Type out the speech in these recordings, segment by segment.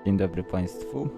Dzień dobry Państwu.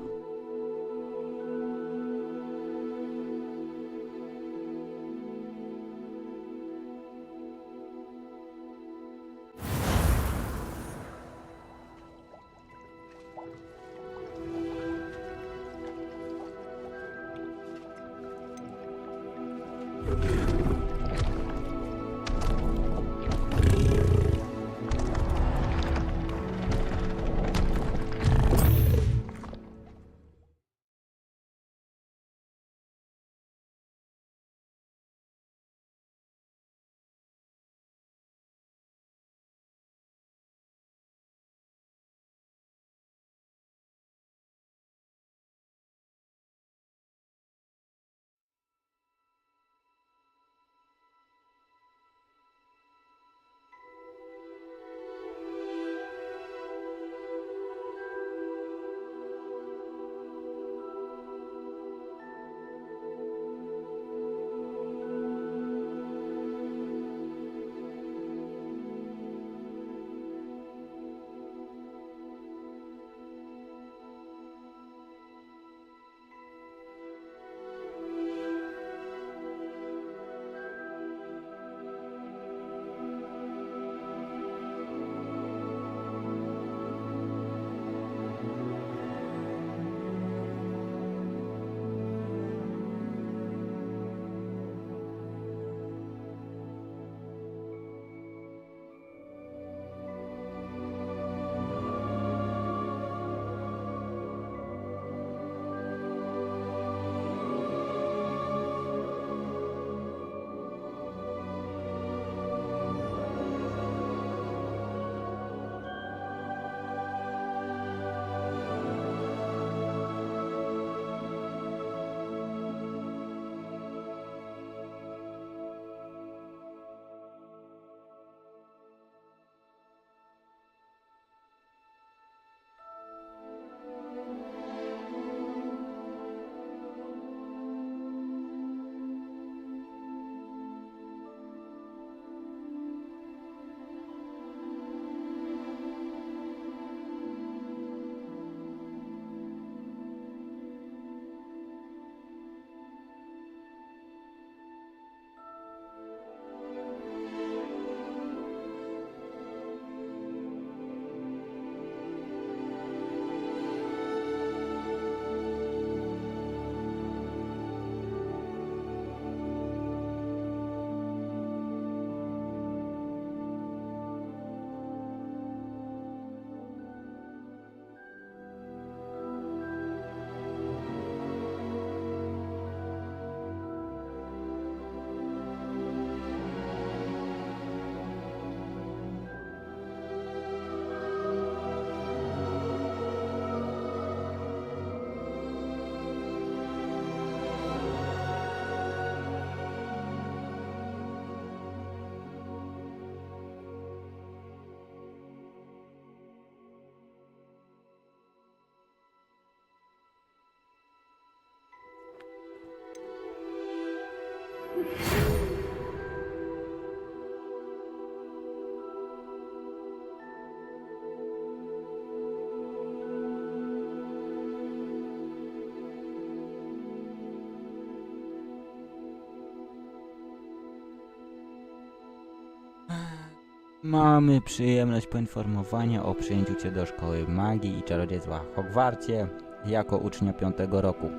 Mamy przyjemność poinformowania o przyjęciu Cię do Szkoły Magii i Czarodziejstwa w Hogwarcie jako ucznia 5. roku.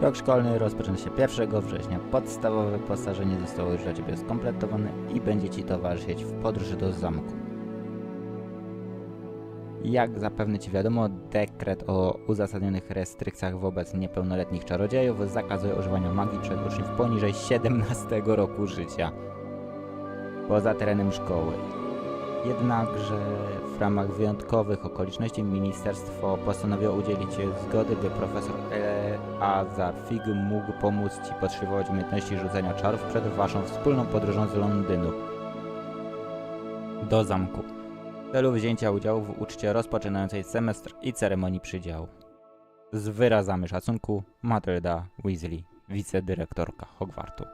Rok szkolny rozpoczyna się 1 września. Podstawowe wyposażenie zostało już dla Ciebie skompletowane i będzie Ci towarzyszyć w podróży do zamku. Jak zapewne Ci wiadomo, dekret o uzasadnionych restrykcjach wobec niepełnoletnich czarodziejów zakazuje używania magii przez uczniów poniżej 17 roku życia poza terenem szkoły. Jednakże w ramach wyjątkowych okoliczności ministerstwo postanowiło udzielić zgody, by profesor Azar Fig mógł pomóc Ci potrzebować umiejętności rzucenia czarów przed Waszą wspólną podróżą z Londynu do zamku w celu wzięcia udziału w uczcie rozpoczynającej semestr i ceremonii przydziału. Z wyrazami szacunku, Matylda Weasley, wicedyrektorka Hogwartu.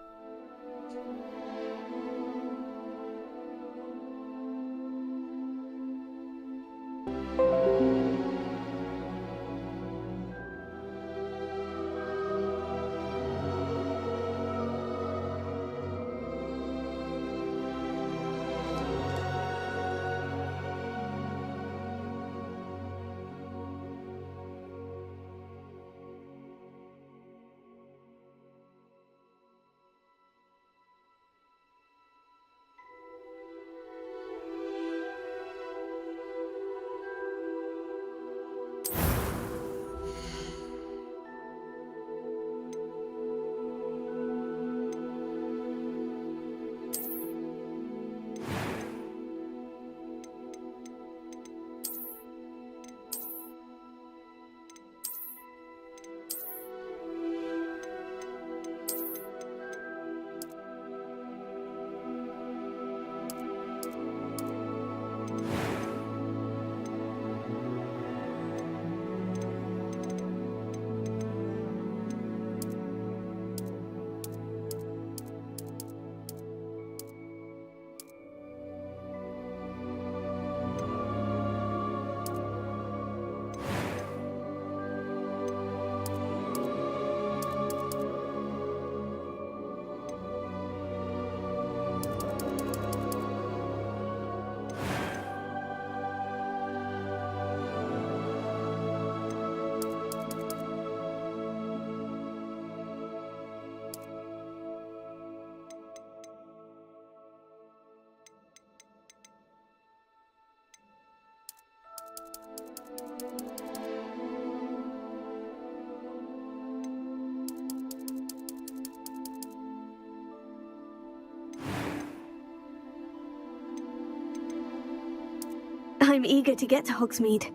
I'm eager to get to Hogsmeade.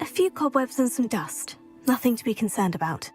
A few cobwebs and some dust. Nothing to be concerned about.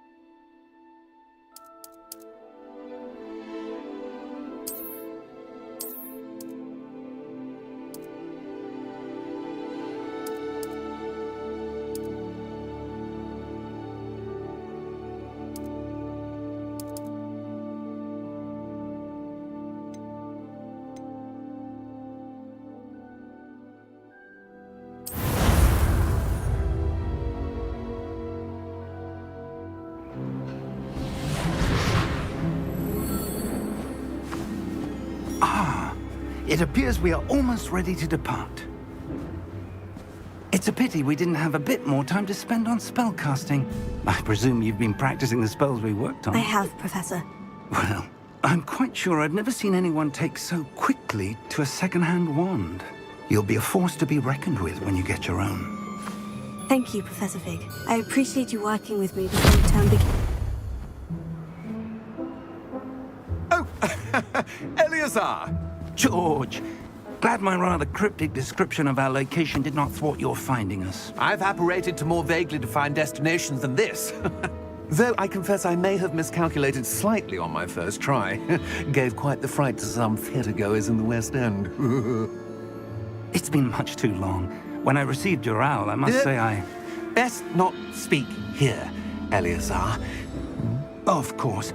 It appears we are almost ready to depart. It's a pity we didn't have a bit more time to spend on spellcasting. I presume you've been practicing the spells we worked on. I have, Professor. Well, I'm quite sure I've never seen anyone take so quickly to a second-hand wand. You'll be a force to be reckoned with when you get your own. Thank you, Professor Fig. I appreciate you working with me before the term begins. Oh, Eleazar! George, glad my rather cryptic description of our location did not thwart your finding us. I've apparated to more vaguely defined destinations than this. Though I confess I may have miscalculated slightly on my first try. Gave quite the fright to some theatre-goers in the West End. It's been much too long. When I received your owl, I must say I... Best not speak here, Eleazar. Of course.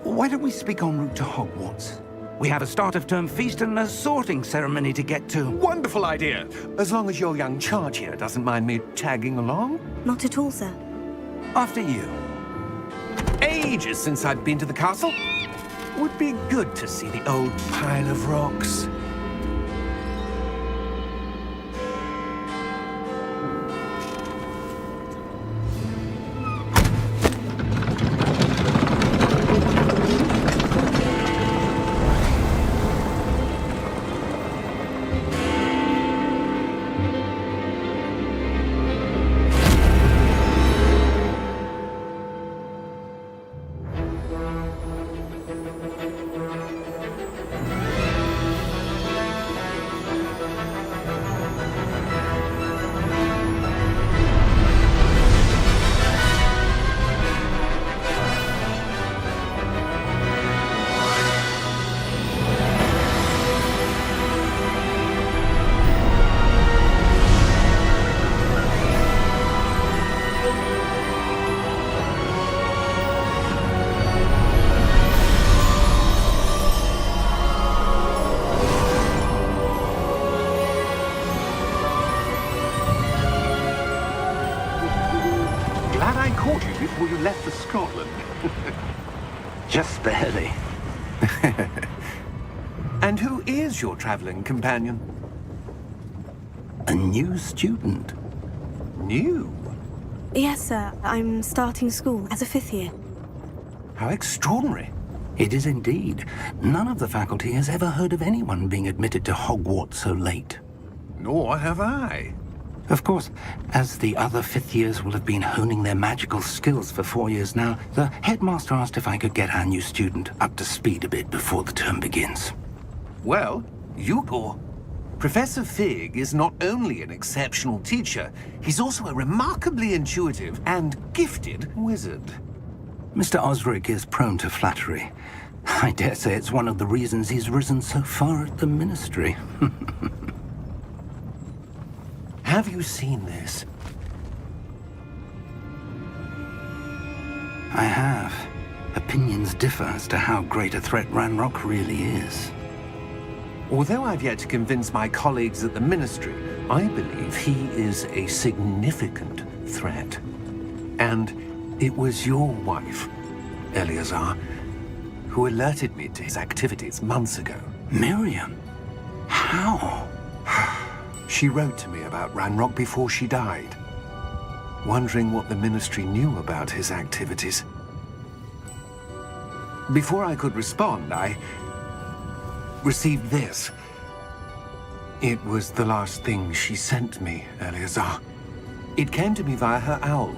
Why don't we speak en route to Hogwarts? We have a start-of-term feast and a sorting ceremony to get to. Wonderful idea! As long as your young charge here doesn't mind me tagging along. Not at all, sir. After you. Ages since I'd been to the castle. Would be good to see the old pile of rocks. Before you left for Scotland. Just barely. And who is your traveling companion? A new student. New? Yes, sir. I'm starting school as a 5th year. How extraordinary. It is indeed. None of the faculty has ever heard of anyone being admitted to Hogwarts so late. Nor have I. Of course, as the other 5th years will have been honing their magical skills for 4 years now, the headmaster asked if I could get our new student up to speed a bit before the term begins. Well, Professor Fig is not only an exceptional teacher, he's also a remarkably intuitive and gifted wizard. Mr. Osric is prone to flattery. I dare say it's one of the reasons he's risen so far at the Ministry. Have you seen this? I have. Opinions differ as to how great a threat Ranrock really is. Although I've yet to convince my colleagues at the Ministry, I believe he is a significant threat. And it was your wife, Eleazar, who alerted me to his activities months ago. Miriam? How? She wrote to me about Ranrock before she died, wondering what the Ministry knew about his activities. Before I could respond, I received this. It was the last thing she sent me, Eleazar. It came to me via her owl,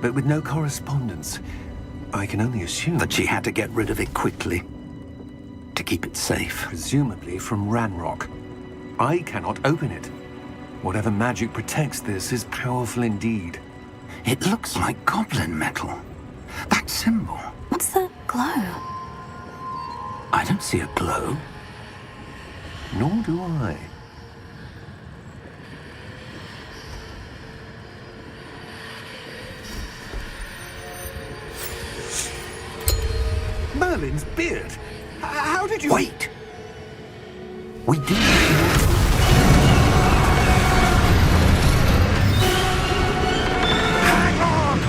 but with no correspondence. I can only assume that she had to get rid of it quickly, to keep it safe. Presumably from Ranrock. I cannot open it. Whatever magic protects this is powerful indeed. It looks like goblin metal. That symbol. What's the glow? I don't see a glow. Nor do I. Merlin's beard! How did you... Wait! We do... Hang on!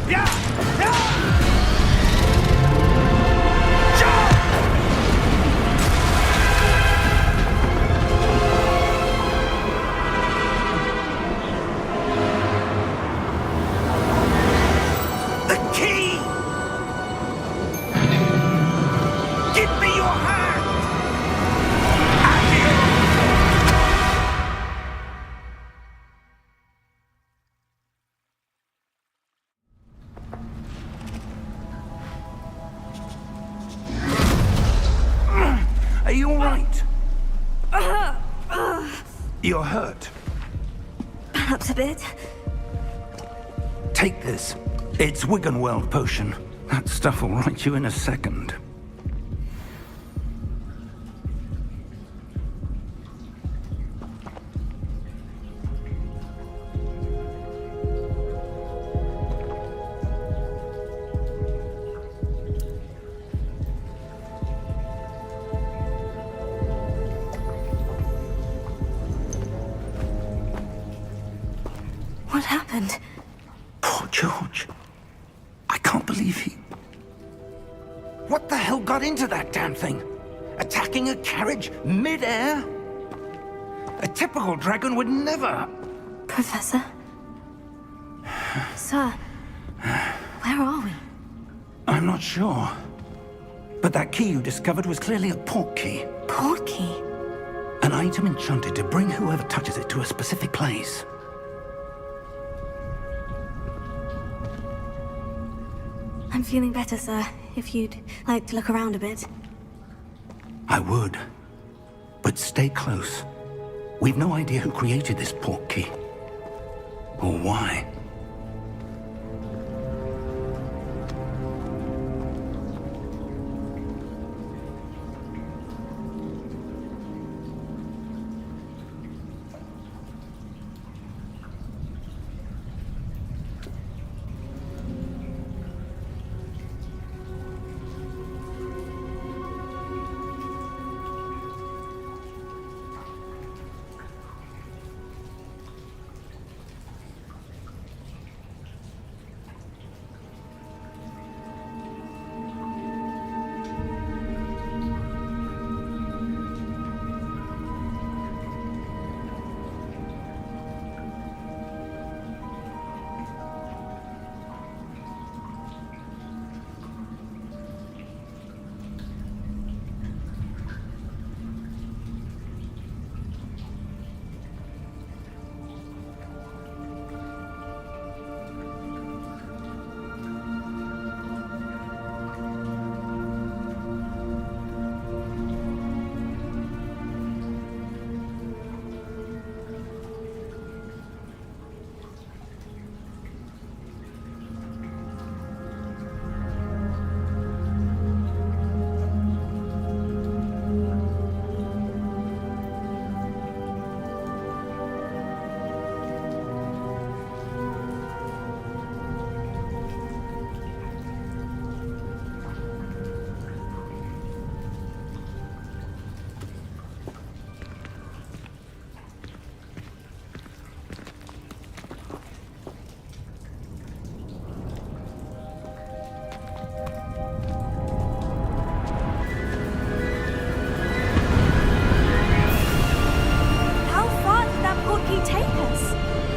Yeah! Yeah! Jump! The key! Give me your hand! Are you all right? You're hurt. Perhaps a bit. Take this. It's Wiggenweld potion. That stuff will right you in a second. What happened? Poor George. I can't believe he... What the hell got into that damn thing? Attacking a carriage mid-air? A typical dragon would never... Professor? Sir, where are we? I'm not sure. But that key you discovered was clearly a port key. Port key? An item enchanted to bring whoever touches it to a specific place. I'm feeling better, sir. If you'd like to look around a bit. I would. But stay close. We've no idea who created this port key. Or why.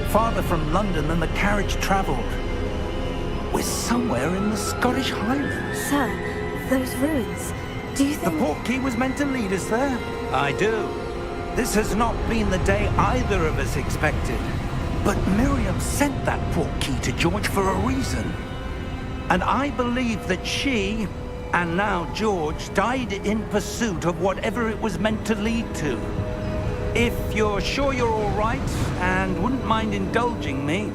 Farther from London than the carriage travelled. We're somewhere in the Scottish Highlands. Sir, those ruins. Do you The think... portkey was meant to lead us there? I do. This has not been the day either of us expected. But Miriam sent that portkey to George for a reason. And I believe that she, and now George, died in pursuit of whatever it was meant to lead to. If you're sure you're all right, and wouldn't mind indulging me,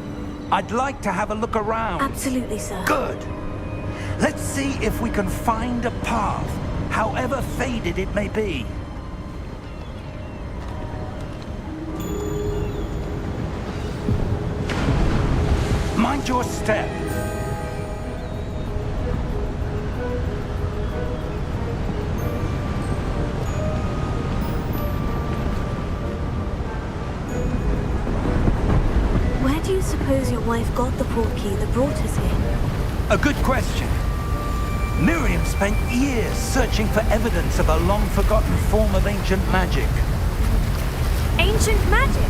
I'd like to have a look around. Absolutely, sir. Good. Let's see if we can find a path, however faded it may be. Mind your step. Where do you suppose your wife got the portkey that brought us here? A good question. Miriam spent years searching for evidence of a long-forgotten form of ancient magic. Ancient magic?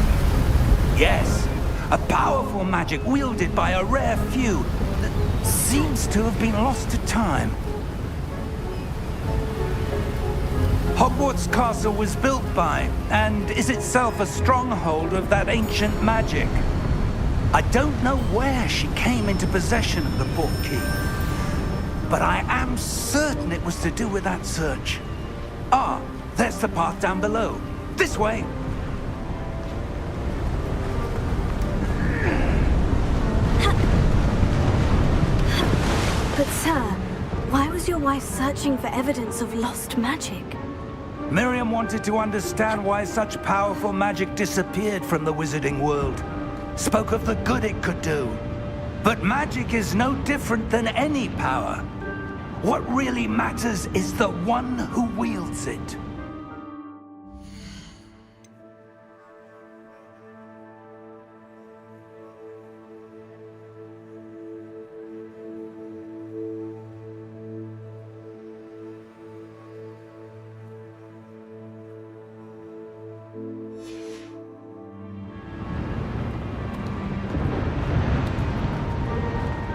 Yes, a powerful magic wielded by a rare few that seems to have been lost to time. Hogwart's castle was built by, and is itself a stronghold of that ancient magic. I don't know where she came into possession of the portkey, but I am certain it was to do with that search. Ah, there's the path down below. This way. But sir, why was your wife searching for evidence of lost magic? Miriam wanted to understand why such powerful magic disappeared from the wizarding world. Spoke of the good it could do. But magic is no different than any power. What really matters is the one who wields it.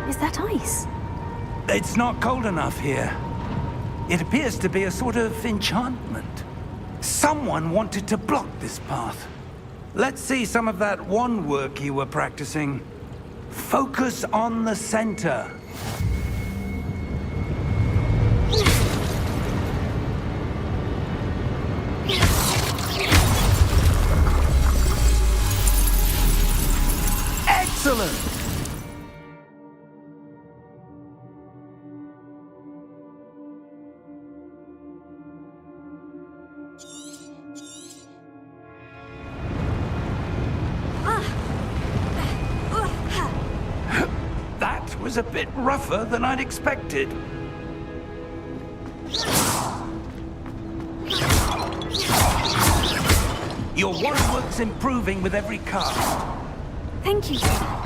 Is that ice? It's not cold enough here. It appears to be a sort of enchantment. Someone wanted to block this path. Let's see some of that wand work you were practicing. Focus on the center. Excellent! That was a bit rougher than I'd expected. Your wand work's improving with every cast. Thank you, sir.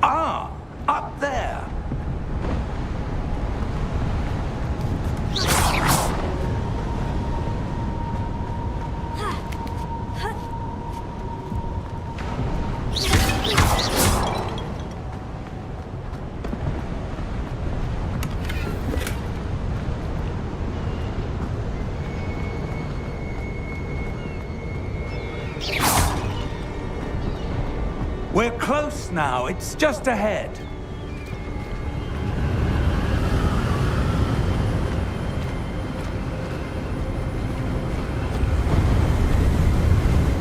Ah, up there. We're close now. It's just ahead.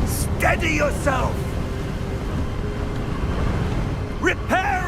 Steady yourself! Reparo!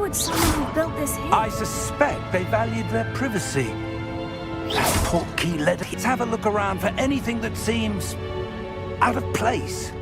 would someone who built this here? I suspect they valued their privacy. That portkey led us to have a look around for anything that seems out of place.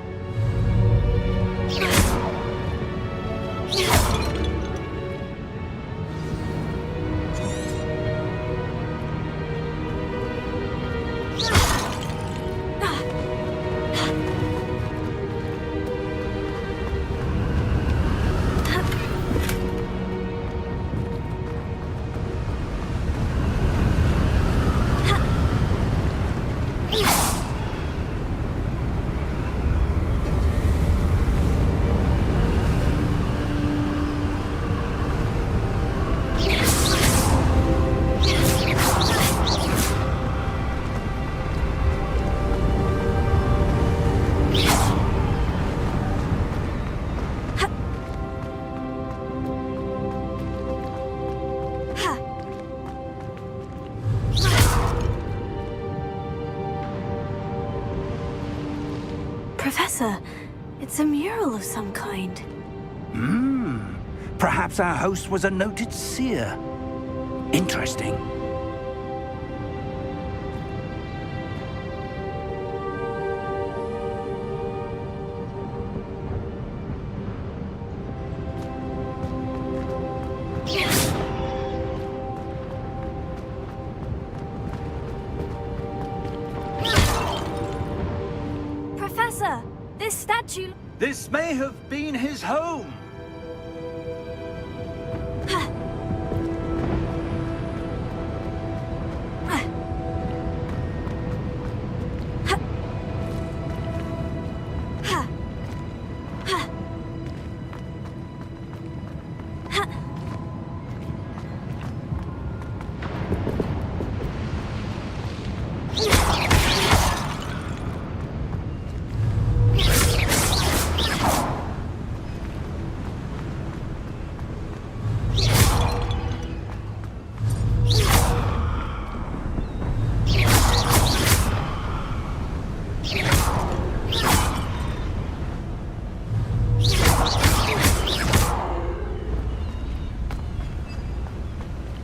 Professor, it's a mural of some kind. Perhaps our host was a noted seer. Interesting. Professor, this statue... This may have been his home.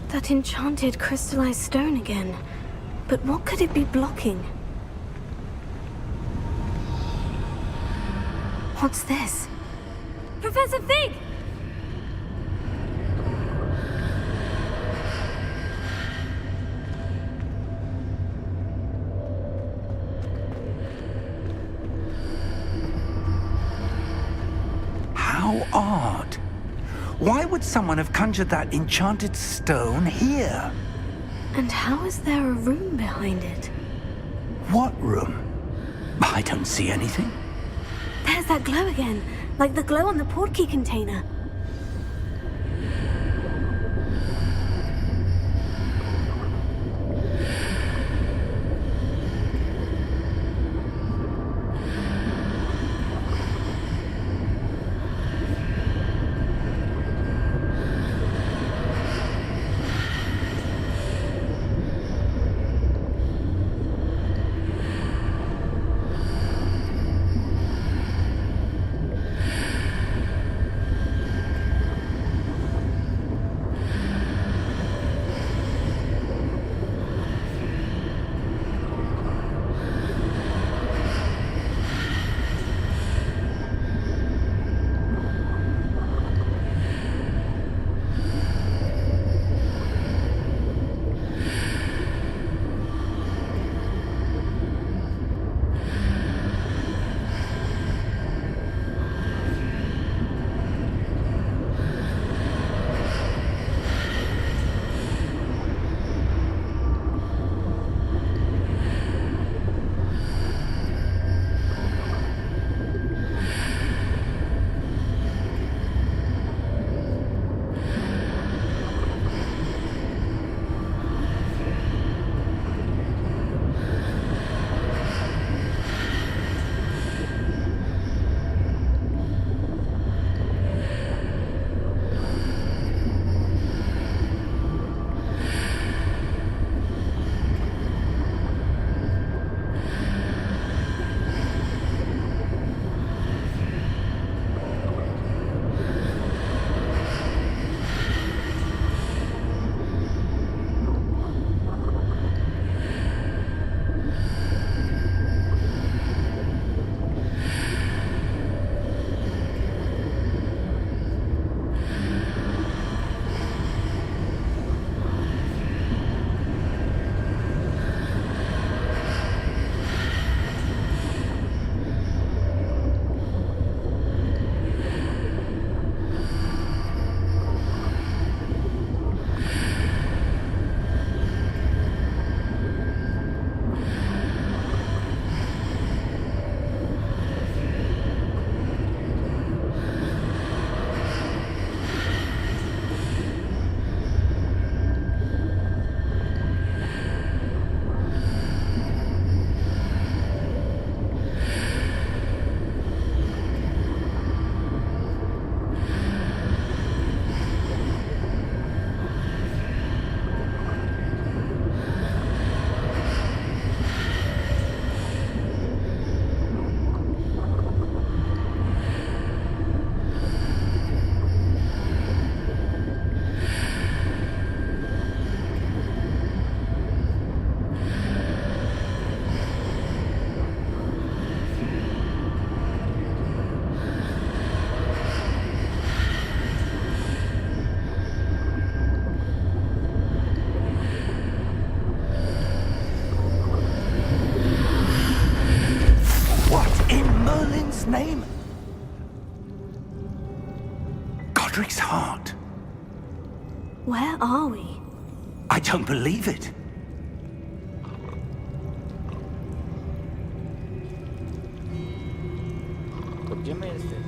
That enchanted crystallized stone again. But what could it be blocking? What's this? Professor Fig! How odd. Why would someone have conjured that enchanted stone here? And how is there a room behind it? What room? I don't see anything. There's that glow again, like the glow on the portkey container. guy's heart. Where are we? I don't believe it. To gdzie my jesteśmy?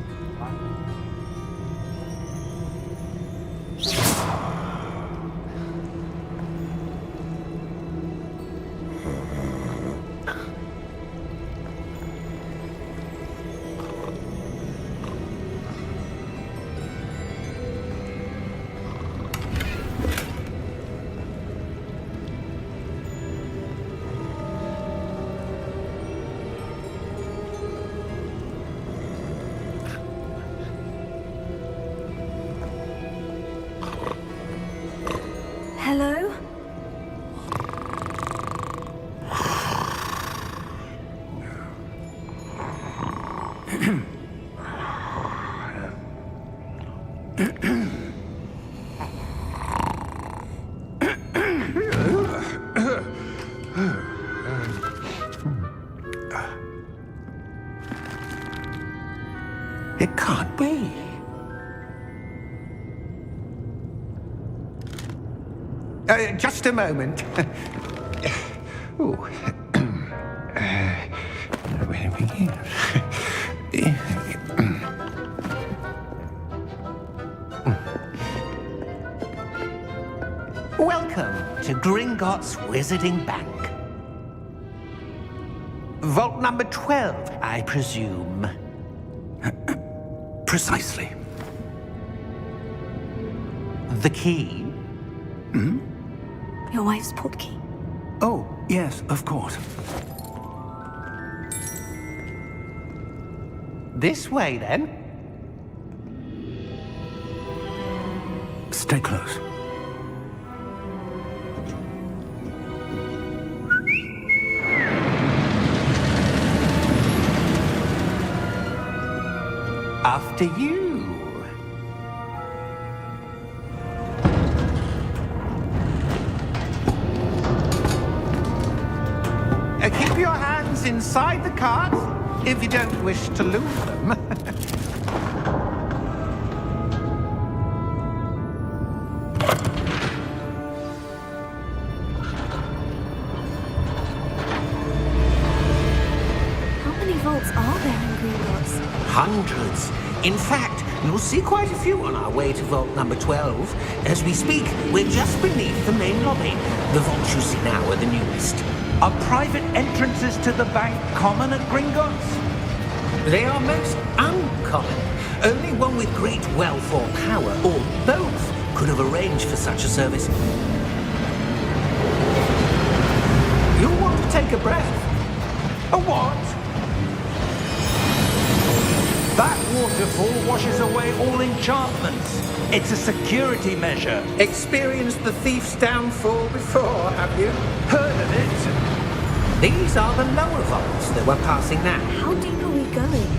Hello? It can't be. Just a moment. Ooh. Where we begin? Welcome to Gringotts Wizarding Bank. Vault number 12, I presume. Precisely. The key? Your wife's portkey. Oh, yes, of course. This way, then. Stay close. After you. Keep your hands inside the cart if you don't wish to lose them. How many vaults are there in Gringotts? Hundreds. In fact, you'll see quite a few on our way to vault number 12. As we speak, we're just beneath the main lobby. The vaults you see now are the newest. Are private entrances to the bank common at Gringotts? They are most uncommon. Only one with great wealth or power, or both, could have arranged for such a service. You'll want to take a breath. A what? That waterfall washes away all enchantments. It's a security measure. Experienced the thief's downfall before, have you? Heard of it? These are the lower vaults that we're passing now. How deep are we going?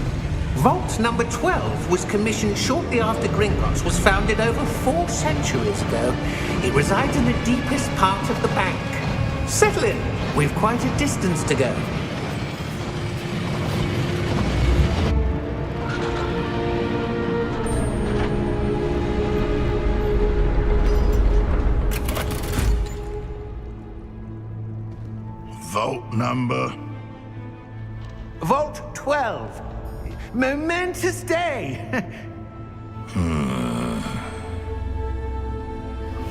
Vault number 12 was commissioned shortly after Gringotts was founded over 4 centuries ago. It resides in the deepest part of the bank. Settle in. We've quite a distance to go. Vault number? Vault 12. Momentous day.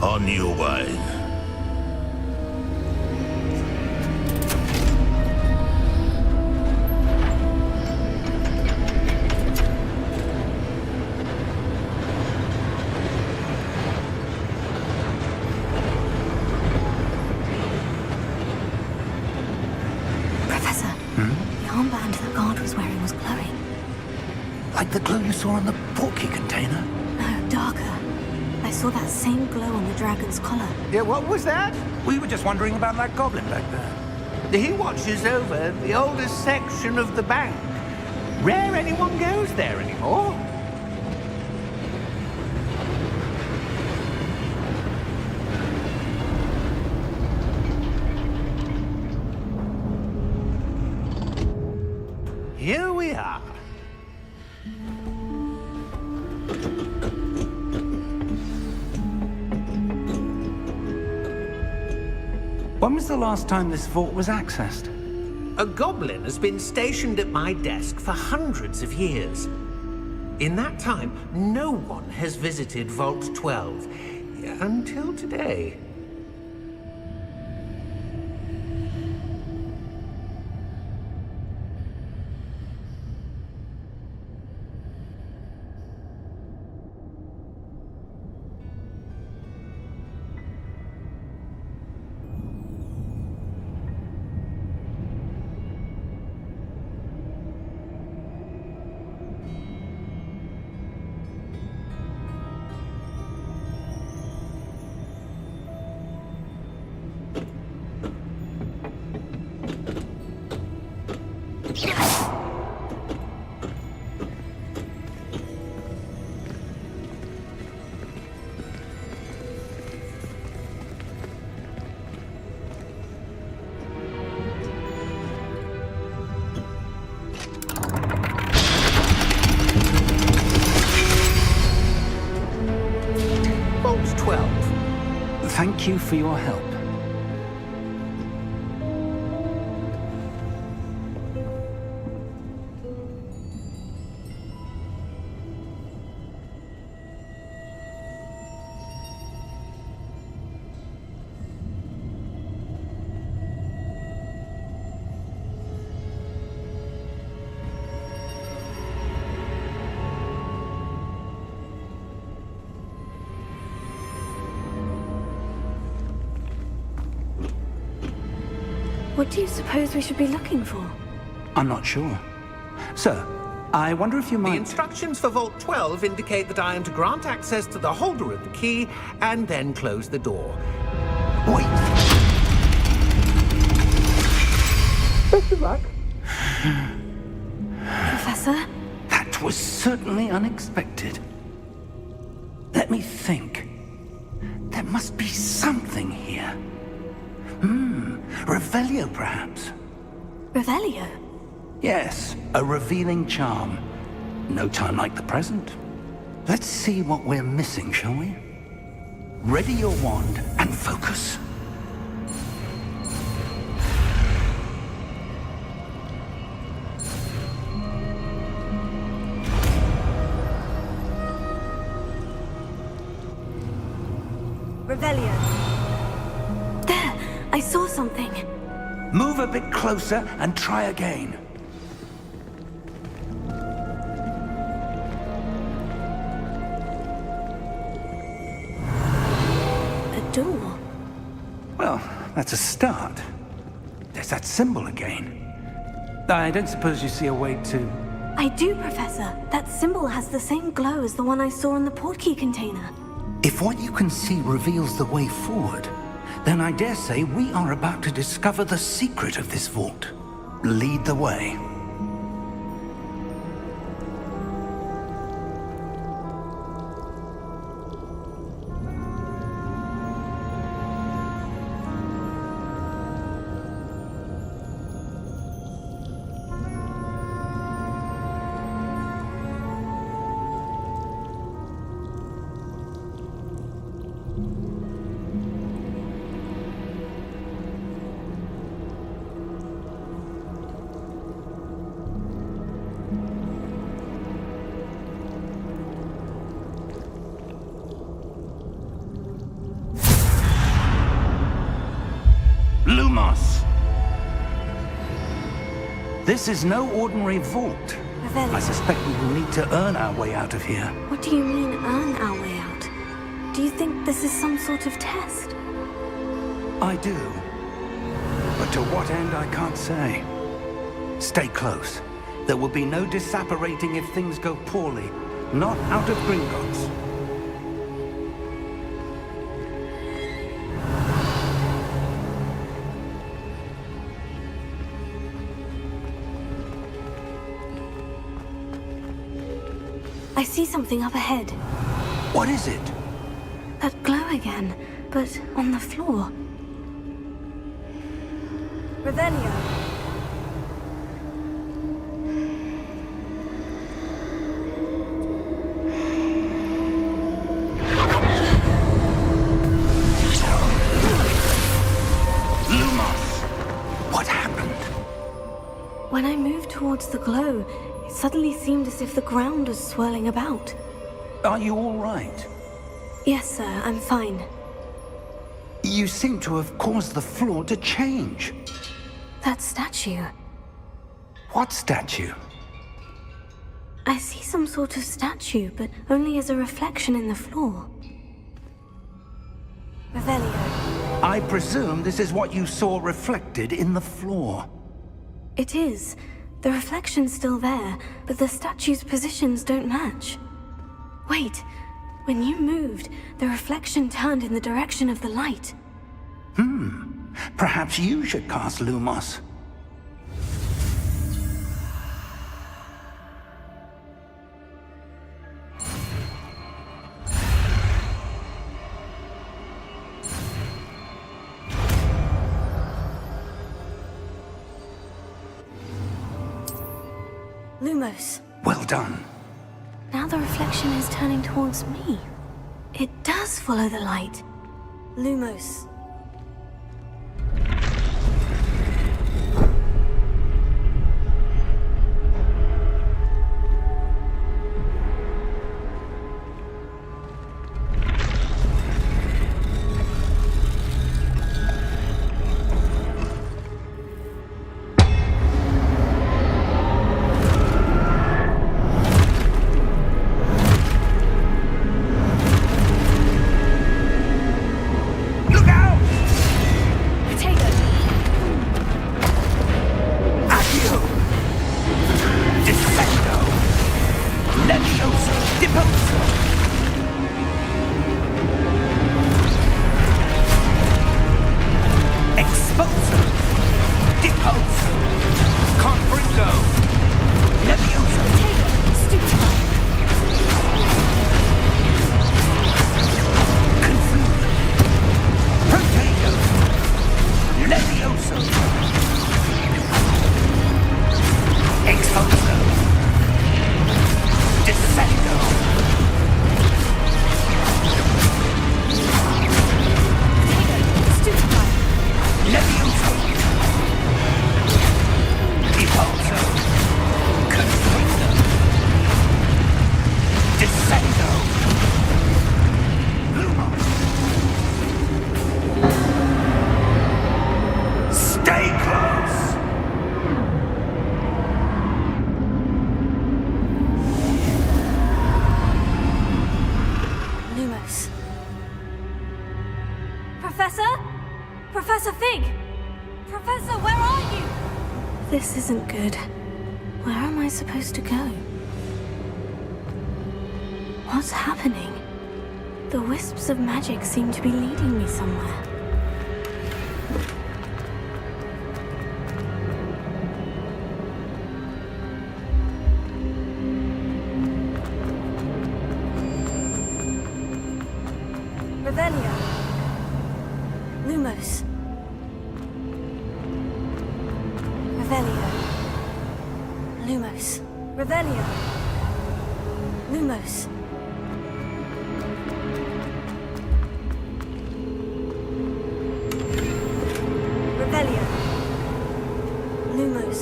On your way. Professor, the armband that guard was wearing was glowing. Like the glow you saw on the portkey container? No, darker. I saw that same glow on the dragon's collar. Yeah, what was that? We were just wondering about that goblin back there. He watches over the oldest section of the bank. Rare anyone goes there anymore. Here we are. When was the last time this vault was accessed? A goblin has been stationed at my desk for hundreds of years. In that time, no one has visited Vault 12 until today. Vault 12. Thank you for your help. What do you suppose we should be looking for? I'm not sure. Sir, I wonder if you The might... instructions for Vault 12 indicate that I am to grant access to the holder of the key and then close the door. Wait! Best of luck. Professor? That was certainly unexpected. Let me think. There must be something here. Revelio, perhaps? Revelio? Yes, a revealing charm. No time like the present. Let's see what we're missing, shall we? Ready your wand and focus. Revelio. There! I saw something. Move a bit closer and try again. A door. Well, that's a start. There's that symbol again. I don't suppose you see a way to... I do, Professor. That symbol has the same glow as the one I saw in the portkey container. If what you can see reveals the way forward, then I dare say we are about to discover the secret of this vault. Lead the way. Lumos! This is no ordinary vault. Revelio. I suspect we will need to earn our way out of here. What do you mean, earn our way out? Do you think this is some sort of test? I do. But to what end, I can't say. Stay close. There will be no disapparating if things go poorly. Not out of Gringotts. I see something up ahead. What is it? That glow again, but on the floor. Revelio. When I moved towards the glow, it suddenly seemed as if the ground was swirling about. Are you all right? Yes, sir, I'm fine. You seem to have caused the floor to change. That statue. What statue? I see some sort of statue, but only as a reflection in the floor. Revelio. I presume this is what you saw reflected in the floor. It is. The reflection's still there, but the statue's positions don't match. Wait, when you moved, the reflection turned in the direction of the light. Perhaps you should cast Lumos. Lumos. Well done. Now the reflection is turning towards me. It does follow the light. Lumos. Look out! Potato. Accio! Descendo! Levioso! Deposo! Exposo! Deposo! Confringo! Levioso! Potato. Stupefy. Confuso! Potato! Levioso! Exposo! Descendo! Stupefy. Levioso! Deposo! Confringo! Descendo! Lumos! Stay close! Lumos. Professor? Professor Fig! Professor, where are you? This isn't good. Where am I supposed to go? What's happening? The wisps of magic seem to be leading me somewhere. Revelio. Lumos. Revelio. Lumos. Revelio. Lumos. Revelio. Lumos.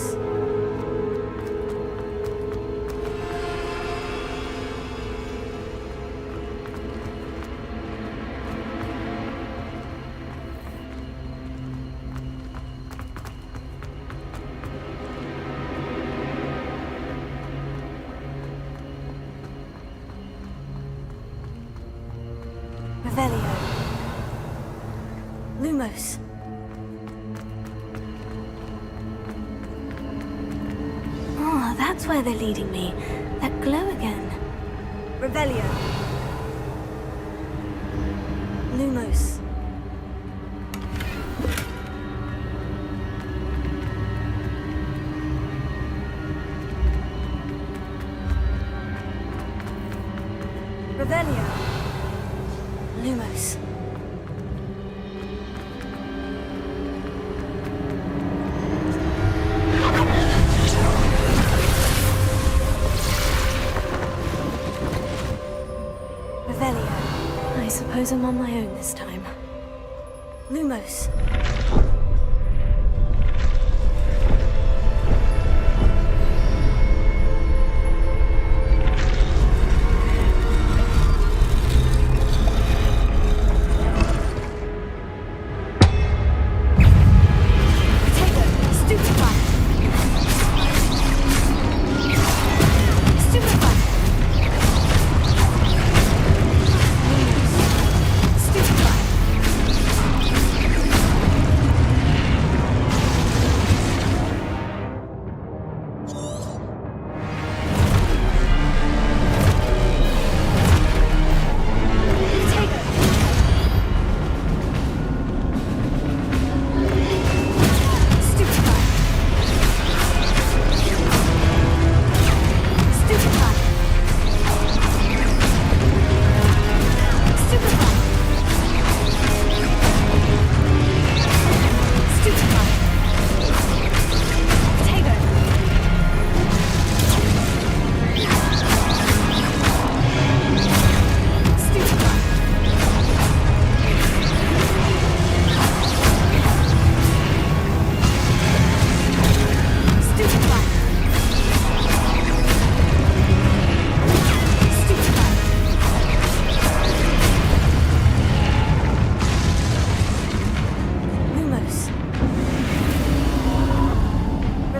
Revelio. Lumos. Oh, that's where they're leading me. That glow again. Revelio. Lumos. Revelio. Lumos. Revelio. I suppose I'm on my own this time. Lumos.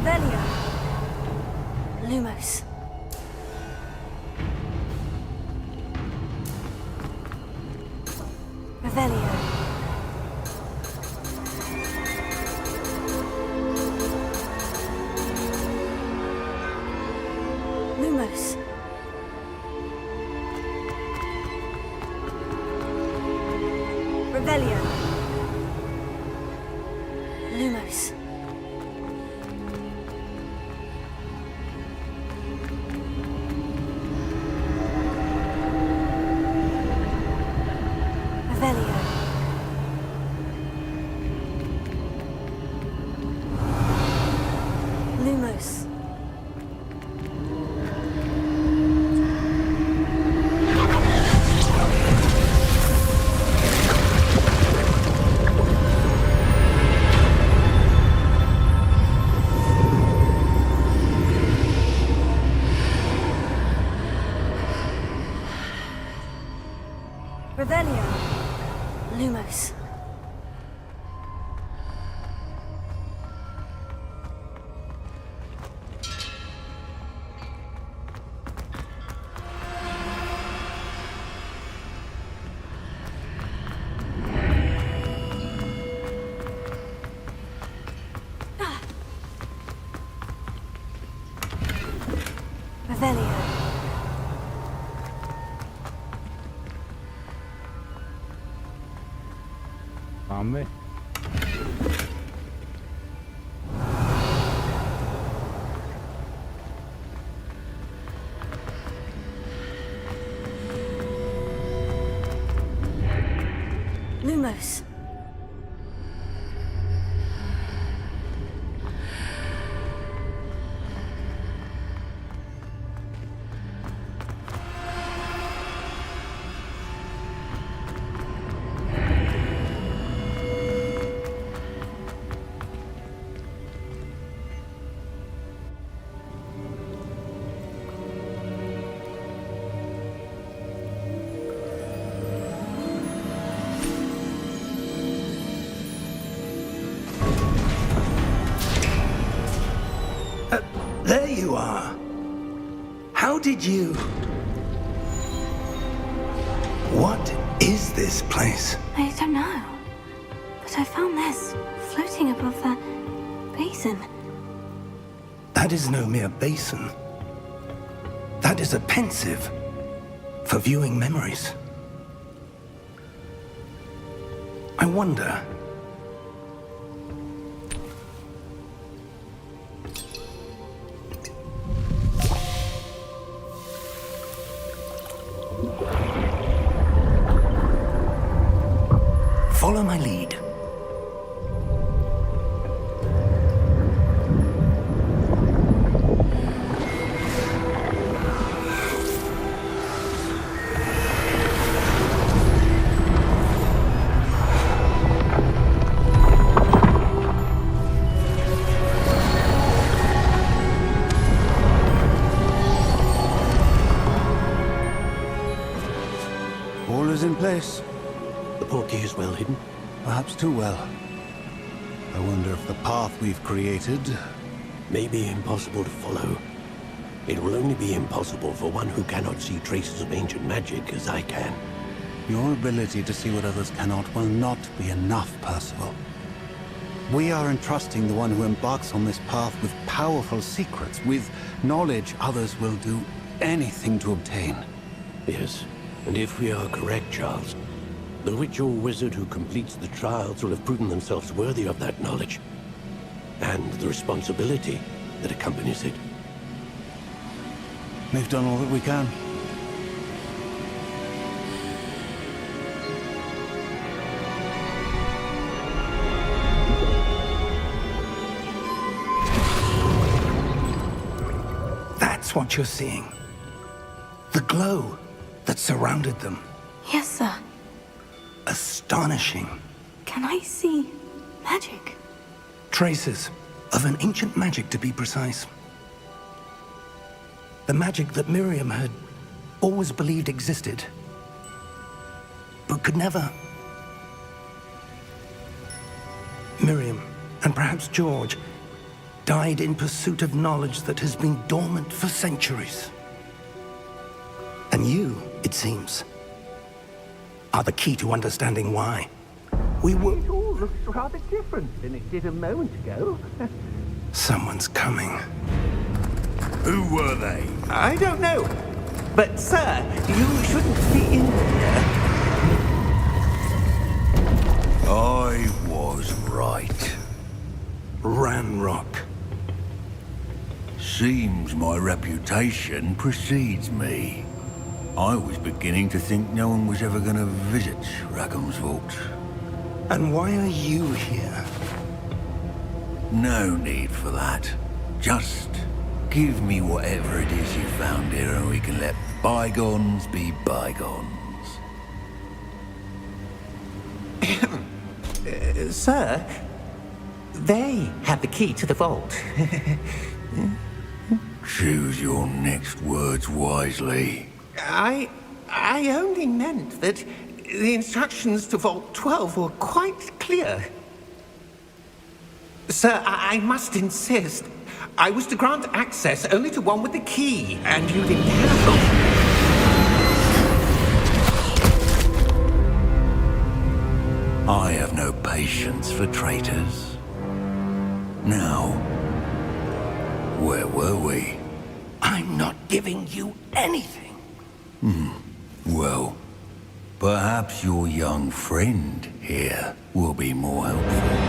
Revelio. Lumos. Revelio. Lumos. Revelio. Lumos. Revelio. Lumos. Revelio. Lumos. Revelio. Mamy. Lumos. There you are. How did you... What is this place? I don't know. But I found this floating above that basin. That is no mere basin. That is a pensive for viewing memories. I wonder... Follow my lead. All is in place. The portkey is well hidden. Perhaps too well. I wonder if the path we've created... May be impossible to follow. It will only be impossible for one who cannot see traces of ancient magic as I can. Your ability to see what others cannot will not be enough, Percival. We are entrusting the one who embarks on this path with powerful secrets, with knowledge others will do anything to obtain. Yes, and if we are correct, Charles, the witch or wizard who completes the trials will have proven themselves worthy of that knowledge, and the responsibility that accompanies it. We've done all that we can. That's what you're seeing. The glow that surrounded them. Yes, sir. Astonishing. Can I see magic? Traces of an ancient magic, to be precise. The magic that Miriam had always believed existed, but could never. Miriam, and perhaps George, died in pursuit of knowledge that has been dormant for centuries. And you, it seems, are the key to understanding why. We were... It all looks rather different than it did a moment ago. Someone's coming. Who were they? I don't know. But, sir, you shouldn't be in here. I was right. Ranrock. Seems my reputation precedes me. I was beginning to think no one was ever going to visit Rackham's vault. And why are you here? No need for that. Just give me whatever it is you found here and we can let bygones be bygones. Sir, they have the key to the vault. Choose your next words wisely. I only meant that the instructions to Vault 12 were quite clear. Sir, I must insist. I was to grant access only to one with the key, and you didn't have them. I have no patience for traitors. Now, where were we? I'm not giving you anything. Well, perhaps your young friend here will be more helpful.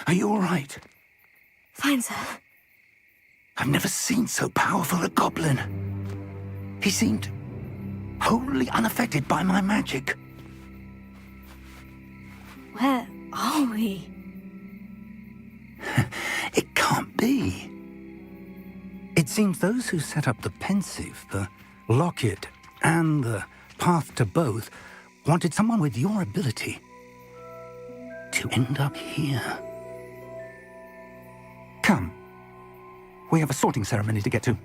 Are you all right? Fine, sir. I've never seen so powerful a goblin. He seemed wholly unaffected by my magic. Where are we? It can't be. It seems those who set up the pensive, the locket, and the path to both wanted someone with your ability to end up here. Come. We have a sorting ceremony to get to.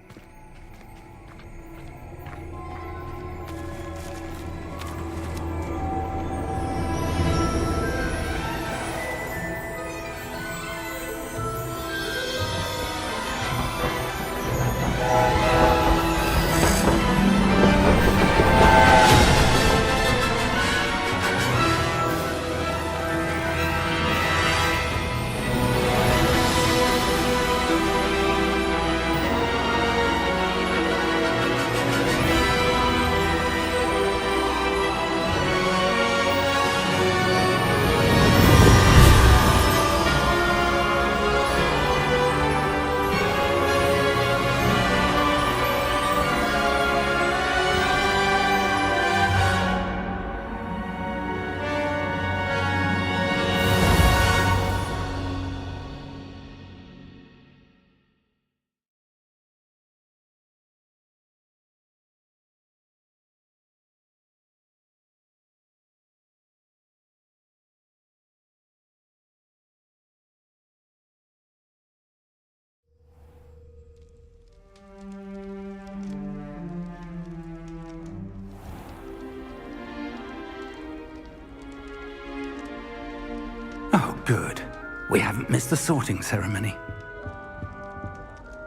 Oh, good. We haven't missed the sorting ceremony.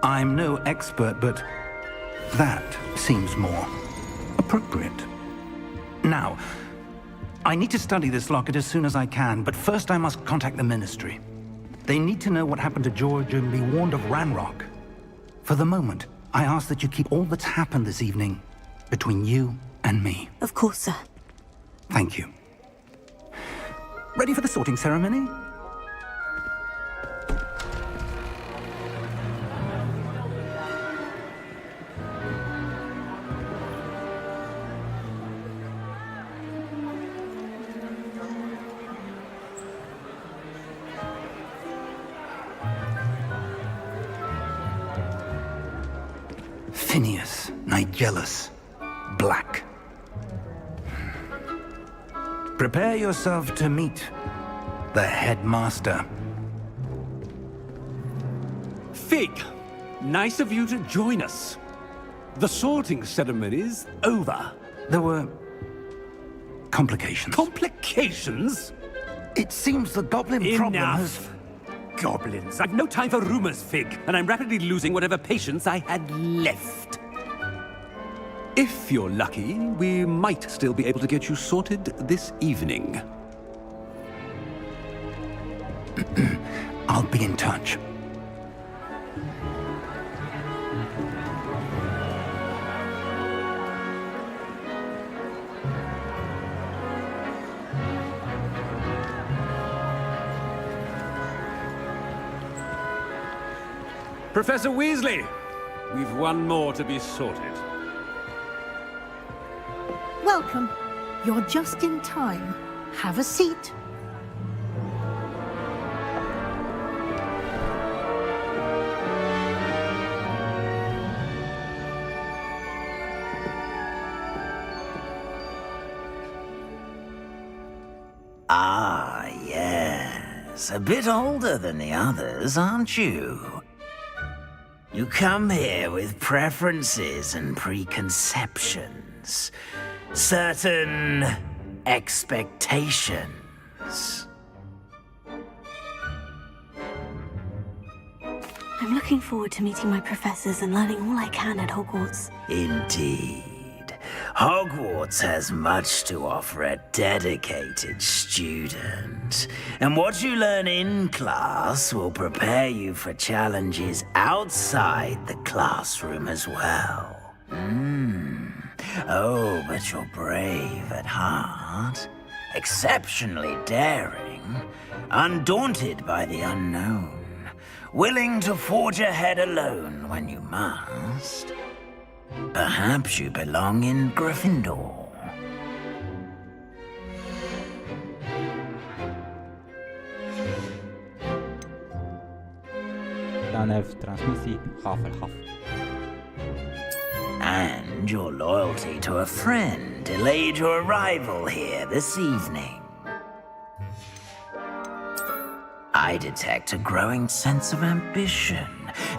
I'm no expert, but that seems more appropriate. Now, I need to study this locket as soon as I can, but first I must contact the Ministry. They need to know what happened to George and be warned of Ranrock. For the moment, I ask that you keep all that's happened this evening between you and me. Of course, sir. Thank you. Ready for the sorting ceremony? Phineas, Nigellus, Black. Prepare yourself to meet the headmaster. Fig, nice of you to join us. The sorting ceremony's over. There were complications. Complications? It seems the goblin problem has... Enough. Goblins. I've no time for rumors, Fig, and I'm rapidly losing whatever patience I had left. If you're lucky, we might still be able to get you sorted this evening. I'll be in touch. Professor Weasley, we've one more to be sorted. Welcome. You're just in time. Have a seat. Ah, yes. A bit older than the others, aren't you? You come here with preferences and preconceptions. Certain expectations. I'm looking forward to meeting my professors and learning all I can at Hogwarts. Indeed. Hogwarts has much to offer a dedicated student. And what you learn in class will prepare you for challenges outside the classroom as well. Oh, but you're brave at heart, exceptionally daring, undaunted by the unknown, willing to forge ahead alone when you must. Perhaps you belong in Gryffindor. Dane w transmisji Hufflepuff. And your loyalty to a friend delayed your arrival here this evening. I detect a growing sense of ambition,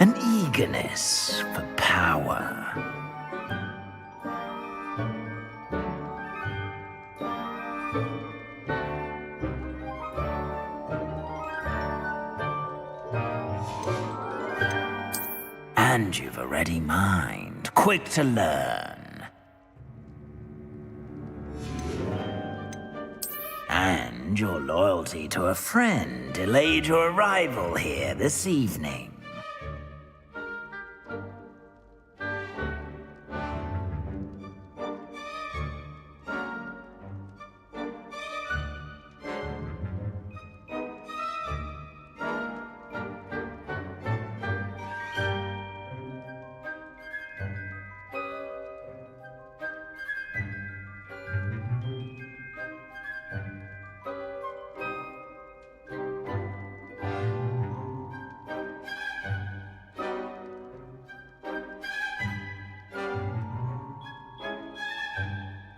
an eagerness for power. And you've a ready mind, quick to learn. And your loyalty to a friend delayed your arrival here this evening.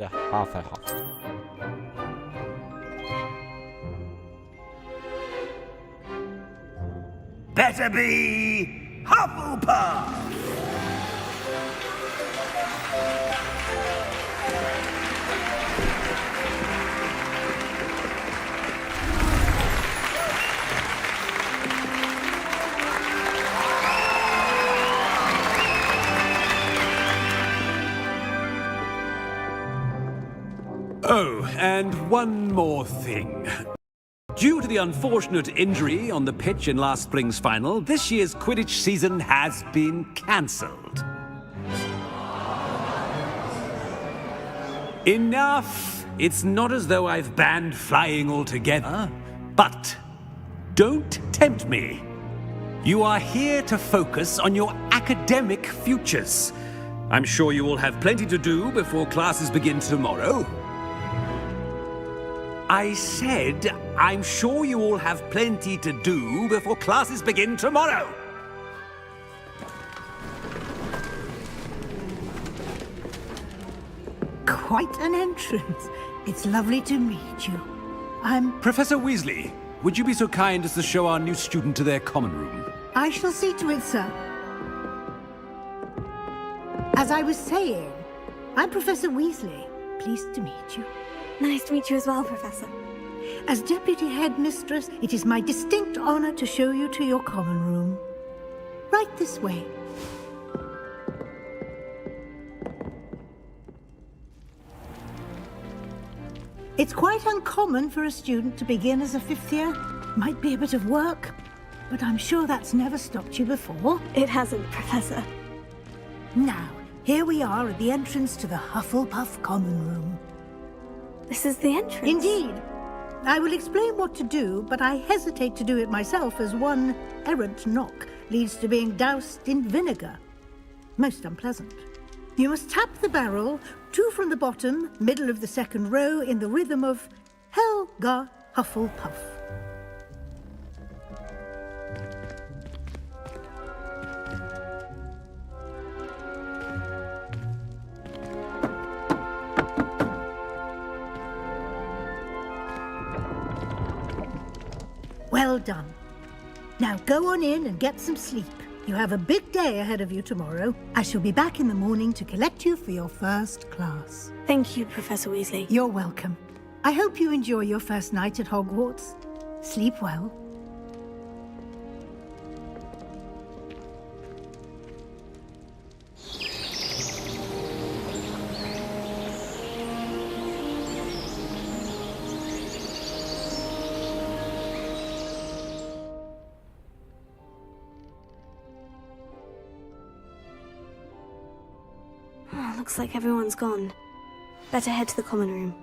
Ja, Hufflepuff. Better be Hufflepuff! Oh, and one more thing. Due to the unfortunate injury on the pitch in last spring's final, this year's Quidditch season has been cancelled. Enough! It's not as though I've banned flying altogether, but don't tempt me. You are here to focus on your academic futures. I'm sure you will have plenty to do before classes begin tomorrow. I said, I'm sure you all have plenty to do before classes begin tomorrow. Quite an entrance. It's lovely to meet you. Professor Weasley, would you be so kind as to show our new student to their common room? I shall see to it, sir. As I was saying, I'm Professor Weasley. Pleased to meet you. Nice to meet you as well, Professor. As Deputy Headmistress, it is my distinct honor to show you to your common room. Right this way. It's quite uncommon for a student to begin as a fifth year. Might be a bit of work, but I'm sure that's never stopped you before. It hasn't, Professor. Now, here we are at the entrance to the Hufflepuff common room. This is the entrance? Indeed. I will explain what to do, but I hesitate to do it myself as one errant knock leads to being doused in vinegar. Most unpleasant. You must tap the barrel, 2 from the bottom, middle of the second row, in the rhythm of Helga Hufflepuff. Well done. Now go on in and get some sleep. You have a big day ahead of you tomorrow. I shall be back in the morning to collect you for your first class. Thank you, Professor Weasley. You're welcome. I hope you enjoy your first night at Hogwarts. Sleep well. Looks like everyone's gone. Better head to the common room.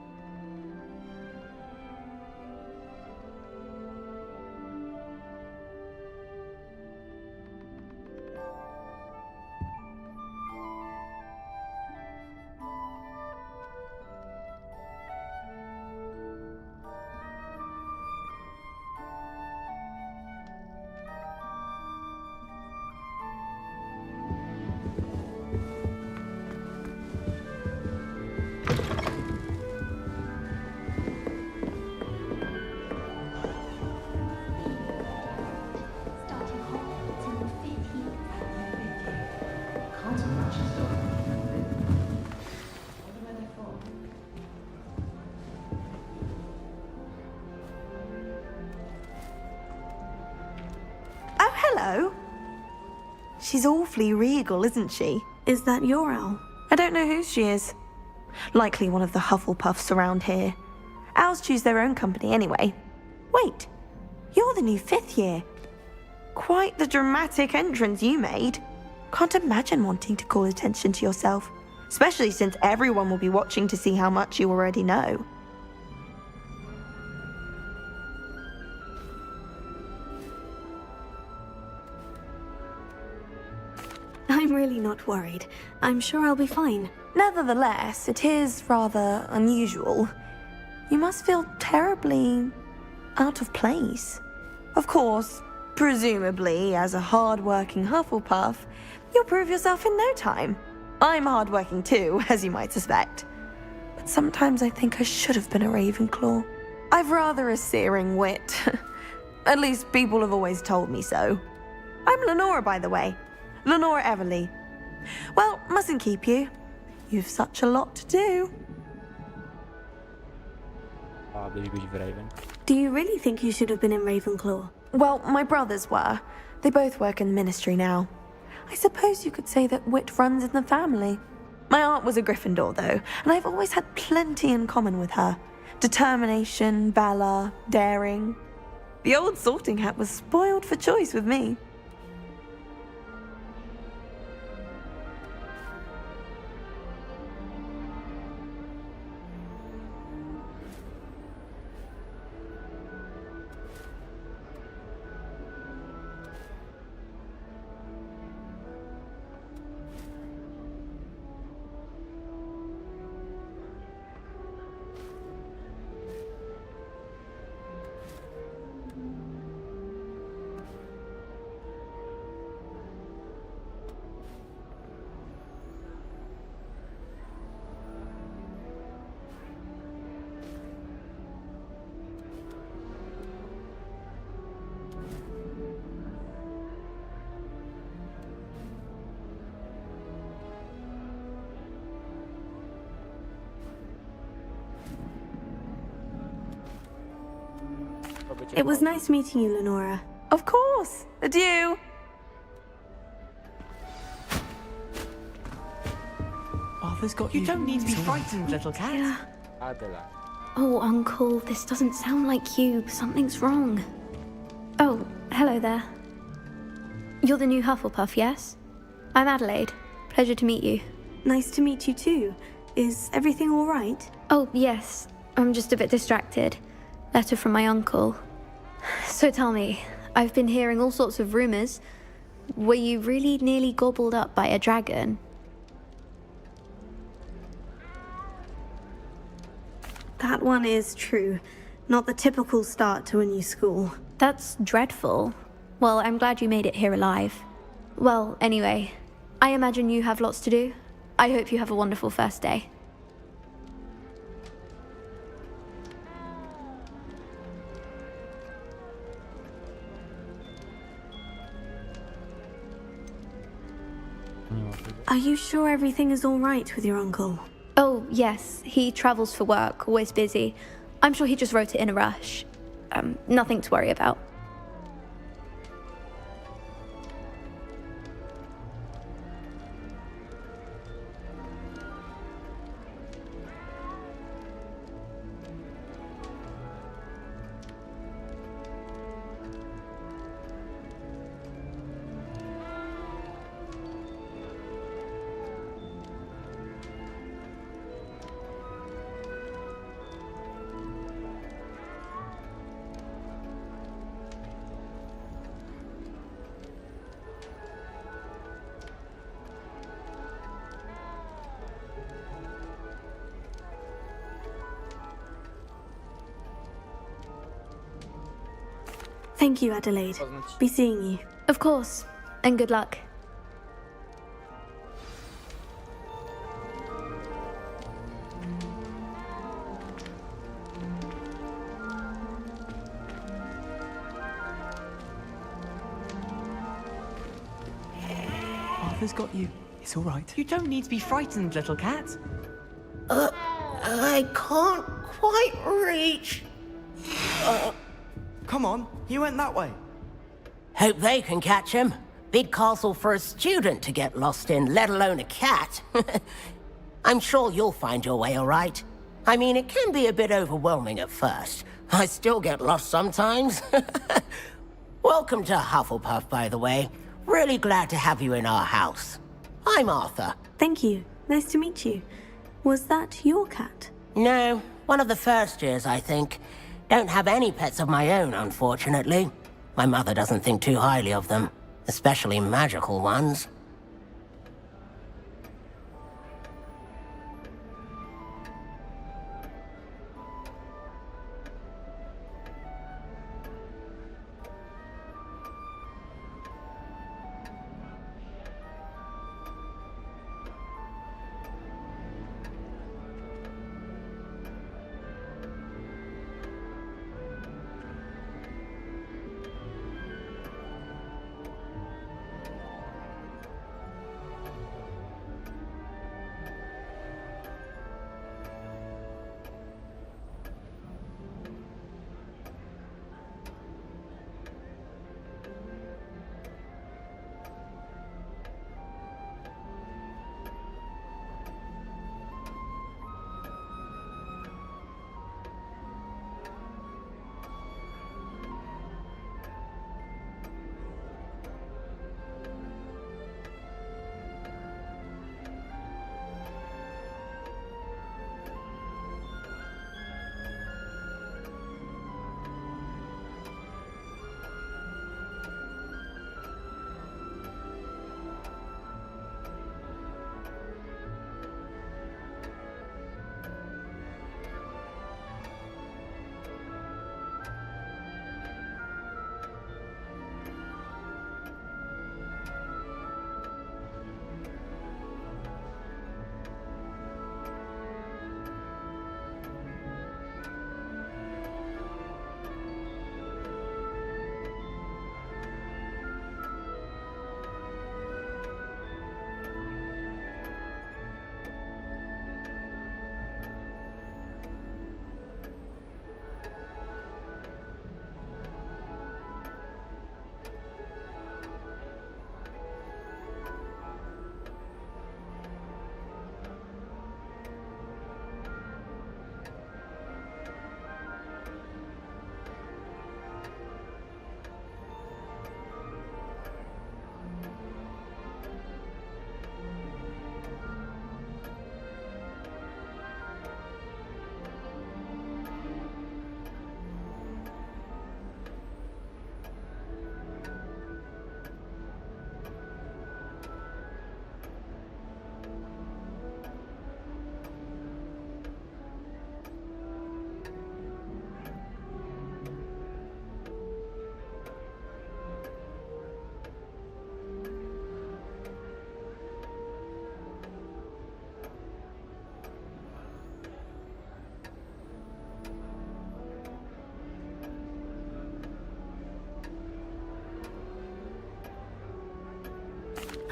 Hello. She's awfully regal, isn't she? Is that your owl? I don't know who she is. Likely one of the Hufflepuffs around here. Owls choose their own company anyway. Wait, you're the new 5th year. Quite the dramatic entrance you made. Can't imagine wanting to call attention to yourself, especially since everyone will be watching to see how much you already know. I'm really not worried. I'm sure I'll be fine. Nevertheless, it is rather unusual. You must feel terribly out of place. Of course, presumably, as a hard-working Hufflepuff, you'll prove yourself in no time. I'm hard-working too, as you might suspect. But sometimes I think I should have been a Ravenclaw. I've rather a searing wit. At least people have always told me so. I'm Lenora, by the way. Lenora Everly. Well, mustn't keep you. You've such a lot to do. Do you really think you should have been in Ravenclaw? Well, my brothers were. They both work in the Ministry now. I suppose you could say that wit runs in the family. My aunt was a Gryffindor, though, and I've always had plenty in common with her. Determination, valor, daring. The old sorting hat was spoiled for choice with me. It was nice meeting you, Lenora. Of course. Adieu. Arthur's got you. You don't need to be frightened, little cat. Yeah. Adela. Oh, Uncle, this doesn't sound like you. Something's wrong. Oh, hello there. You're the new Hufflepuff, yes? I'm Adelaide. Pleasure to meet you. Nice to meet you too. Is everything all right? Oh, yes. I'm just a bit distracted. Letter from my uncle. So tell me, I've been hearing all sorts of rumors. Were you really nearly gobbled up by a dragon? That one is true. Not the typical start to a new school. That's dreadful. Well, I'm glad you made it here alive. Well, anyway, I imagine you have lots to do. I hope you have a wonderful first day. Are you sure everything is all right with your uncle? Oh, yes. He travels for work, always busy. I'm sure he just wrote it in a rush. Nothing to worry about. Thank you, Adelaide. Be seeing you. Of course. And good luck. Arthur's got you. It's all right. You don't need to be frightened, little cat. I can't quite reach. Come on, he went that way. Hope they can catch him. Big castle for a student to get lost in, let alone a cat. I'm sure you'll find your way all right. I mean, it can be a bit overwhelming at first. I still get lost sometimes. Welcome to Hufflepuff, by the way. Really glad to have you in our house. I'm Arthur. Thank you. Nice to meet you. Was that your cat? No, one of the first years, I think. Don't have any pets of my own, unfortunately. My mother doesn't think too highly of them, especially magical ones.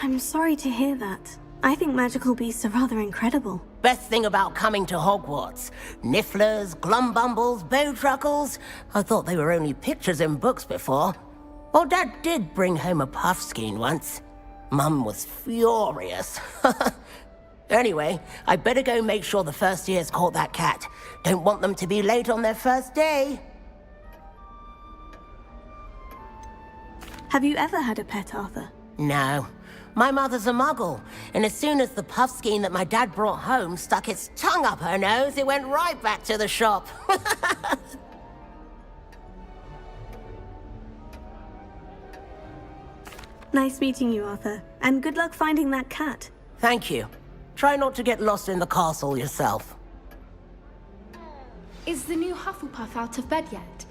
I'm sorry to hear that. I think magical beasts are rather incredible. Best thing about coming to Hogwarts. Nifflers, glumbumbles, bowtruckles. I thought they were only pictures in books before. Well, Dad did bring home a puffskein once. Mum was furious. Anyway, I better go make sure the first years caught that cat. Don't want them to be late on their first day. Have you ever had a pet, Arthur? No. My mother's a muggle, and as soon as the puffskein that my dad brought home stuck its tongue up her nose, it went right back to the shop. Nice meeting you, Arthur. And good luck finding that cat. Thank you. Try not to get lost in the castle yourself. Is the new Hufflepuff out of bed yet?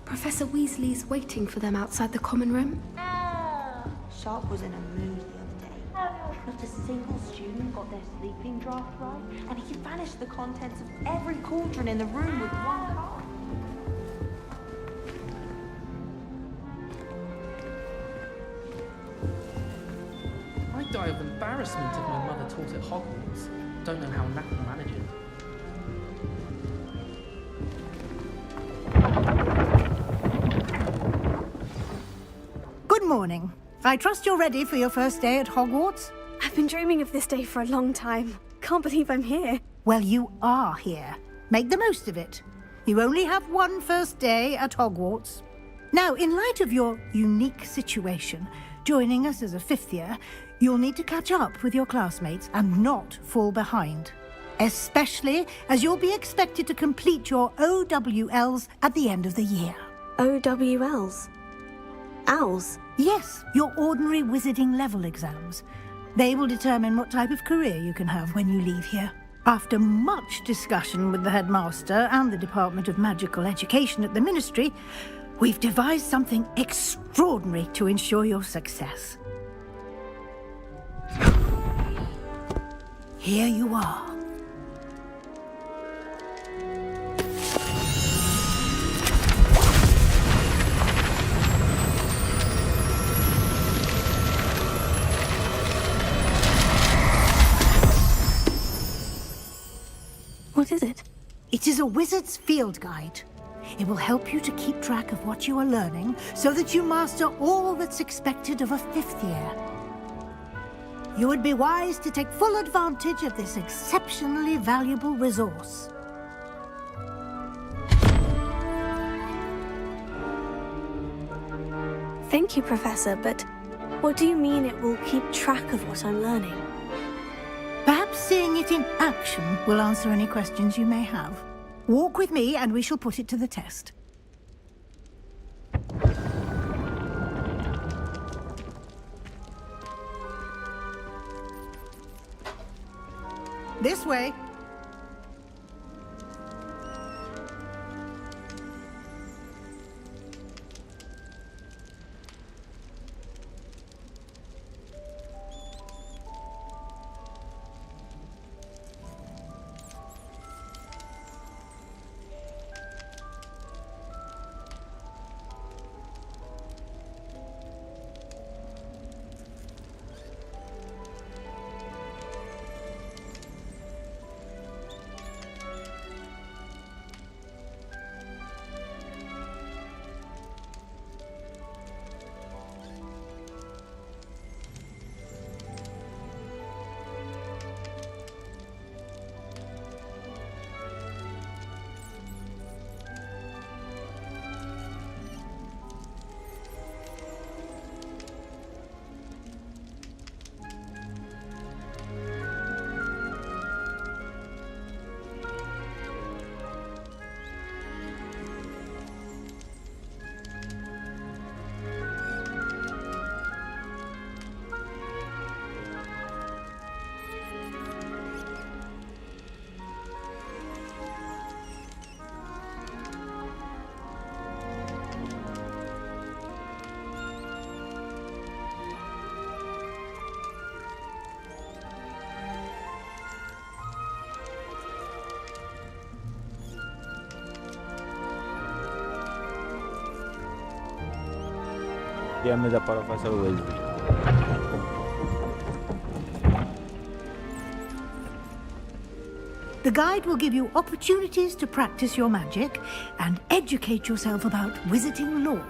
Professor Weasley's waiting for them outside the common room. Sharp was in a mood the other day. Not a single student got their sleeping draft right, and he vanished the contents of every cauldron in the room with one card. I'd die of embarrassment if my mother taught at Hogwarts. Don't know how Nat will manage it. Good morning. I trust you're ready for your first day at Hogwarts? I've been dreaming of this day for a long time. Can't believe I'm here. Well, you are here. Make the most of it. You only have one first day at Hogwarts. Now, in light of your unique situation, joining us as a fifth year, you'll need to catch up with your classmates and not fall behind. Especially as you'll be expected to complete your OWLs at the end of the year. OWLs? Owls? Yes, your ordinary wizarding level exams. They will determine what type of career you can have when you leave here. After much discussion with the headmaster and the Department of Magical Education at the Ministry, we've devised something extraordinary to ensure your success. Here you are. What is it? It is a wizard's field guide. It will help you to keep track of what you are learning so that you master all that's expected of a fifth year. You would be wise to take full advantage of this exceptionally valuable resource. Thank you, Professor, but what do you mean it will keep track of what I'm learning? Perhaps seeing it in action will answer any questions you may have. Walk with me and we shall put it to the test. This way. Idziemy za profesor Weasley. The guide will give you opportunities to practice your magic and educate yourself about wizarding lore.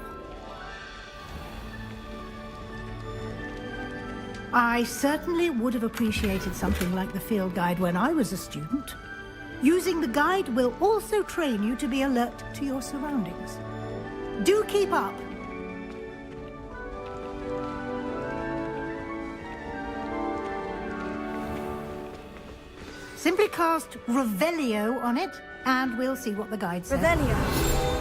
I certainly would have appreciated something like the field guide when I was a student. Using the guide will also train you to be alert to your surroundings. Do keep up! Simply cast Revelio on it, and we'll see what the guide says. Revelio.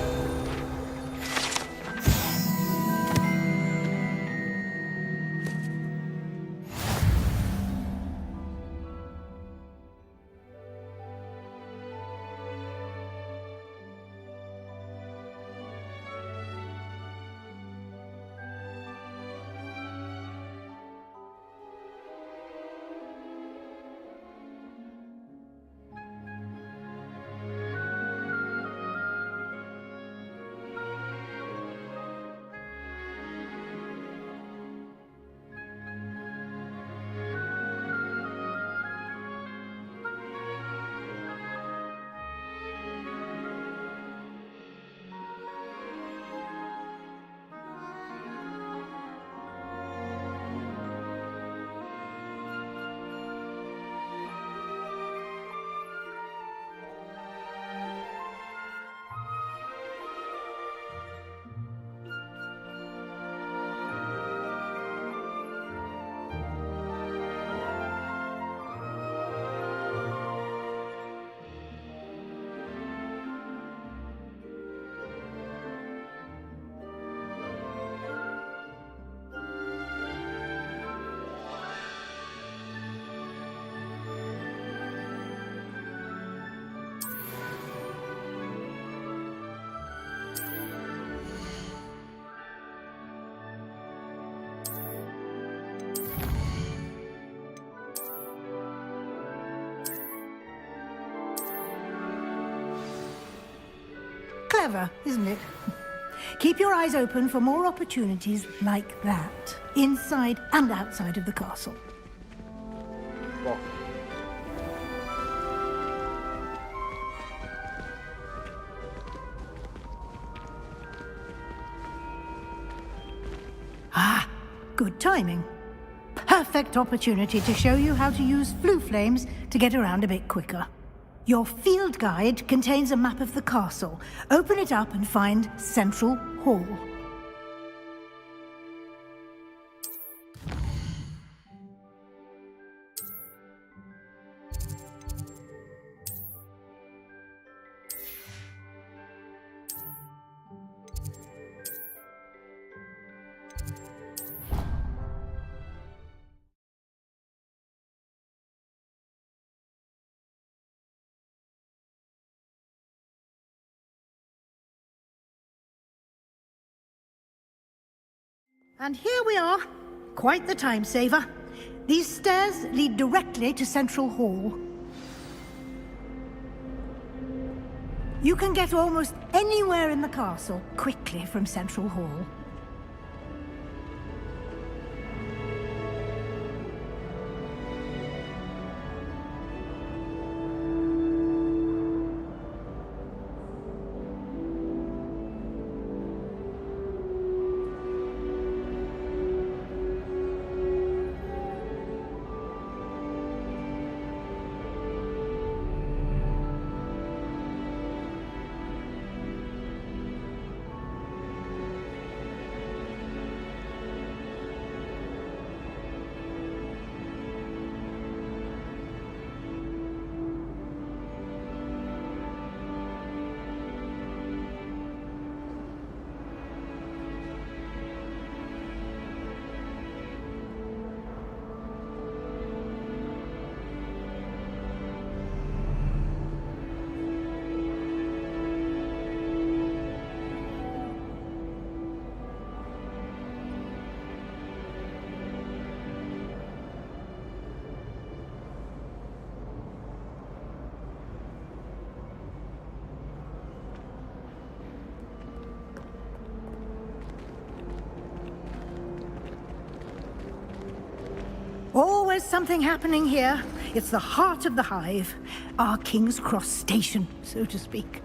Clever, isn't it? Keep your eyes open for more opportunities like that, inside and outside of the castle. Ah, good timing. Perfect opportunity to show you how to use flue flames to get around a bit quicker. Your field guide contains a map of the castle. Open it up and find Central Hall. And here we are. Quite the time saver. These stairs lead directly to Central Hall. You can get almost anywhere in the castle quickly from Central Hall. Always something happening here. It's the heart of the hive, our King's Cross station, so to speak.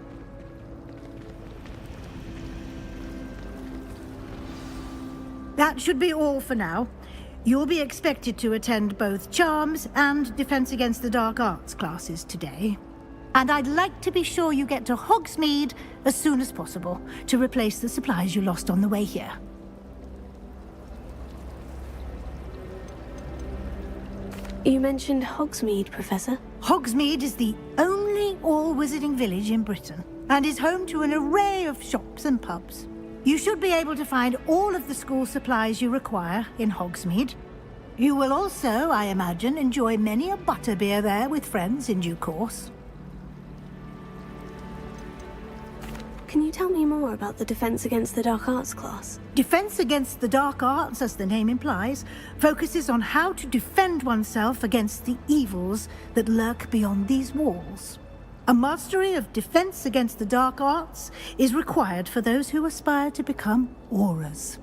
That should be all for now. You'll be expected to attend both Charms and Defense Against the Dark Arts classes today. And I'd like to be sure you get to Hogsmeade as soon as possible to replace the supplies you lost on the way here. You mentioned Hogsmeade, Professor. Hogsmeade is the only all-wizarding village in Britain and is home to an array of shops and pubs. You should be able to find all of the school supplies you require in Hogsmeade. You will also, I imagine, enjoy many a butterbeer there with friends in due course. Can you tell me more about the Defense Against the Dark Arts class? Defense Against the Dark Arts, as the name implies, focuses on how to defend oneself against the evils that lurk beyond these walls. A mastery of Defense Against the Dark Arts is required for those who aspire to become Aurors.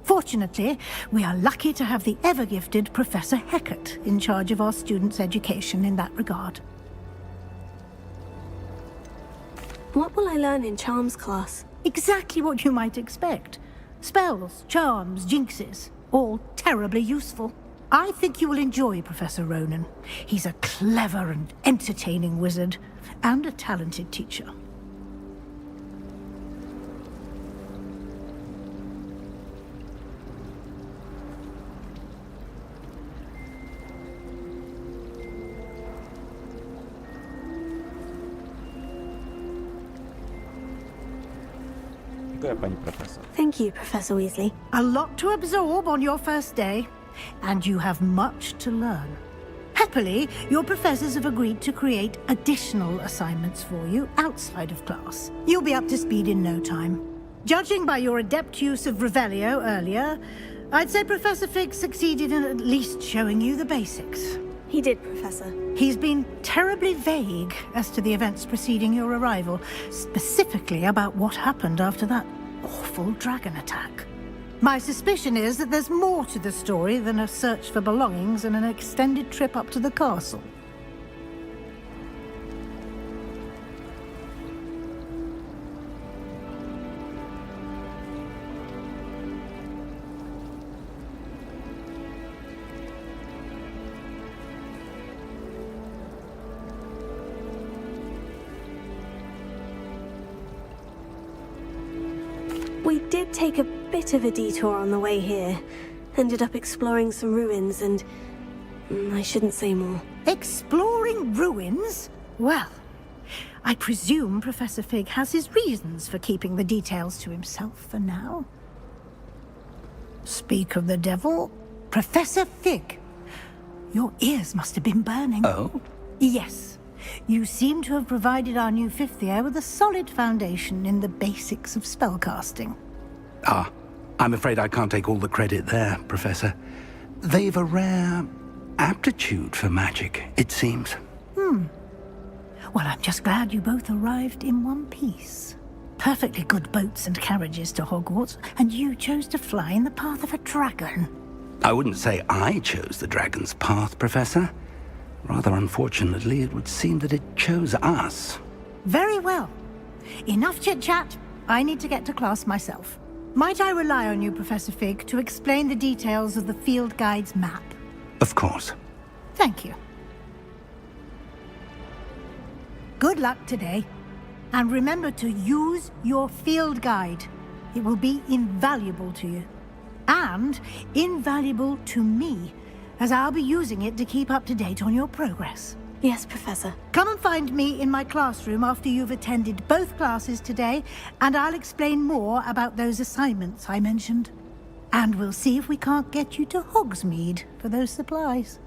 Fortunately, we are lucky to have the ever-gifted Professor Hecat in charge of our students' education in that regard. What will I learn in Charms class? Exactly what you might expect. Spells, charms, jinxes, all terribly useful. I think you will enjoy Professor Ronan. He's a clever and entertaining wizard, and a talented teacher. Dziękuję, pani profesor. Thank you, Professor Weasley. A lot to absorb on your first day, and you have much to learn. Happily, your professors have agreed to create additional assignments for you outside of class. You'll be up to speed in no time. Judging by your adept use of Revelio earlier, I'd say Professor Fig succeeded in at least showing you the basics. He did, Professor. He's been terribly vague as to the events preceding your arrival, specifically about what happened after that awful dragon attack. My suspicion is that there's more to the story than a search for belongings and an extended trip up to the castle. We did take a bit of a detour on the way here. Ended up exploring some ruins and... I shouldn't say more. Exploring ruins? Well, I presume Professor Fig has his reasons for keeping the details to himself for now. Speak of the devil, Professor Fig. Your ears must have been burning. Oh? Yes. You seem to have provided our new fifth year with a solid foundation in the basics of spellcasting. Ah, I'm afraid I can't take all the credit there, Professor. They've a rare aptitude for magic, it seems. Well, I'm just glad you both arrived in one piece. Perfectly good boats and carriages to Hogwarts, and you chose to fly in the path of a dragon. I wouldn't say I chose the dragon's path, Professor. Rather unfortunately, it would seem that it chose us. Very well. Enough chit-chat. I need to get to class myself. Might I rely on you, Professor Fig, to explain the details of the field guide's map? Of course. Thank you. Good luck today. And remember to use your field guide. It will be invaluable to you. And invaluable to me, as I'll be using it to keep up to date on your progress. Yes, Professor. Come and find me in my classroom after you've attended both classes today, and I'll explain more about those assignments I mentioned. And we'll see if we can't get you to Hogsmeade for those supplies.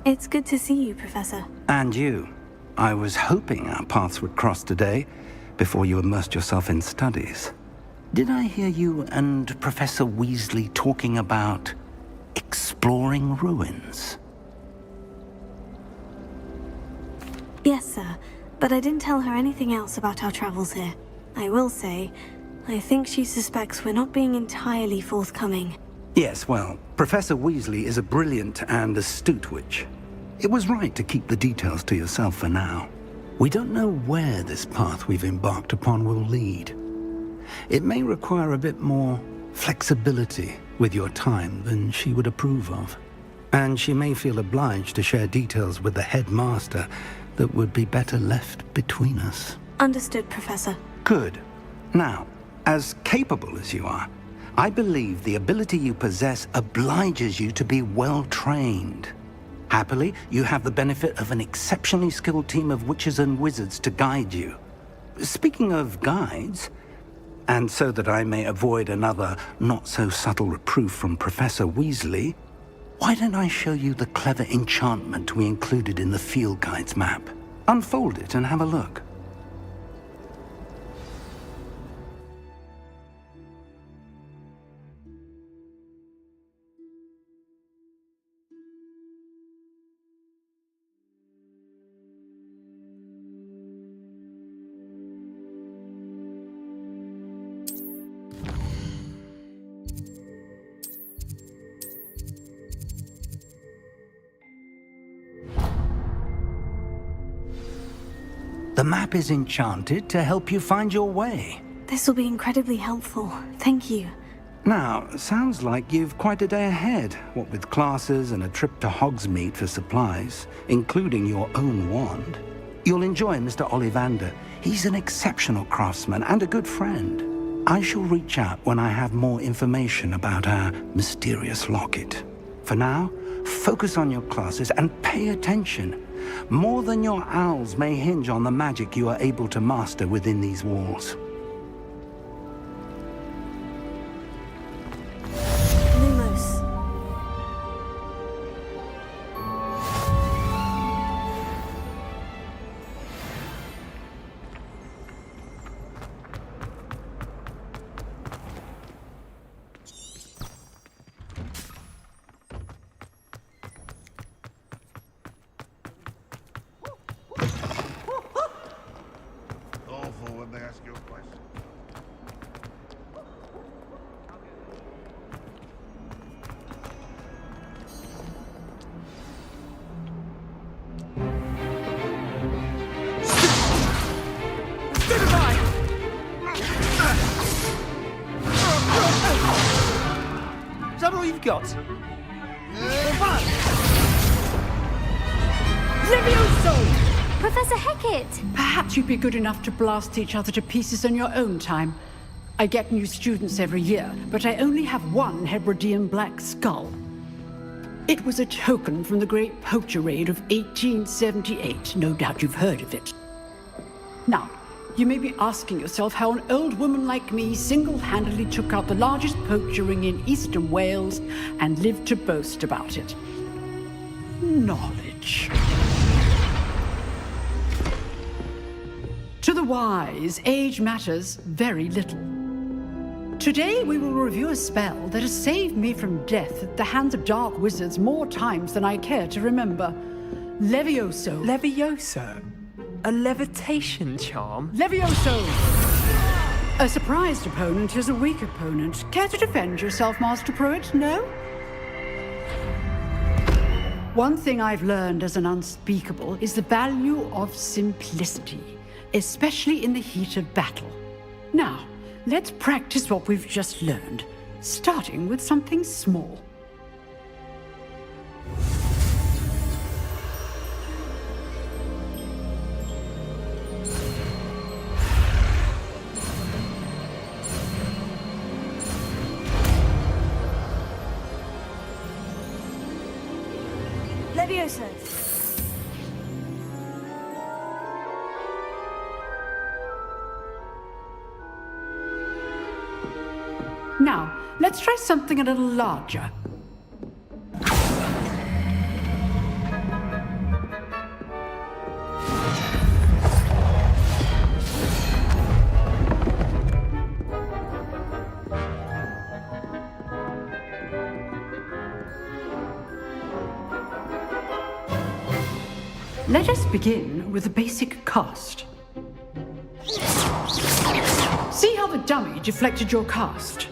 It's good to see you, Professor. And you. I was hoping our paths would cross today, before you immersed yourself in studies. Did I hear you and Professor Weasley talking about exploring ruins? Yes, sir. But I didn't tell her anything else about our travels here. I will say, I think she suspects we're not being entirely forthcoming. Yes, well, Professor Weasley is a brilliant and astute witch. It was right to keep the details to yourself for now. We don't know where this path we've embarked upon will lead. It may require a bit more flexibility with your time than she would approve of. And she may feel obliged to share details with the headmaster that would be better left between us. Understood, Professor. Good. Now, as capable as you are, I believe the ability you possess obliges you to be well trained. Happily, you have the benefit of an exceptionally skilled team of witches and wizards to guide you. Speaking of guides, and so that I may avoid another not-so-subtle reproof from Professor Weasley, why don't I show you the clever enchantment we included in the field guide's map? Unfold it and have a look. The map is enchanted to help you find your way. This will be incredibly helpful. Thank you. Now, sounds like you've quite a day ahead, what with classes and a trip to Hogsmeade for supplies, including your own wand. You'll enjoy Mr. Ollivander. He's an exceptional craftsman and a good friend. I shall reach out when I have more information about our mysterious locket. For now, focus on your classes and pay attention. More than your owls may hinge on the magic you are able to master within these walls. Lumos. Is that all you've got? Levioso! Professor Hecat! Perhaps you'd be good enough to blast each other to pieces in your own time. I get new students every year, but I only have one Hebridean black skull. It was a token from the Great Poacher Raid of 1878. No doubt you've heard of it. Now, you may be asking yourself how an old woman like me single-handedly took out the largest poacher ring in eastern Wales and lived to boast about it. Knowledge. To the wise, age matters very little. Today we will review a spell that has saved me from death at the hands of dark wizards more times than I care to remember. Levioso. Levioso? A levitation charm? Levioso! A surprised opponent is a weak opponent. Care to defend yourself, Master Pruitt? No? One thing I've learned as an unspeakable is the value of simplicity, especially in the heat of battle. Now, let's practice what we've just learned, starting with something small. Levioso. Now, let's try something a little larger. Let us begin with the basic cast. See how the dummy deflected your cast?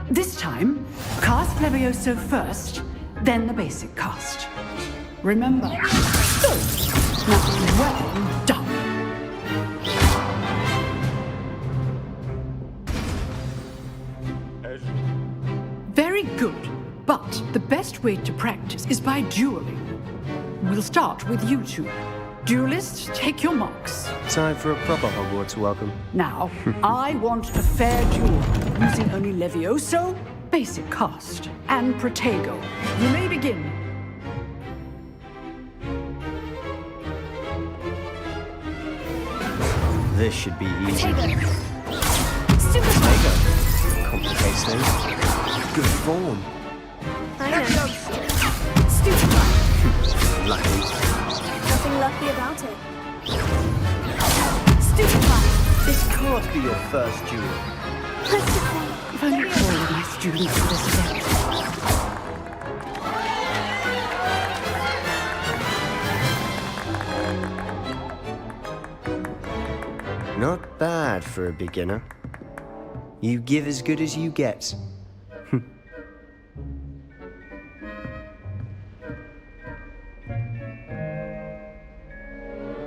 This time, cast Levioso first, then the basic cast. Remember. Good. Now, well done. Very good. But the best way to practice is by dueling. We'll start with you two. Duelists, take your marks. Time for a proper Hogwarts welcome. Now, I want a fair duel, using only Levioso, basic cast, and Protego. You may begin. This should be easy. Super Protego. Complicates things. Good form. I know. Stupefy. Lucky. Nothing lucky about it. Stupefy. This can't be your first duel. If only all of my students were this adept. Not bad for a beginner. You give as good as you get.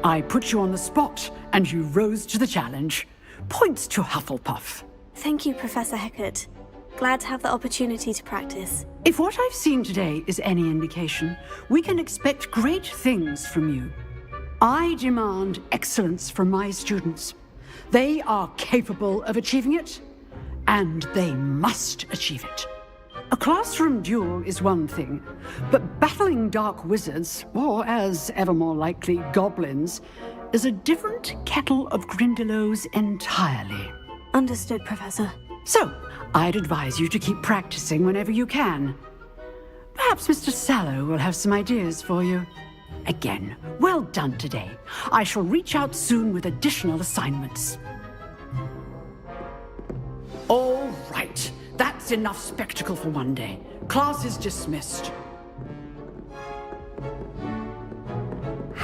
I put you on the spot, and you rose to the challenge. Points to Hufflepuff. Thank you, Professor Hecat. Glad to have the opportunity to practice. If what I've seen today is any indication, we can expect great things from you. I demand excellence from my students. They are capable of achieving it, and they must achieve it. A classroom duel is one thing, but battling dark wizards, or as ever more likely, goblins, is a different kettle of Grindylows entirely. Understood, Professor. So, I'd advise you to keep practicing whenever you can. Perhaps Mr. Sallow will have some ideas for you. Again, well done today. I shall reach out soon with additional assignments. All right. That's enough spectacle for one day. Class is dismissed.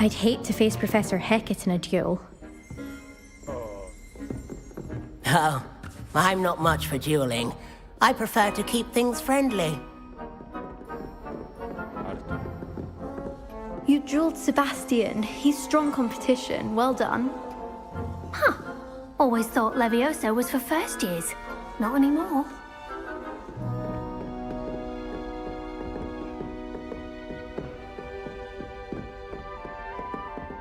I'd hate to face Professor Hecat in a duel. Oh, I'm not much for dueling. I prefer to keep things friendly. You dueled Sebastian. He's strong competition. Well done. Huh. Always thought Levioso was for first years. Not anymore.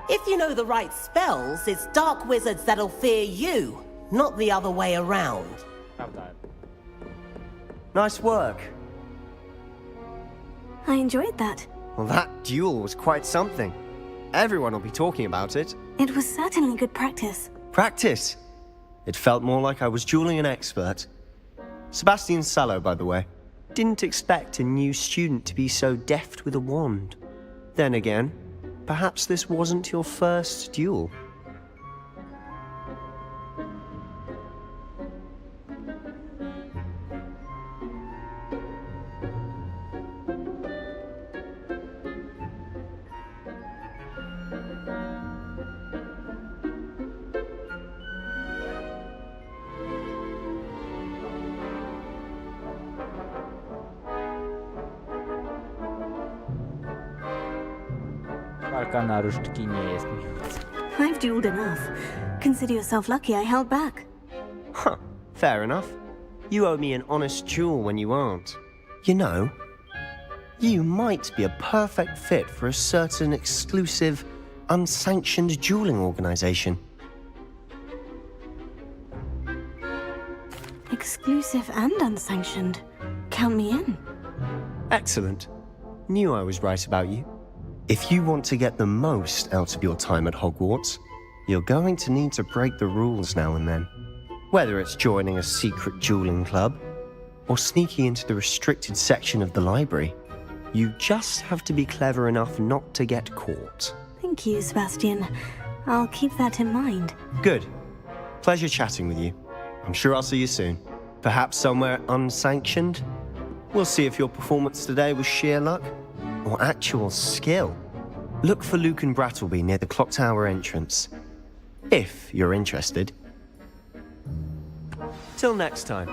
If you know the right spells, it's dark wizards that'll fear you, not the other way around. Nice work. I enjoyed that. Well, that duel was quite something. Everyone will be talking about it. It was certainly good practice. Practice? It felt more like I was dueling an expert. Sebastian Sallow, by the way. Didn't expect a new student to be so deft with a wand. Then again, perhaps this wasn't your first duel. Walka na różdżki nie jest miła. I've dueled enough. Consider yourself lucky I held back. Huh, fair enough. You owe me an honest duel when you aren't. You know, you might be a perfect fit for a certain exclusive, unsanctioned dueling organization. Exclusive and unsanctioned. Count me in. Excellent. Knew I was right about you. If you want to get the most out of your time at Hogwarts, you're going to need to break the rules now and then. Whether it's joining a secret dueling club, or sneaking into the restricted section of the library, you just have to be clever enough not to get caught. Thank you, Sebastian. I'll keep that in mind. Good. Pleasure chatting with you. I'm sure I'll see you soon. Perhaps somewhere unsanctioned? We'll see if your performance today was sheer luck or actual skill. Look for Luke and Brattleby near the clock tower entrance. If you're interested. Till next time.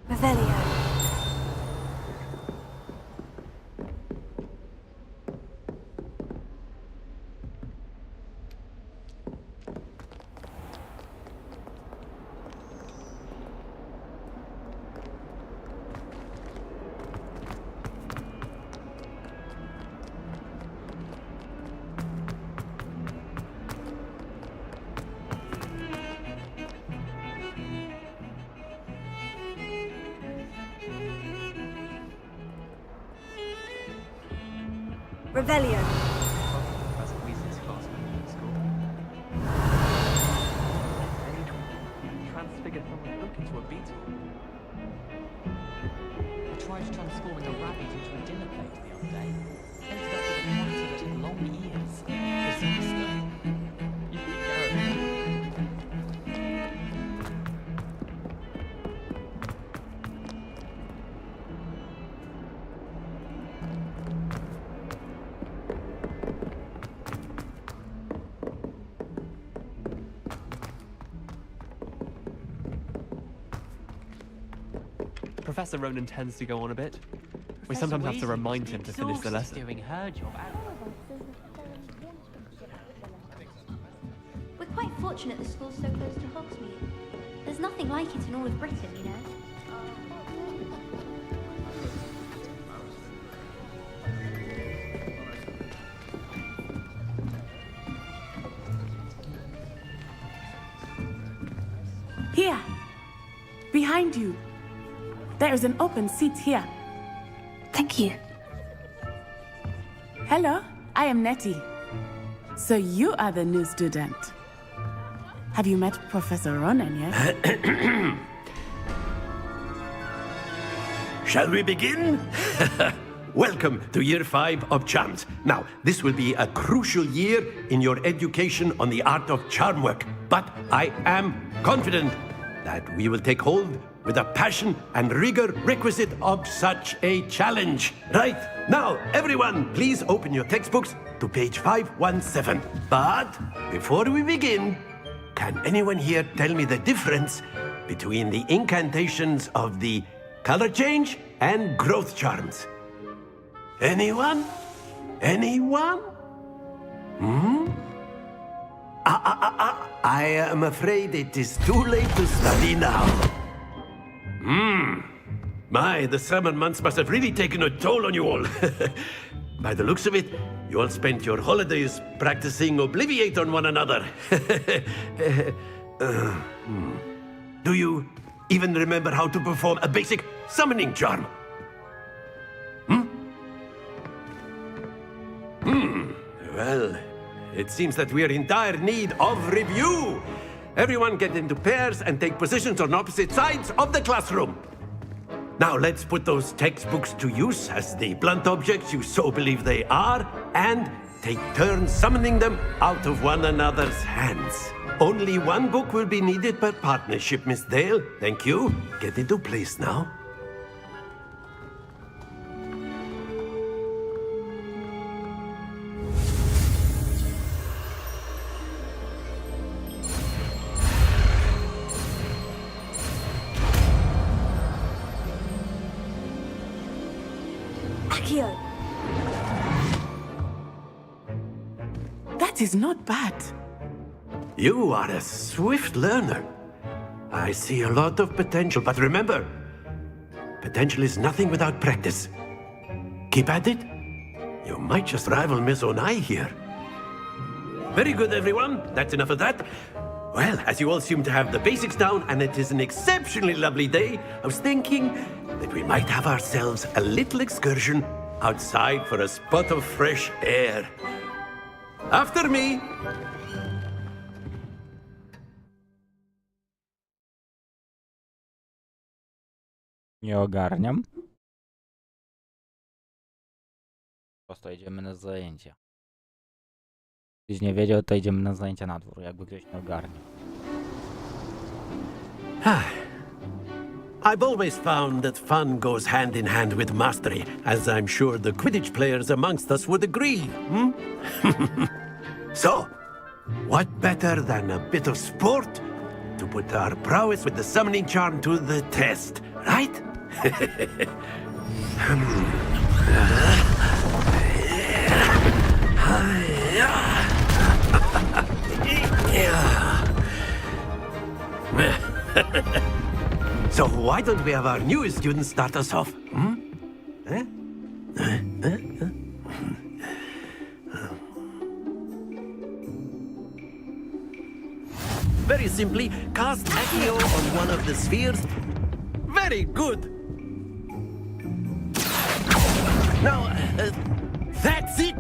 Revelio. Revelio. Transfigured from a book into a beetle. I tried transforming a rabbit into a dinner plate the other day. Ended up with a platter that had long ears. Disaster. You could go. Professor Ronan tends to go on a bit. We sometimes have to remind him to finish the lesson. Doing her job. We're quite fortunate the school's so close to Hogsmeade. There's nothing like it in all of Britain, you know. Here! Behind you! There is an open seat here. Thank you. Hello, I am Nettie. So you are the new student. Have you met Professor Ronan yet? Shall we begin? Welcome to Year 5 of Charms. Now, this will be a crucial year in your education on the art of charm work. But I am confident that we will take hold with the passion and rigor requisite of such a challenge. Right, now, everyone, please open your textbooks to page 517. But before we begin, can anyone here tell me the difference between the incantations of the color change and growth charms? Anyone? Anyone? I am afraid it is too late to study now. My, the summer months must have really taken a toll on you all. By the looks of it, you all spent your holidays practicing Obliviate on one another. Do you even remember how to perform a basic summoning charm? Well, it seems that we are in dire need of review. Everyone get into pairs and take positions on opposite sides of the classroom. Now let's put those textbooks to use as the blunt objects you so believe they are, and take turns summoning them out of one another's hands. Only one book will be needed per partnership, Miss Dale. Thank you. Get into place now. Accio. That is not bad. You are a swift learner. I see a lot of potential, but remember, potential is nothing without practice. Keep at it. You might just rival Miss Onai here. Very good, everyone. That's enough of that. Well, as you all seem to have the basics down, and it is an exceptionally lovely day, I was thinking that we might have ourselves a little excursion outside for a spot of fresh air. After me! Nie ogarniam. Prosto idziemy na zajęcia. Ktoś nie wiedział, to idziemy na zajęcia na dwór, jakby ktoś nie ogarniał. I've always found that fun goes hand in hand with mastery, as I'm sure the Quidditch players amongst us would agree, hmm? So, what better than a bit of sport to put our prowess with the summoning charm to the test, right? So why don't we have our newest student start us off? Hmm? Very simply, cast Accio on one of the spheres. Very good. Now, that's it.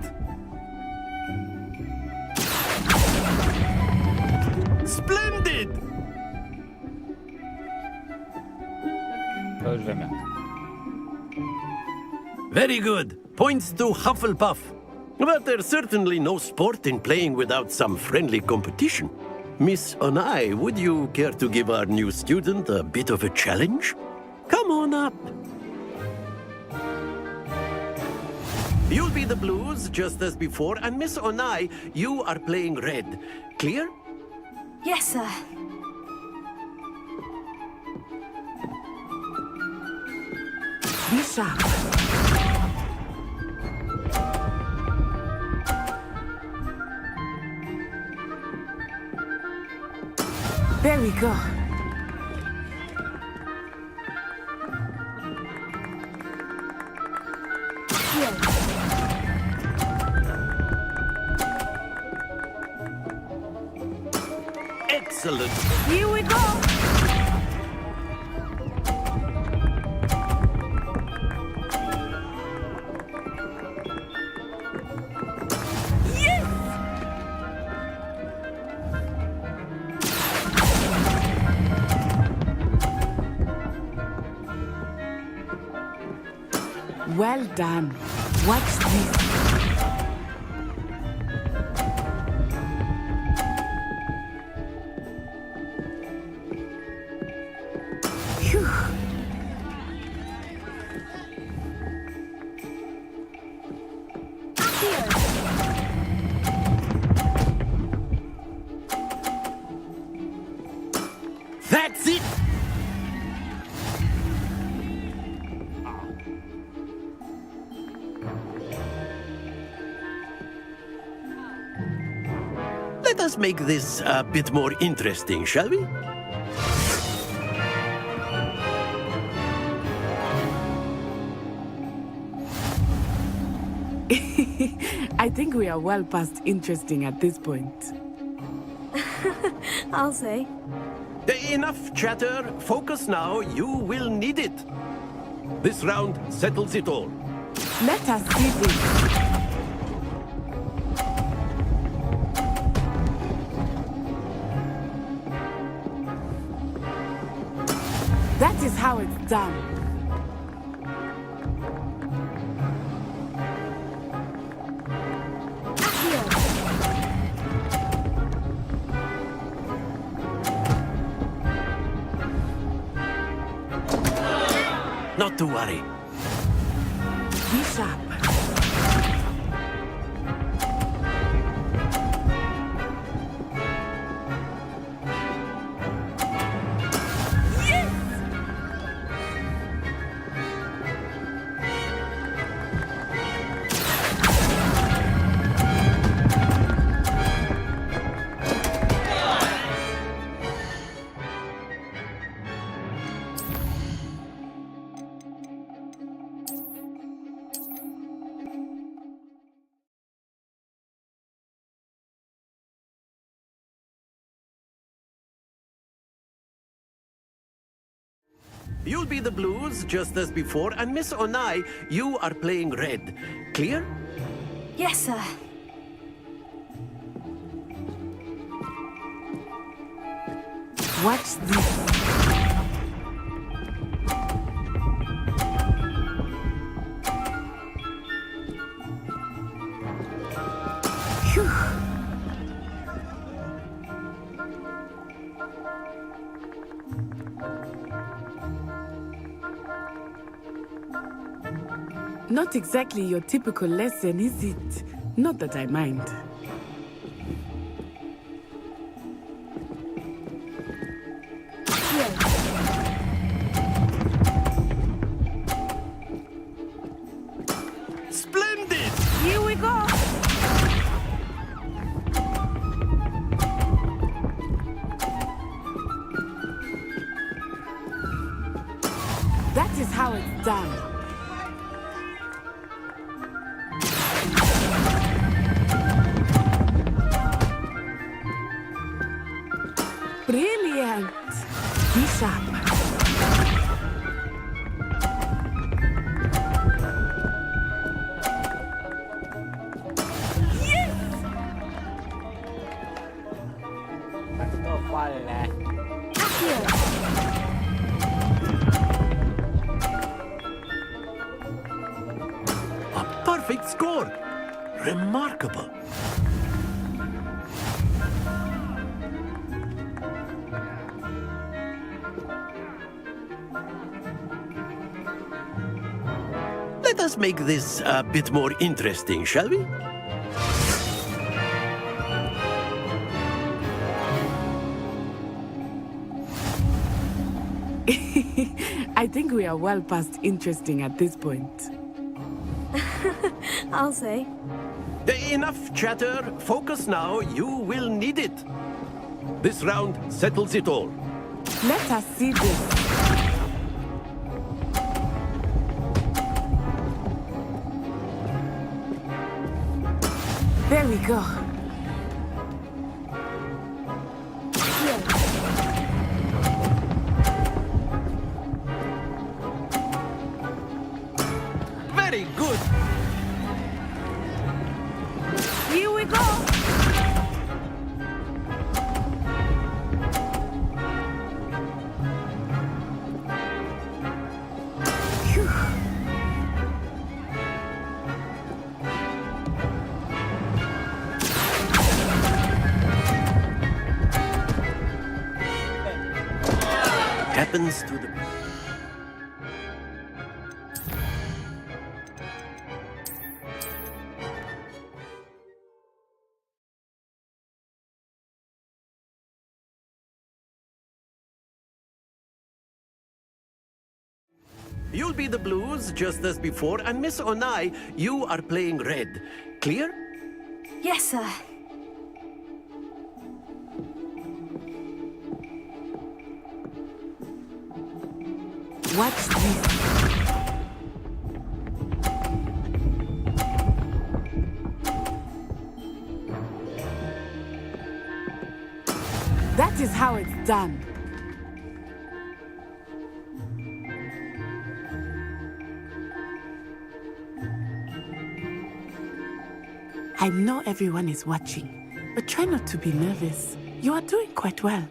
Splendid. To już wiem jak. Very good. Points to Hufflepuff. But there's certainly no sport in playing without some friendly competition. Miss Onai, would you care to give our new student a bit of a challenge? Come on up. You'll be the blues, just as before, and Miss Onai, you are playing red. Clear? Yes, sir. Be sharp. There we go. Excellent. Here we go. Well done. Watch this. Phew. That's it. Let us make this a bit more interesting, shall we? I think we are well past interesting at this point. I'll say. Enough chatter. Focus now. You will need it. This round settles it all. Let us see this. That is how it's done. Not to worry. Be sharp. You'll be the blues, just as before, and Miss Onai, you are playing red. Clear? Yes, sir. Watch this. Phew. Not exactly your typical lesson, is it? Not that I mind. Splendid! Here we go! That is how it's done. Brilliant! Be sharp. To fale. A perfect score! Remarkable. Let us make this a bit more interesting, shall we? I think we are well past interesting at this point. I'll say. Enough chatter. Focus now. You will need it. This round settles it all. Let us see this. There we go. Very good. Here we go. Phew. Happens to the... You'll be the blues, just as before, and Miss Onai, you are playing red. Clear? Yes, sir. Watch this. That is how it's done. I know everyone is watching, but try not to be nervous. You are doing quite well.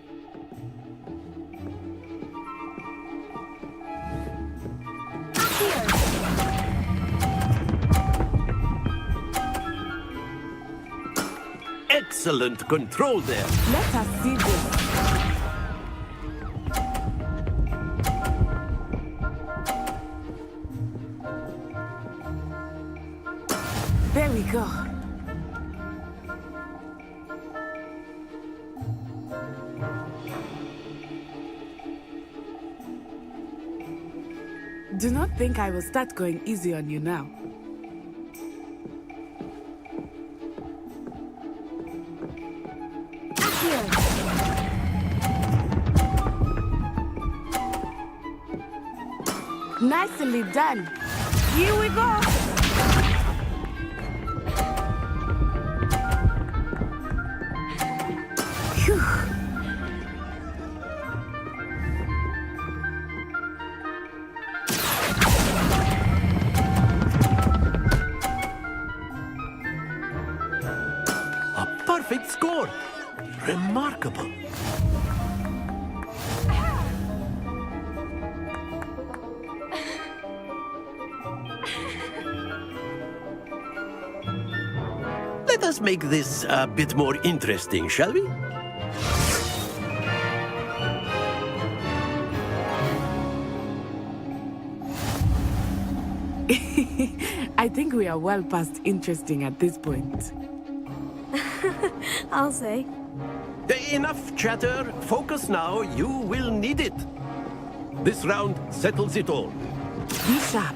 Excellent control there. Let us see this. There we go. Do not think I will start going easy on you now. Nicely done. Here we go. Phew. Remarkable. Let us make this a bit more interesting, shall we? I think we are well past interesting at this point. I'll say. Enough chatter. Focus now. You will need it. This round settles it all. Be sharp.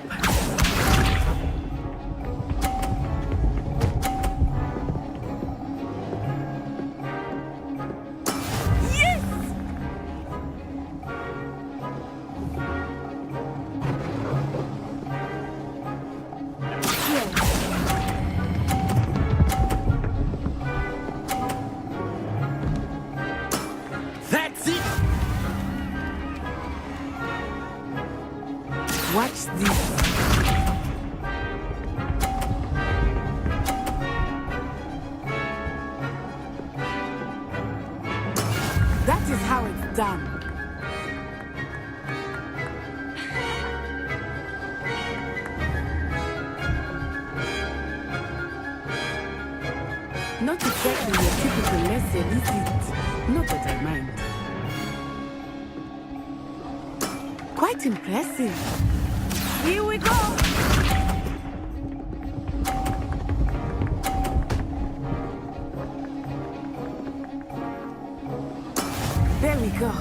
That's it. Watch this. That is how it's done. Not exactly your typical lesson, is it? Not that I mind. Quite impressive. Here we go! There we go.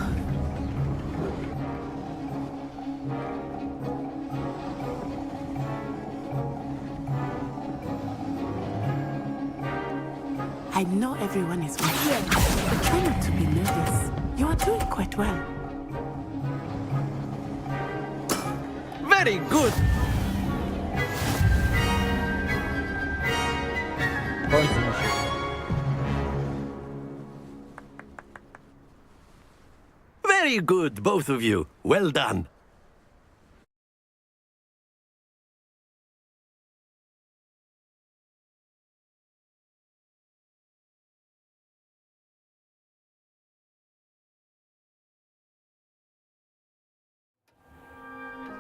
I know everyone is watching, but try not to be nervous. You are doing quite well. Very good. Very good, both of you. Well done.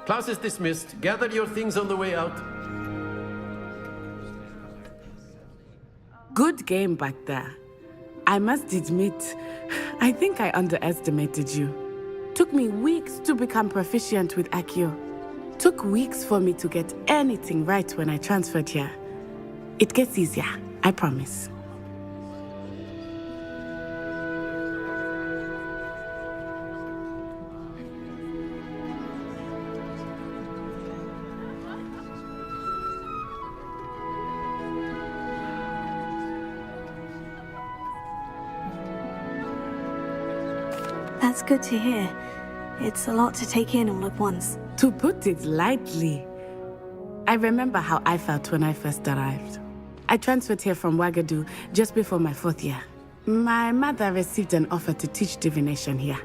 Class is dismissed. Gather your things on the way out. Good game back there. I must admit, I think I underestimated you. Took me weeks to become proficient with Accio. Took weeks for me to get anything right when I transferred here. It gets easier, I promise. That's good to hear. It's a lot to take in all at once. To put it lightly, I remember how I felt when I first arrived. I transferred here from Ouagadougou just before my 4th year. My mother received an offer to teach divination here.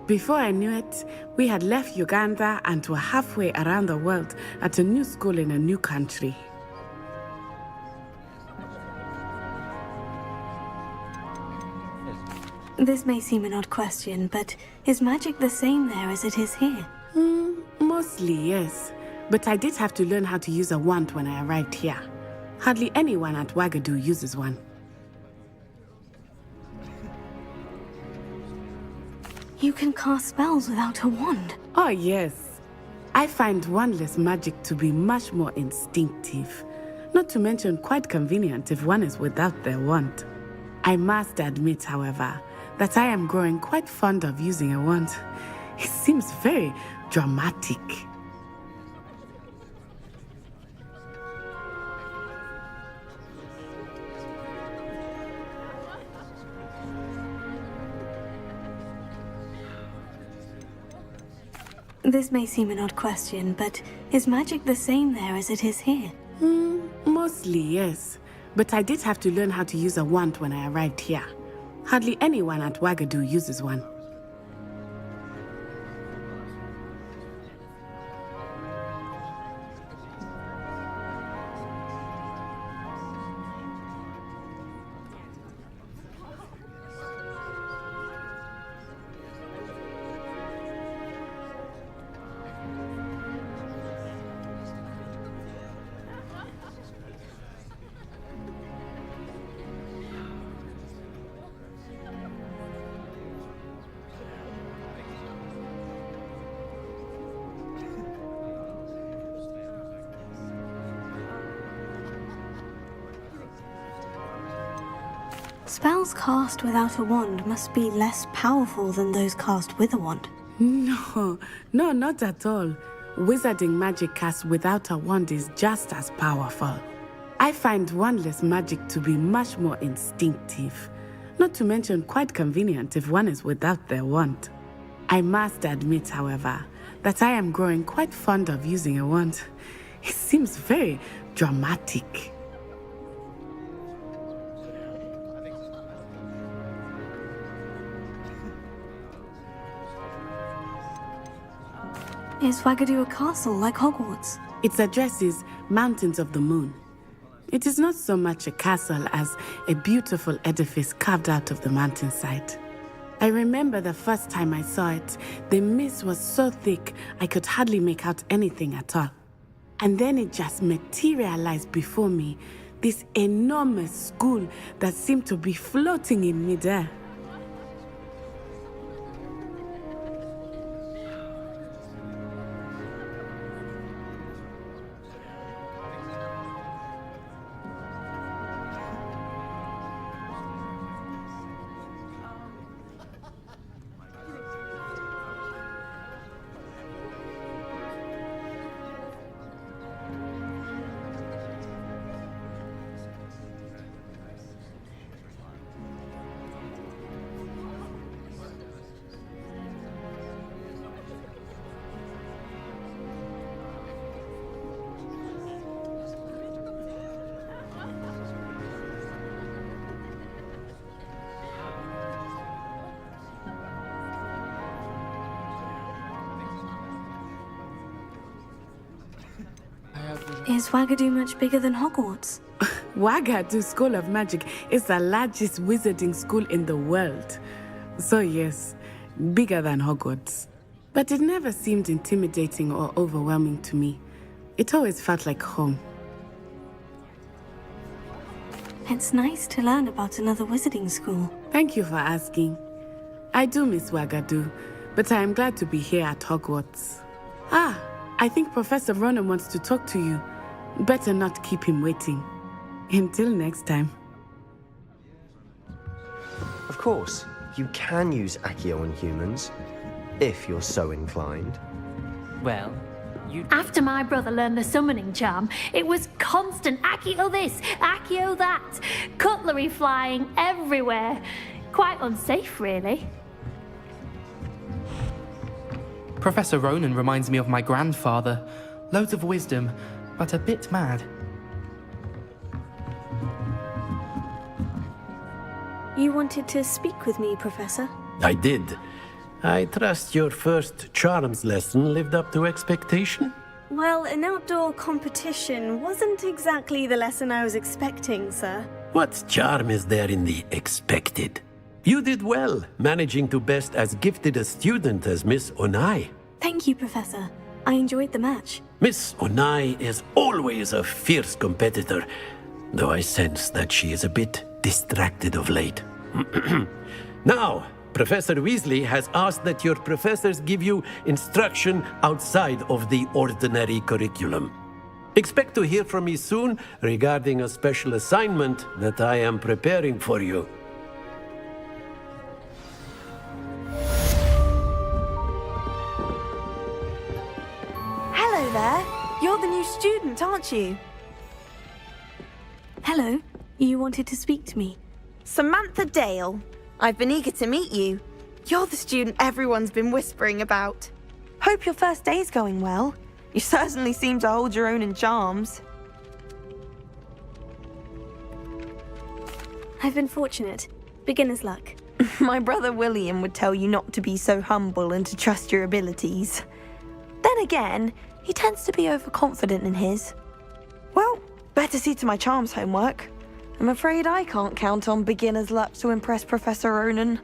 Before I knew it, we had left Uganda and were halfway around the world at a new school in a new country. This may seem an odd question, but is magic the same there as it is here? Mostly, yes. But I did have to learn how to use a wand when I arrived here. Hardly anyone at Ouagadougou uses one. You can cast spells without a wand. Oh, yes. I find wandless magic to be much more instinctive. Not to mention quite convenient if one is without their wand. I must admit, however, that I am growing quite fond of using a wand. It seems very dramatic. This may seem an odd question, but is magic the same there as it is here? Mostly, yes. But I did have to learn how to use a wand when I arrived here. Hardly anyone at Ouagadougou uses one. Spells cast without a wand must be less powerful than those cast with a wand. No, not at all. Wizarding magic cast without a wand is just as powerful. I find wandless magic to be much more instinctive. Not to mention quite convenient if one is without their wand. I must admit, however, that I am growing quite fond of using a wand. It seems very dramatic. Is Wagadu a castle like Hogwarts? Its address is Mountains of the Moon. It is not so much a castle as a beautiful edifice carved out of the mountainside. I remember the first time I saw it, the mist was so thick I could hardly make out anything at all. And then it just materialized before me, this enormous school that seemed to be floating in midair. Is Wagadu much bigger than Hogwarts? Wagadu School of Magic is the largest wizarding school in the world. So yes, bigger than Hogwarts. But it never seemed intimidating or overwhelming to me. It always felt like home. It's nice to learn about another wizarding school. Thank you for asking. I do miss Wagadu, but I am glad to be here at Hogwarts. Ah, I think Professor Ronan wants to talk to you. Better not keep him waiting. Until next time. Of course, you can use Accio on humans, if you're so inclined. Well, After my brother learned the summoning charm, it was constant Accio this, Accio that, cutlery flying everywhere. Quite unsafe, really. Professor Ronan reminds me of my grandfather. Loads of wisdom, but a bit mad. You wanted to speak with me, Professor? I did. I trust your first charms lesson lived up to expectation? Well, an outdoor competition wasn't exactly the lesson I was expecting, sir. What charm is there in the expected? You did well, managing to best as gifted a student as Miss Onai. Thank you, Professor. I enjoyed the match. Miss Onai is always a fierce competitor, though I sense that she is a bit distracted of late. Now, Professor Weasley has asked that your professors give you instruction outside of the ordinary curriculum. Expect to hear from me soon regarding a special assignment that I am preparing for you. Hello there. You're the new student, aren't you? Hello. You wanted to speak to me. Samantha Dale. I've been eager to meet you. You're the student everyone's been whispering about. Hope your first day's going well. You certainly seem to hold your own in charms. I've been fortunate. Beginner's luck. My brother William would tell you not to be so humble and to trust your abilities. Then again, he tends to be overconfident in his. Well, better see to my charms homework. I'm afraid I can't count on beginner's luck to impress Professor Ronan.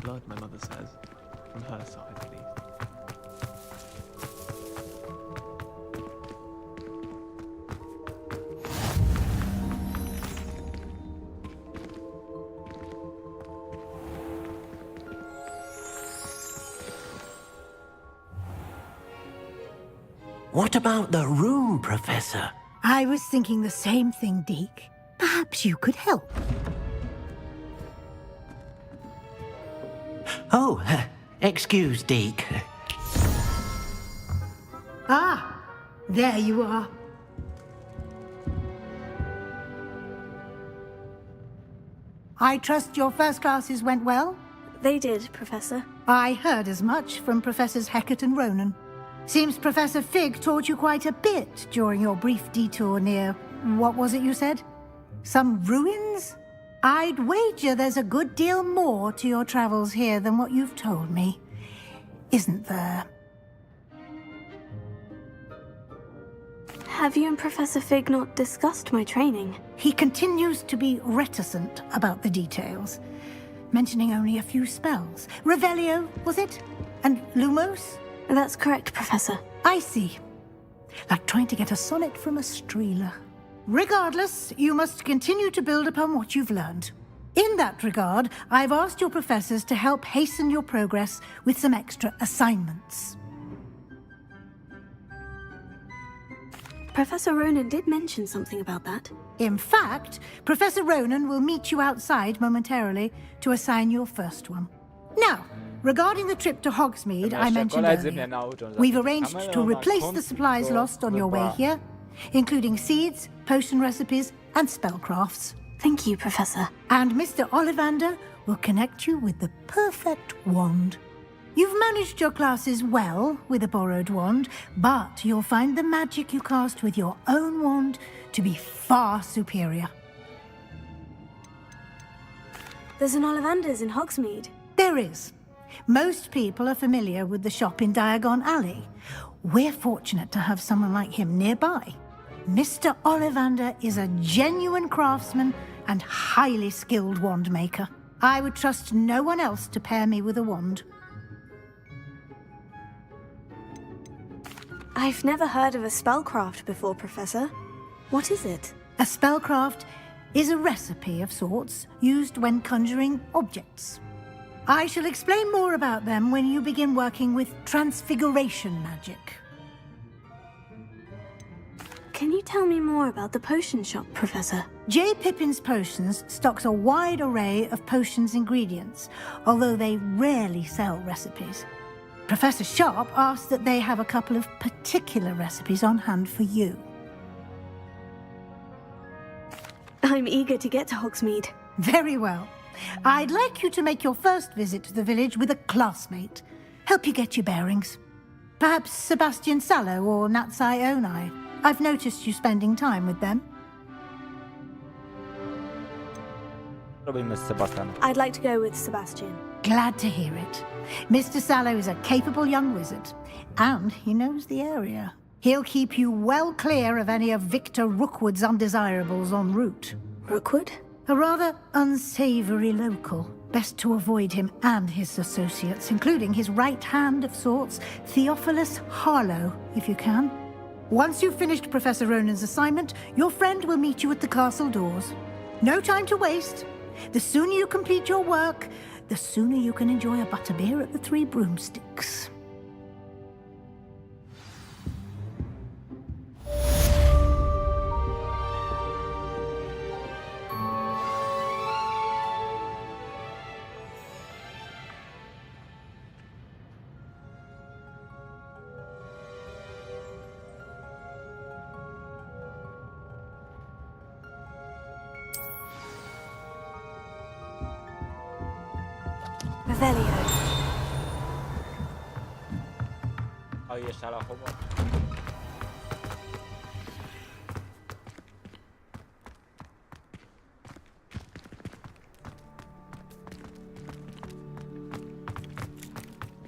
blood, my mother says. From her side, at least. What about the room, Professor? I was thinking the same thing, Deke. Perhaps you could help. Oh, excuse, Deke. Ah, there you are. I trust your first classes went well? They did, Professor. I heard as much from Professors Hecat and Ronan. Seems Professor Fig taught you quite a bit during your brief detour near... what was it you said? Some ruins? I'd wager there's a good deal more to your travels here than what you've told me. Isn't there? Have you and Professor Fig not discussed my training? He continues to be reticent about the details, mentioning only a few spells. Revelio, was it? And Lumos? That's correct, Professor. I see. Like trying to get a sonnet from a streeler. Regardless, you must continue to build upon what you've learned. In that regard, I've asked your professors to help hasten your progress with some extra assignments. Professor Ronan did mention something about that. In fact, Professor Ronan will meet you outside momentarily to assign your first one. Now, regarding the trip to Hogsmeade I mentioned earlier, we've arranged to replace the supplies lost on your way here, including seeds, potion recipes, and spellcrafts. Thank you, Professor. And Mr. Ollivander will connect you with the perfect wand. You've managed your classes well with a borrowed wand, but you'll find the magic you cast with your own wand to be far superior. There's an Ollivander's in Hogsmeade. There is. Most people are familiar with the shop in Diagon Alley. We're fortunate to have someone like him nearby. Mr. Ollivander is a genuine craftsman and highly skilled wand maker. I would trust no one else to pair me with a wand. I've never heard of a spellcraft before, Professor. What is it? A spellcraft is a recipe of sorts used when conjuring objects. I shall explain more about them when you begin working with transfiguration magic. Can you tell me more about the potion shop, Professor? J. Pippin's Potions stocks a wide array of potions ingredients, although they rarely sell recipes. Professor Sharp asked that they have a couple of particular recipes on hand for you. I'm eager to get to Hogsmeade. Very well. I'd like you to make your first visit to the village with a classmate. Help you get your bearings. Perhaps Sebastian Sallow or Natsai Onai. I've noticed you spending time with them. Robimy z Sebastianem. I'd like to go with Sebastian. Glad to hear it. Mr. Sallow is a capable young wizard, and he knows the area. He'll keep you well clear of any of Victor Rookwood's undesirables en route. Rookwood? A rather unsavory local. Best to avoid him and his associates, including his right hand of sorts, Theophilus Harlow, if you can. Once you've finished Professor Ronan's assignment, your friend will meet you at the castle doors. No time to waste. The sooner you complete your work, the sooner you can enjoy a butterbeer at the Three Broomsticks. Revelio. O, jeszcze ale homo.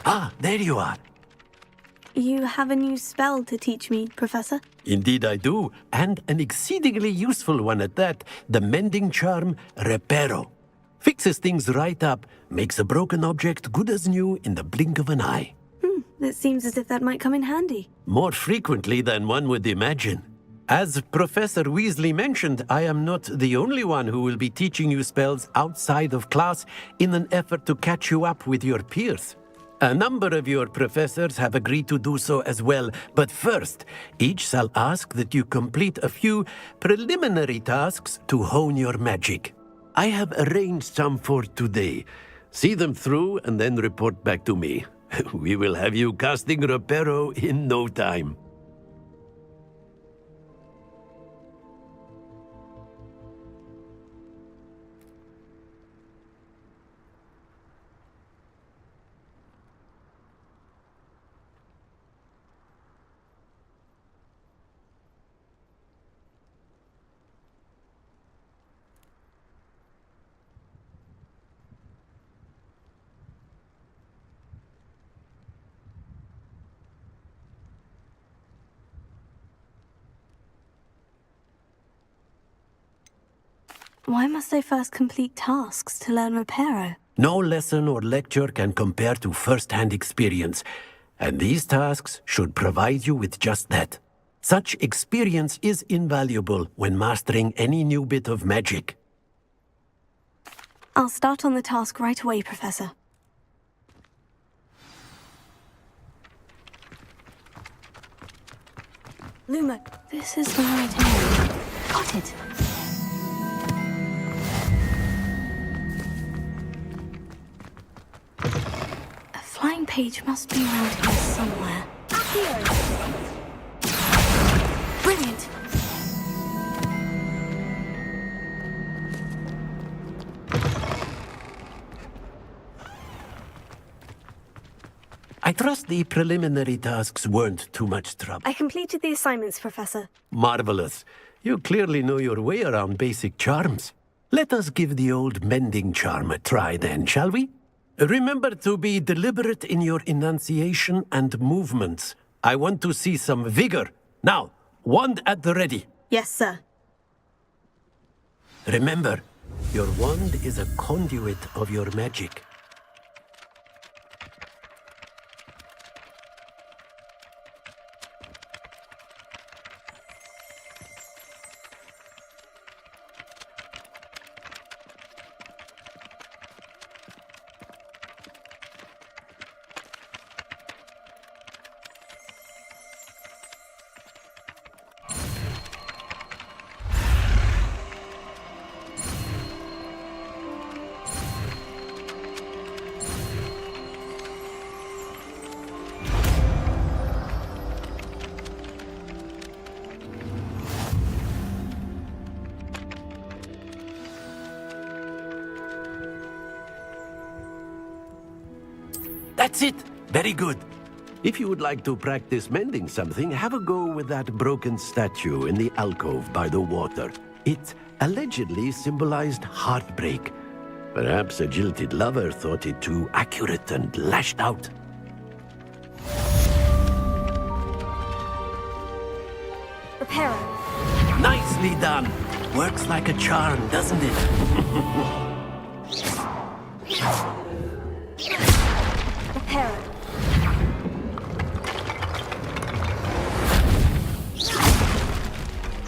Ah, there you are. You have a new spell to teach me, Professor? Indeed I do, and an exceedingly useful one at that, the mending charm Repero. Fixes things right up, makes a broken object good as new in the blink of an eye. It seems as if that might come in handy. More frequently than one would imagine. As Professor Weasley mentioned, I am not the only one who will be teaching you spells outside of class in an effort to catch you up with your peers. A number of your professors have agreed to do so as well, but first, each shall ask that you complete a few preliminary tasks to hone your magic. I have arranged some for today. See them through and then report back to me. We will have you casting Reparo in no time. Why must I first complete tasks to learn Reparo? No lesson or lecture can compare to first-hand experience, and these tasks should provide you with just that. Such experience is invaluable when mastering any new bit of magic. I'll start on the task right away, Professor. Luma, this is the right area. Got it. A flying page must be around here somewhere. Accio! Brilliant! I trust the preliminary tasks weren't too much trouble. I completed the assignments, Professor. Marvelous. You clearly know your way around basic charms. Let us give the old mending charm a try then, shall we? Remember to be deliberate in your enunciation and movements. I want to see some vigor. Now, wand at the ready. Yes, sir. Remember, your wand is a conduit of your magic. That's it! Very good. If you would like to practice mending something, have a go with that broken statue in the alcove by the water. It allegedly symbolized heartbreak. Perhaps a jilted lover thought it too accurate and lashed out. Reparo. Nicely done! Works like a charm, doesn't it? Reparo.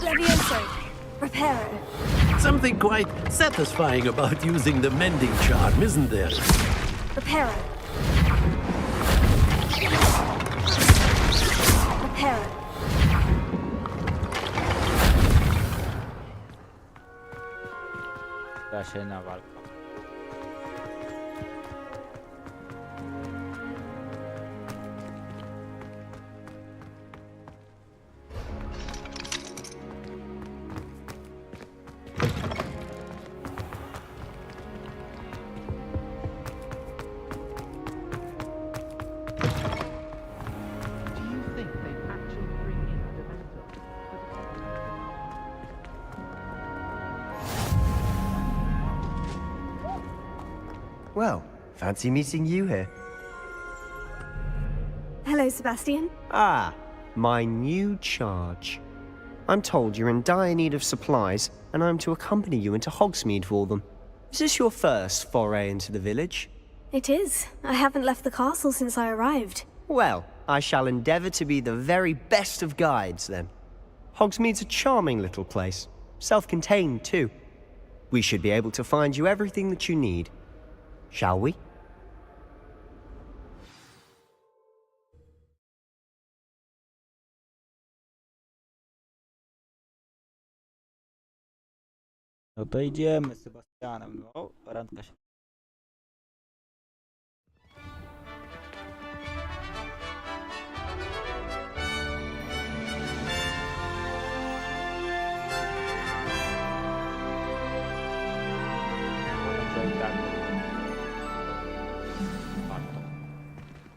Levioso. Reparo. Something quite satisfying about using the mending charm, isn't there? Reparo. Reparo. Zaczyna walka. Do you think they'd actually bring in a developer? Well, fancy meeting you here. Hello, Sebastian. Ah, my new charge. I'm told you're in dire need of supplies, and I'm to accompany you into Hogsmeade for them. Is this your first foray into the village? It is. I haven't left the castle since I arrived. Well, I shall endeavour to be the very best of guides, then. Hogsmeade's a charming little place. Self-contained, too. We should be able to find you everything that you need. Shall we? No to idziemy z Sebastianem. No, randka się.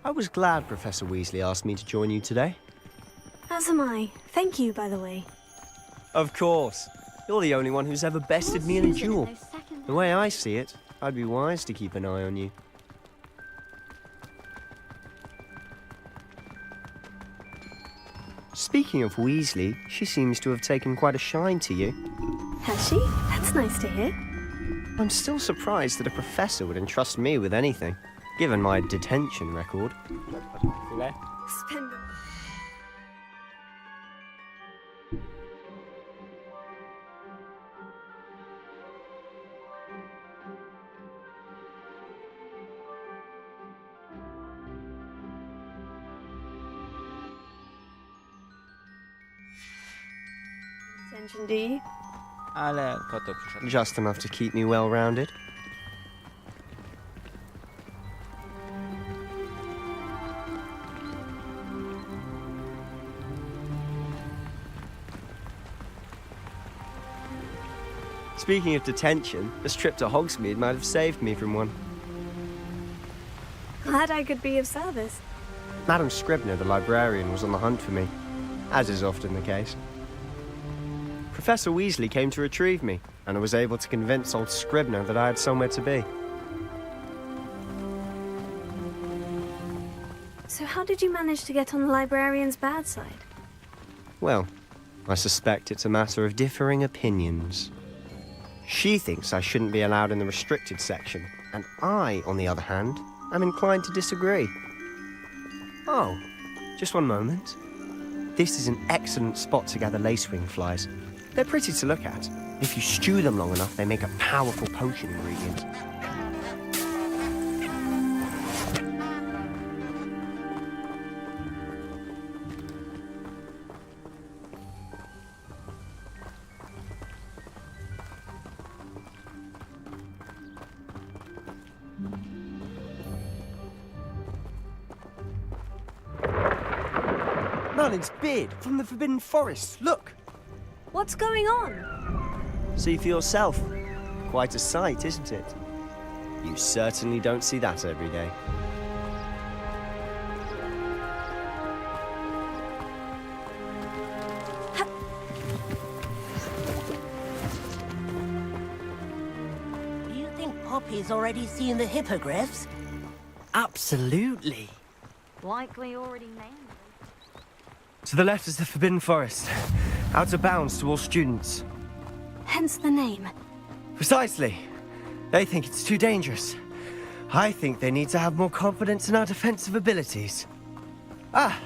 I was glad Professor Weasley asked me to join you today. As am I. Thank you, by the way. Of course. You're the only one who's ever bested me in a duel. The way I see it, I'd be wise to keep an eye on you. Speaking of Weasley, she seems to have taken quite a shine to you. Has she? That's nice to hear. I'm still surprised that a professor would entrust me with anything, given my detention record. Spend attention, do you? Ale koto przyszedł. Just enough to keep me well-rounded. Speaking of detention, this trip to Hogsmeade might have saved me from one. Glad I could be of service. Madam Scribner, the librarian, was on the hunt for me, as is often the case. Professor Weasley came to retrieve me, and I was able to convince old Scribner that I had somewhere to be. So how did you manage to get on the librarian's bad side? Well, I suspect it's a matter of differing opinions. She thinks I shouldn't be allowed in the restricted section, and I, on the other hand, am inclined to disagree. Oh, just one moment. This is an excellent spot to gather lacewing flies. They're pretty to look at. If you stew them long enough, they make a powerful potion ingredient. Merlin's beard from the Forbidden Forest. Look! What's going on? See for yourself. Quite a sight, isn't it? You certainly don't see that every day. Do you think Poppy's already seen the hippogriffs? Absolutely. Likely already named. To the left is the Forbidden Forest. Out of bounds to all students. Hence the name. Precisely. They think it's too dangerous. I think they need to have more confidence in our defensive abilities. Ah,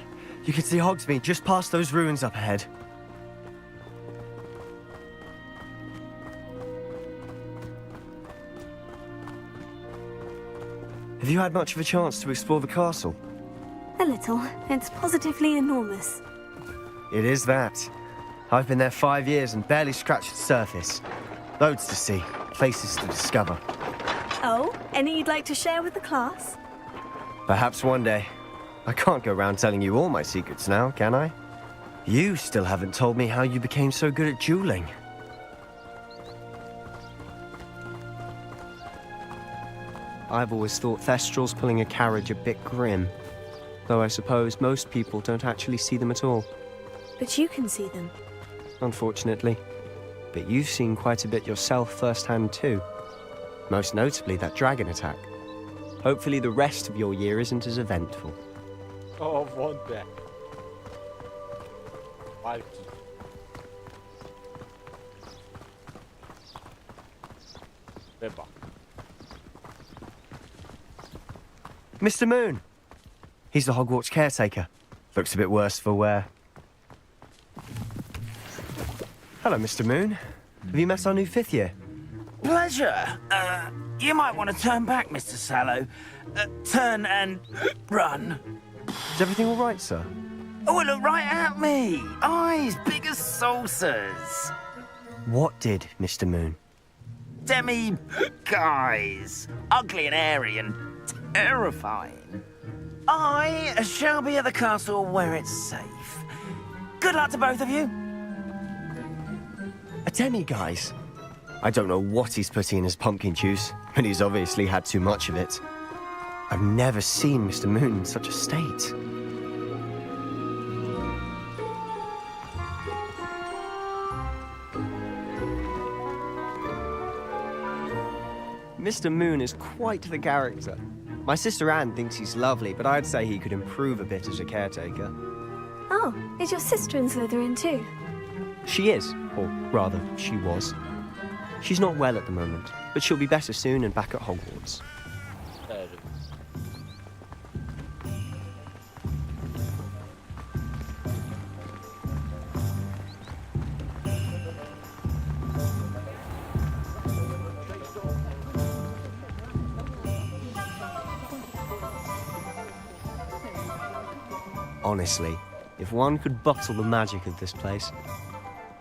you can see Hogsmeade just past those ruins up ahead. Have you had much of a chance to explore the castle? A little. It's positively enormous. It is that. I've been there 5 years and barely scratched the surface. Loads to see, places to discover. Oh, any you'd like to share with the class? Perhaps one day. I can't go around telling you all my secrets now, can I? You still haven't told me how you became so good at dueling. I've always thought Thestrals pulling a carriage a bit grim. Though I suppose most people don't actually see them at all. But you can see them. Unfortunately. But you've seen quite a bit yourself firsthand too. Most notably that dragon attack. Hopefully the rest of your year isn't as eventful. O, wątpię. Walki. Chyba. Mr. Moon. He's the Hogwarts caretaker. Looks a bit worse for wear. Hello, Mr. Moon. Have you met our new 5th year? Pleasure. You might want to turn back, Mr. Sallow. Turn and run. Is everything all right, sir? Oh, look right at me. Eyes big as saucers. What did, Mr. Moon? Guys. Ugly and airy and terrifying. I shall be at the castle where it's safe. Good luck to both of you. A demi-guise? I don't know what he's putting in his pumpkin juice, but he's obviously had too much of it. I've never seen Mr. Moon in such a state. Mr. Moon is quite the character. My sister Anne thinks he's lovely, but I'd say he could improve a bit as a caretaker. Oh, is your sister in Slytherin too? She is, or rather, she was. She's not well at the moment, but she'll be better soon and back at Hogwarts. Honestly, if one could bottle the magic of this place.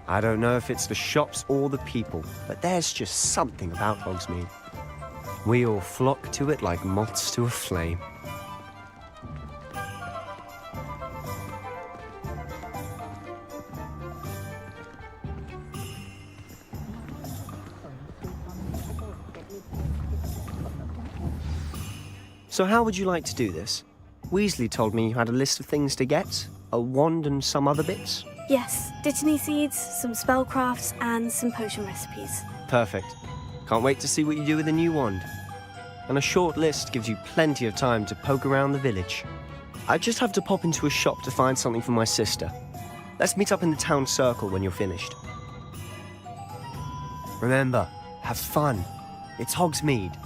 I don't know if it's the shops or the people, but there's just something about Hogsmeade. We all flock to it like moths to a flame. So how would you like to do this? Weasley told me you had a list of things to get, a wand and some other bits. Yes, Dittany seeds, some spellcrafts, and some potion recipes. Perfect. Can't wait to see what you do with the new wand. And a short list gives you plenty of time to poke around the village. I just have to pop into a shop to find something for my sister. Let's meet up in the town circle when you're finished. Remember, have fun. It's Hogsmeade.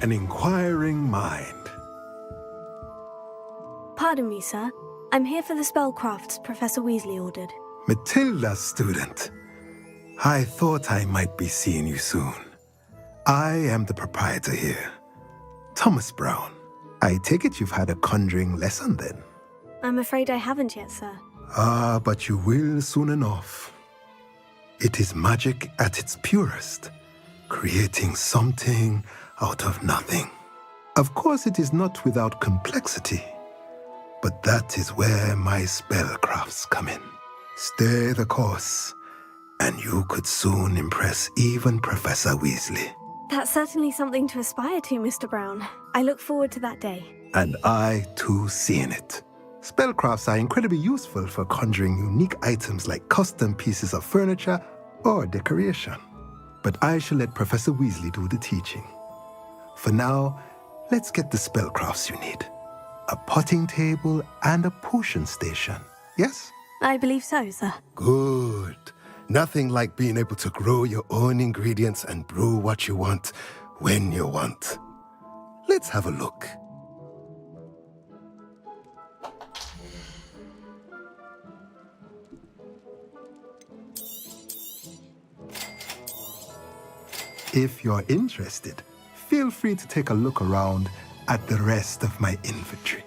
An inquiring mind. Pardon me, sir. I'm here for the spellcrafts Professor Weasley ordered. Matilda, student. I thought I might be seeing you soon. I am the proprietor here, Thomas Brown. I take it you've had a conjuring lesson then? I'm afraid I haven't yet, sir. Ah, but you will soon enough. It is magic at its purest, creating something out of nothing. Of course, it is not without complexity, but that is where my spellcrafts come in. Stay the course, and you could soon impress even Professor Weasley. That's certainly something to aspire to, Mr. Brown. I look forward to that day. And I, too, seeing it. Spellcrafts are incredibly useful for conjuring unique items like custom pieces of furniture or decoration. But I shall let Professor Weasley do the teaching. For now, let's get the spellcrafts you need. A potting table and a potion station, yes? I believe so, sir. Good. Nothing like being able to grow your own ingredients and brew what you want when you want. Let's have a look. If you're interested, feel free to take a look around at the rest of my inventory.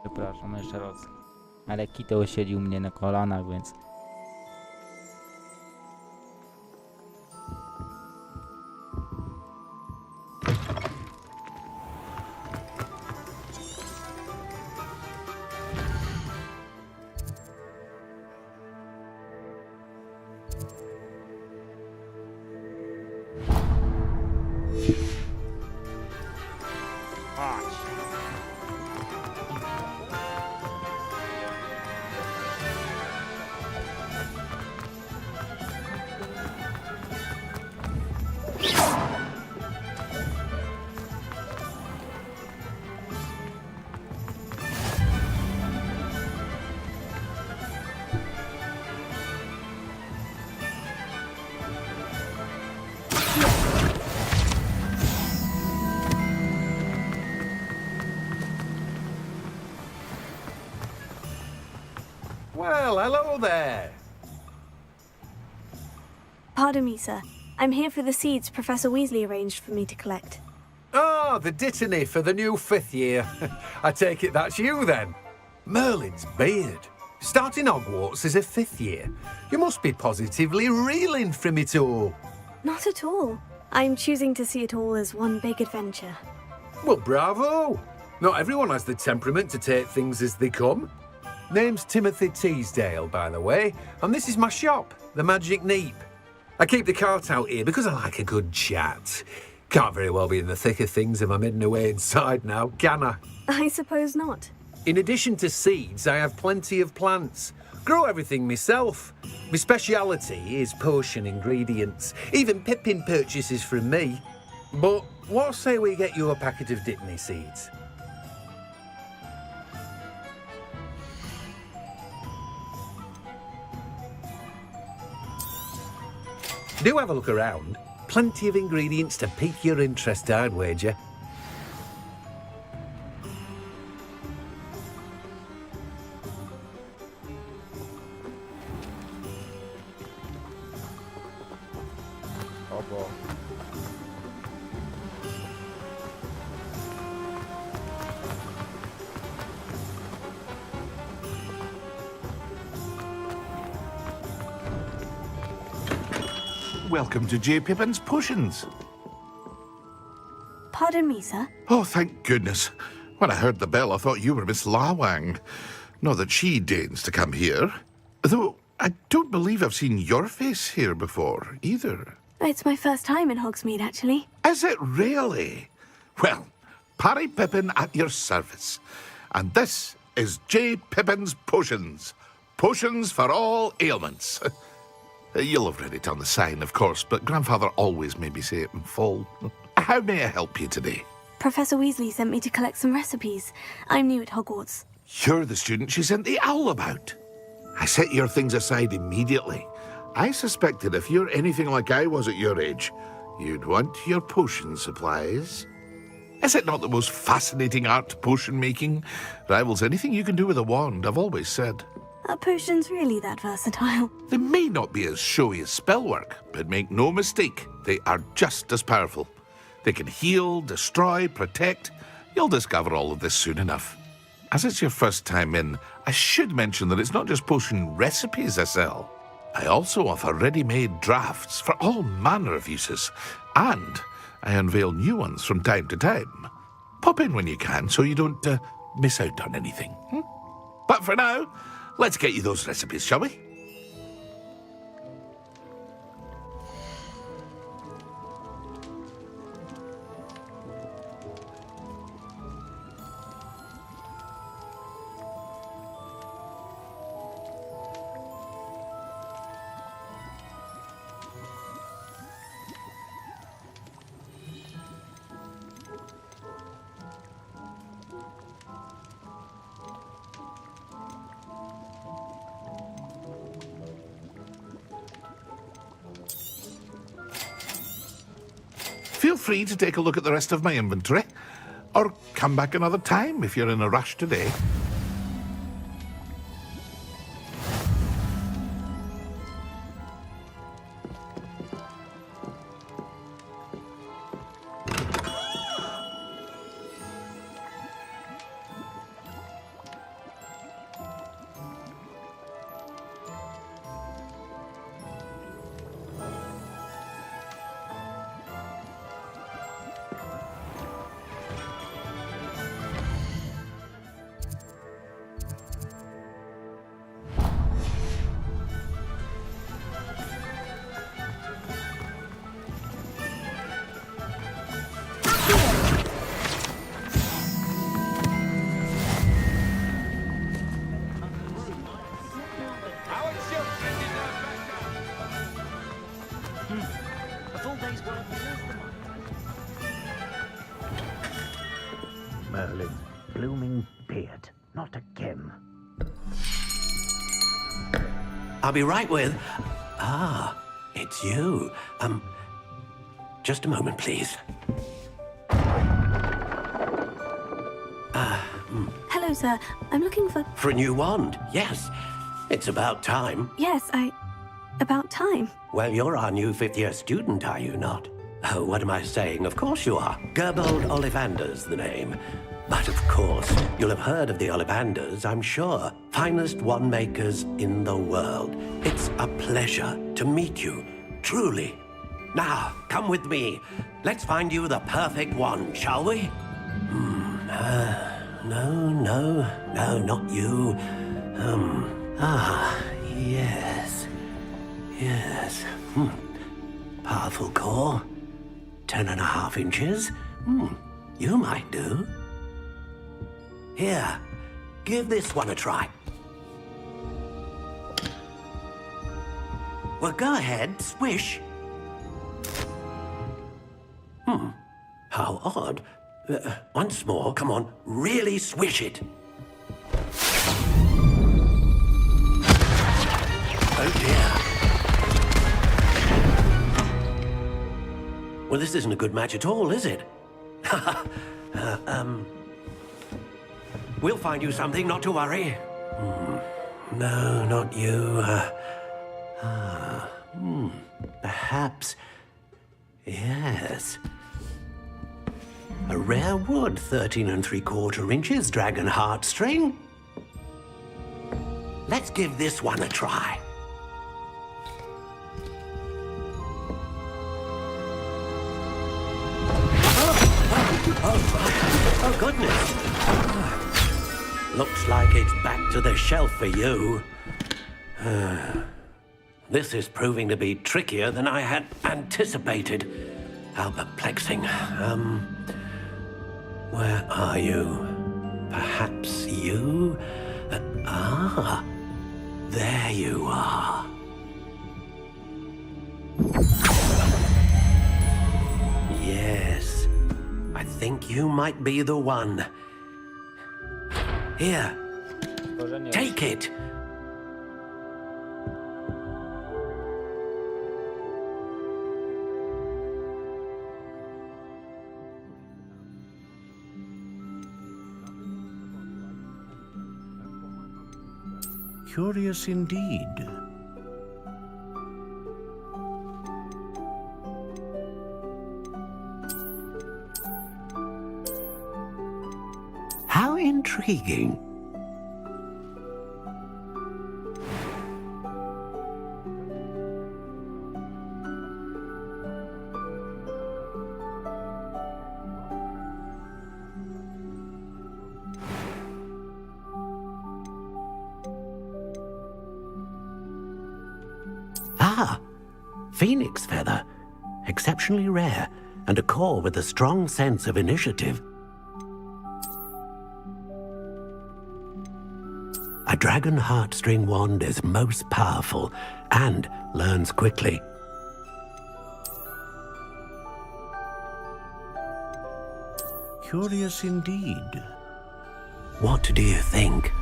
Przepraszam jeszcze raz. Ale Kito osiedlił mnie na kolanach, więc... Well, hello there. Pardon me, sir. I'm here for the seeds Professor Weasley arranged for me to collect. Ah, the dittany for the new 5th year. I take it that's you then. Merlin's beard. Starting Hogwarts as a 5th year. You must be positively reeling from it all. Not at all. I'm choosing to see it all as one big adventure. Well, bravo. Not everyone has the temperament to take things as they come. Name's Timothy Teasdale, by the way, and this is my shop, the Magic Neep. I keep the cart out here because I like a good chat. Can't very well be in the thick of things if I'm hidden away inside now, can I? I suppose not. In addition to seeds, I have plenty of plants. Grow everything myself. My speciality is potion ingredients. Even Pippin purchases from me. But what say we get you a packet of Dittany seeds? Do have a look around. Plenty of ingredients to pique your interest, I'd wager. Oh boy. Welcome to J. Pippin's Potions. Pardon me, sir. Oh, thank goodness. When I heard the bell, I thought you were Miss Lawang. Not that she deigns to come here. Though I don't believe I've seen your face here before, either. It's my first time in Hogsmeade, actually. Is it really? Well, Parry Pippin at your service. And this is J. Pippin's Potions. Potions for all ailments. You'll have read it on the sign, of course, but Grandfather always made me say it in full. How may I help you today? Professor Weasley sent me to collect some recipes. I'm new at Hogwarts. You're the student she sent the owl about. I set your things aside immediately. I suspected if you're anything like I was at your age, you'd want your potion supplies. Is it not the most fascinating art, potion making? Rivals anything you can do with a wand, I've always said. Are potions really that versatile? They may not be as showy as spellwork, but make no mistake, they are just as powerful. They can heal, destroy, protect. You'll discover all of this soon enough. As it's your first time in, I should mention that it's not just potion recipes I sell. I also offer ready-made drafts for all manner of uses, and I unveil new ones from time to time. Pop in when you can so you don't miss out on anything. But for now, let's get you those recipes, shall we? Feel free to take a look at the rest of my inventory, or come back another time if you're in a rush today. full day's work, here's the money. Merlin's blooming beard. Not again. I'll be right with... Ah, it's you. Just a moment, please. Hello, sir. I'm looking for... For a new wand, yes. It's about time. Yes, about time. Well, you're our new fifth-year student, are you not? Oh, what am I saying? Of course you are. Gerbold Ollivander's the name. But of course, you'll have heard of the Ollivanders, I'm sure. Finest wand makers in the world. It's a pleasure to meet you, truly. Now, come with me. Let's find you the perfect wand, shall we? No, not you. Yes. Powerful core. 10.5 inches. You might do. Here, give this one a try. Well, go ahead, swish. How odd. Once more, come on, really swish it. Oh dear. Well, this isn't a good match at all, is it? We'll find you something, not to worry. No, not you. Perhaps... Yes. A rare wood, 13 3/4 inches, dragon heartstring. Let's give this one a try. Oh, goodness. Looks like it's back to the shelf for you. This is proving to be trickier than I had anticipated. How perplexing. Where are you? Perhaps you? There you are. Yes, I think you might be the one. Here, take it. Curious indeed. How intriguing. Phoenix feather. Exceptionally rare, and a core with a strong sense of initiative. A dragon heartstring wand is most powerful and learns quickly. Curious indeed. What do you think?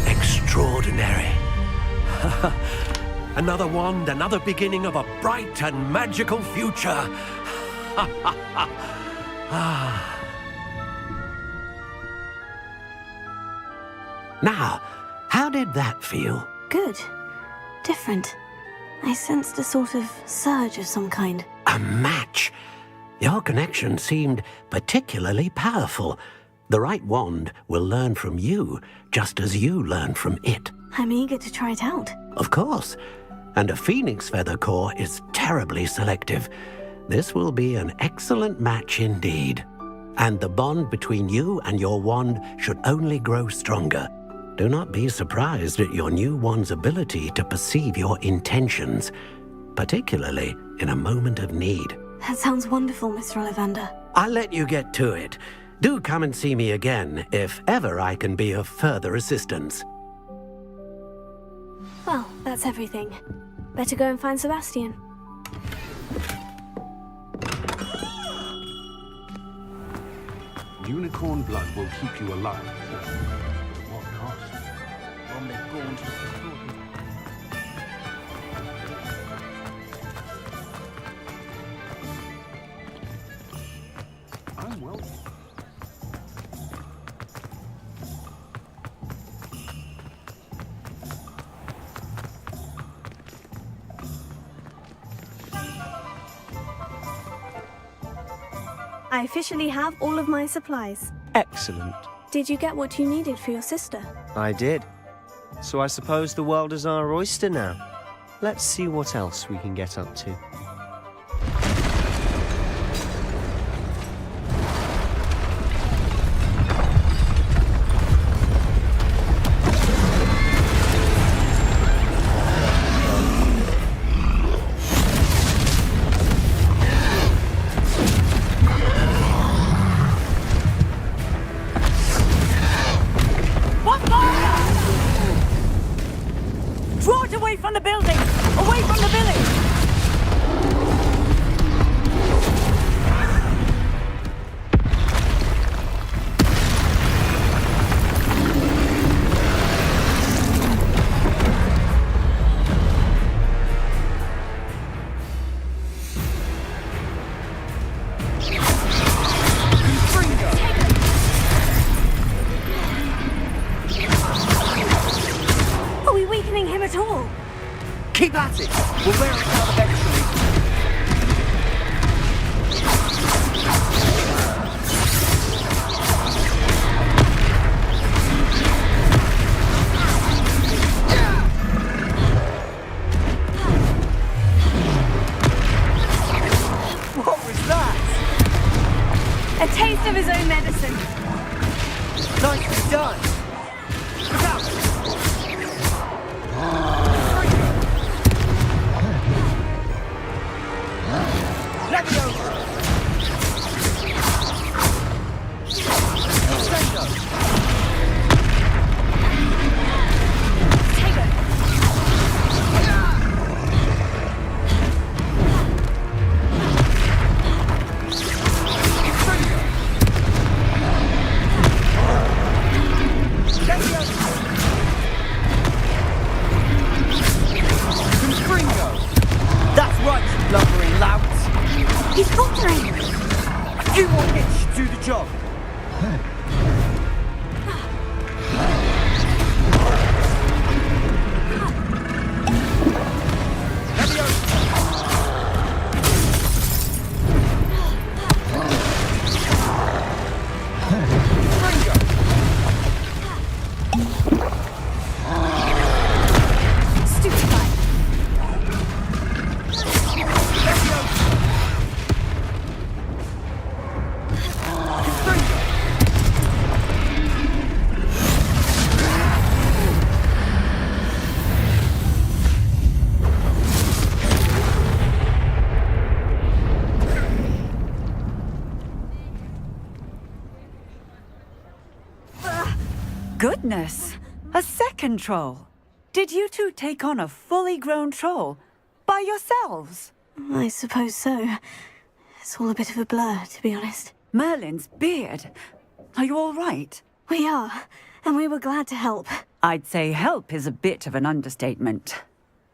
Extraordinary. Another wand, another beginning of a bright and magical future. Now, how did that feel? Good. Different. I sensed a sort of surge of some kind. A match. Your connection seemed particularly powerful. The right wand will learn from you, just as you learn from it. I'm eager to try it out. Of course. And a phoenix feather core is terribly selective. This will be an excellent match indeed. And the bond between you and your wand should only grow stronger. Do not be surprised at your new wand's ability to perceive your intentions, particularly in a moment of need. That sounds wonderful, Mr. Ollivander. I'll let you get to it. Do come and see me again if ever I can be of further assistance. Well, that's everything. Better go and find Sebastian. Unicorn blood will keep you alive. At what cost? From the gaunt I'm well. I officially have all of my supplies. Excellent. Did you get what you needed for your sister? I did. So I suppose the world is our oyster now. Let's see what else we can get up to. Draw it away from the building! Away from the village! Are we weakening him at all? Keep at it! We'll wear it out eventually. What was that? A taste of his own medicine. Nicely done. Look out! Let me over! Stendo! Take it. Let me over! Confringo! That's right, you blubbering lout! He's faltering. A few more hits should do the job. Let me over! Confringo! Stupefied. Let me over! Confringo! Goodness! A second troll! Did you two take on a fully grown troll? By yourselves? I suppose so. It's all a bit of a blur, to be honest. Merlin's beard. Are you all right? We are, and we were glad to help. I'd say help is a bit of an understatement.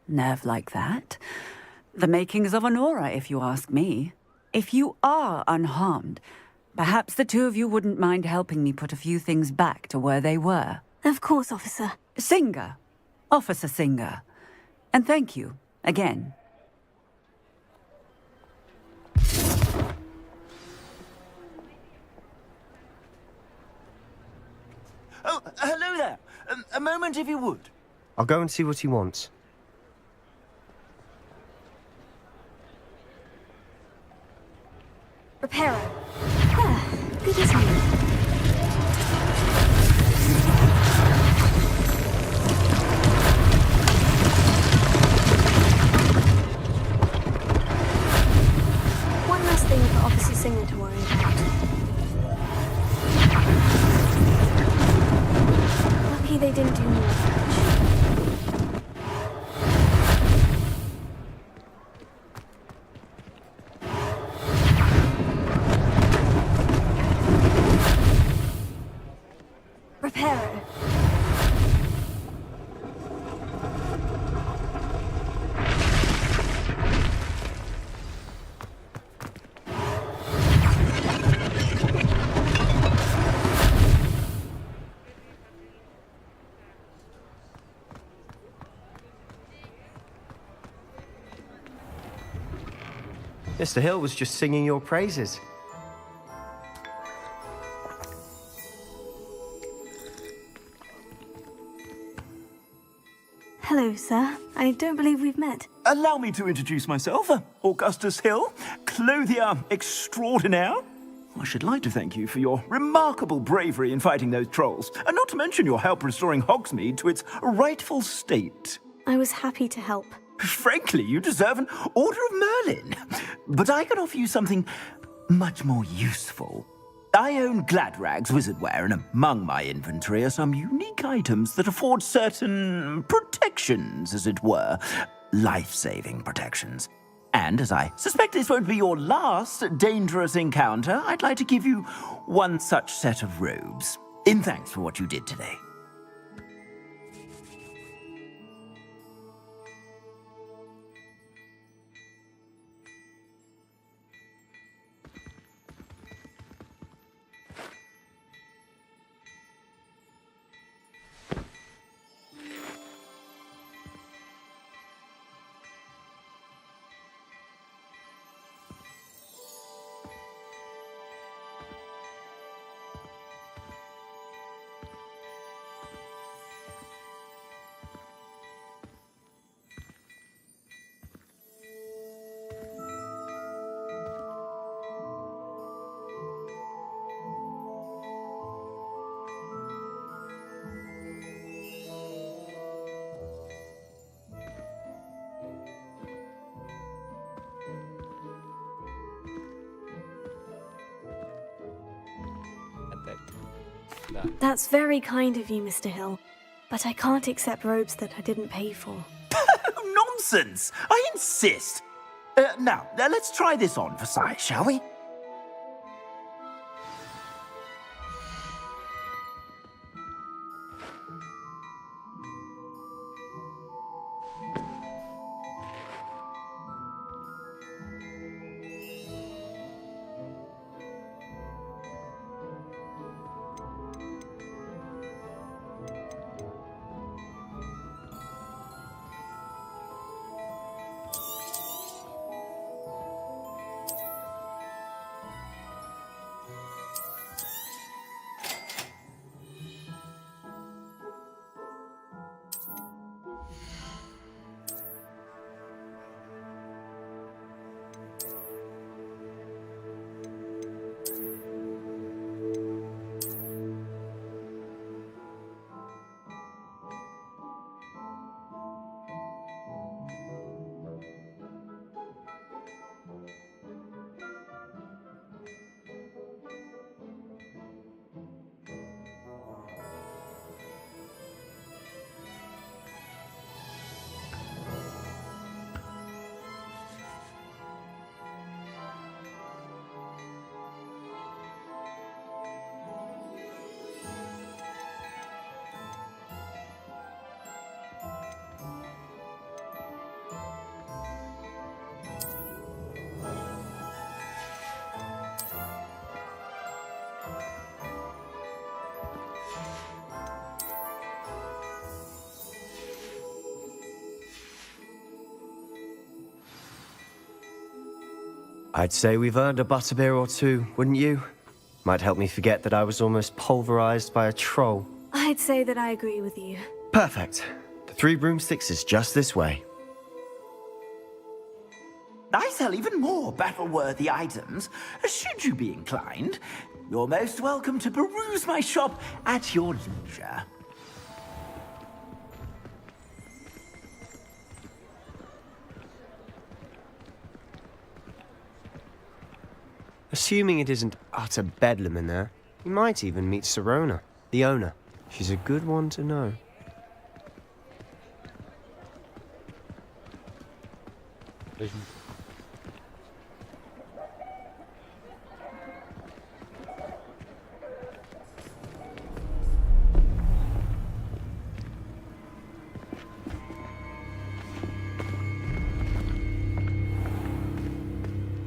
Nerve like that. The makings of an aura, if you ask me. If you are unharmed, perhaps the two of you wouldn't mind helping me put a few things back to where they were. Of course, officer. Singer. Officer Singer. And thank you, again. Oh, hello there. A moment if you would. I'll go and see what he wants. Repairer. Ah, good as new. One last thing for Officer Singer to worry about. they didn't do more fetch. Reparo. Mr. Hill was just singing your praises. Hello, sir. I don't believe we've met. Allow me to introduce myself. Augustus Hill, clothier extraordinaire. I should like to thank you for your remarkable bravery in fighting those trolls, and not to mention your help restoring Hogsmeade to its rightful state. I was happy to help. Frankly, you deserve an Order of Merlin. But I can offer you something much more useful. I own Gladrag's wizardware, and among my inventory are some unique items that afford certain protections, as it were. Life-saving protections. And as I suspect this won't be your last dangerous encounter, I'd like to give you one such set of robes, in thanks for what you did today. That's very kind of you, Mr. Hill. But I can't accept robes that I didn't pay for. Nonsense! I insist! Now, let's try this on for size, shall we? I'd say we've earned a butterbeer or two, wouldn't you? Might help me forget that I was almost pulverized by a troll. I'd say that I agree with you. Perfect. The 3 broomsticks is just this way. I sell even more battle-worthy items. Should you be inclined, you're most welcome to peruse my shop at your leisure. Assuming it isn't utter bedlam in there, you might even meet Serona, the owner. She's a good one to know.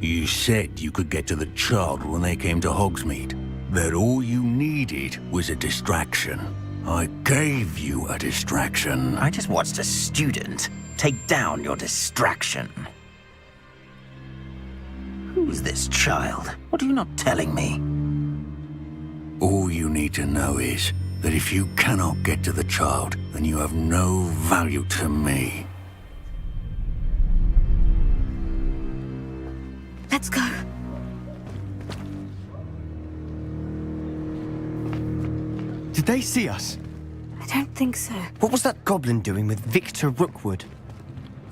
You said you could get to the child when they came to Hogsmeade. That all you needed was a distraction. I gave you a distraction. I just watched a student take down your distraction. Who's this child? What are you not telling me? All you need to know is that if you cannot get to the child, then you have no value to me. Let's go. Did they see us? I don't think so. What was that goblin doing with Victor Rookwood?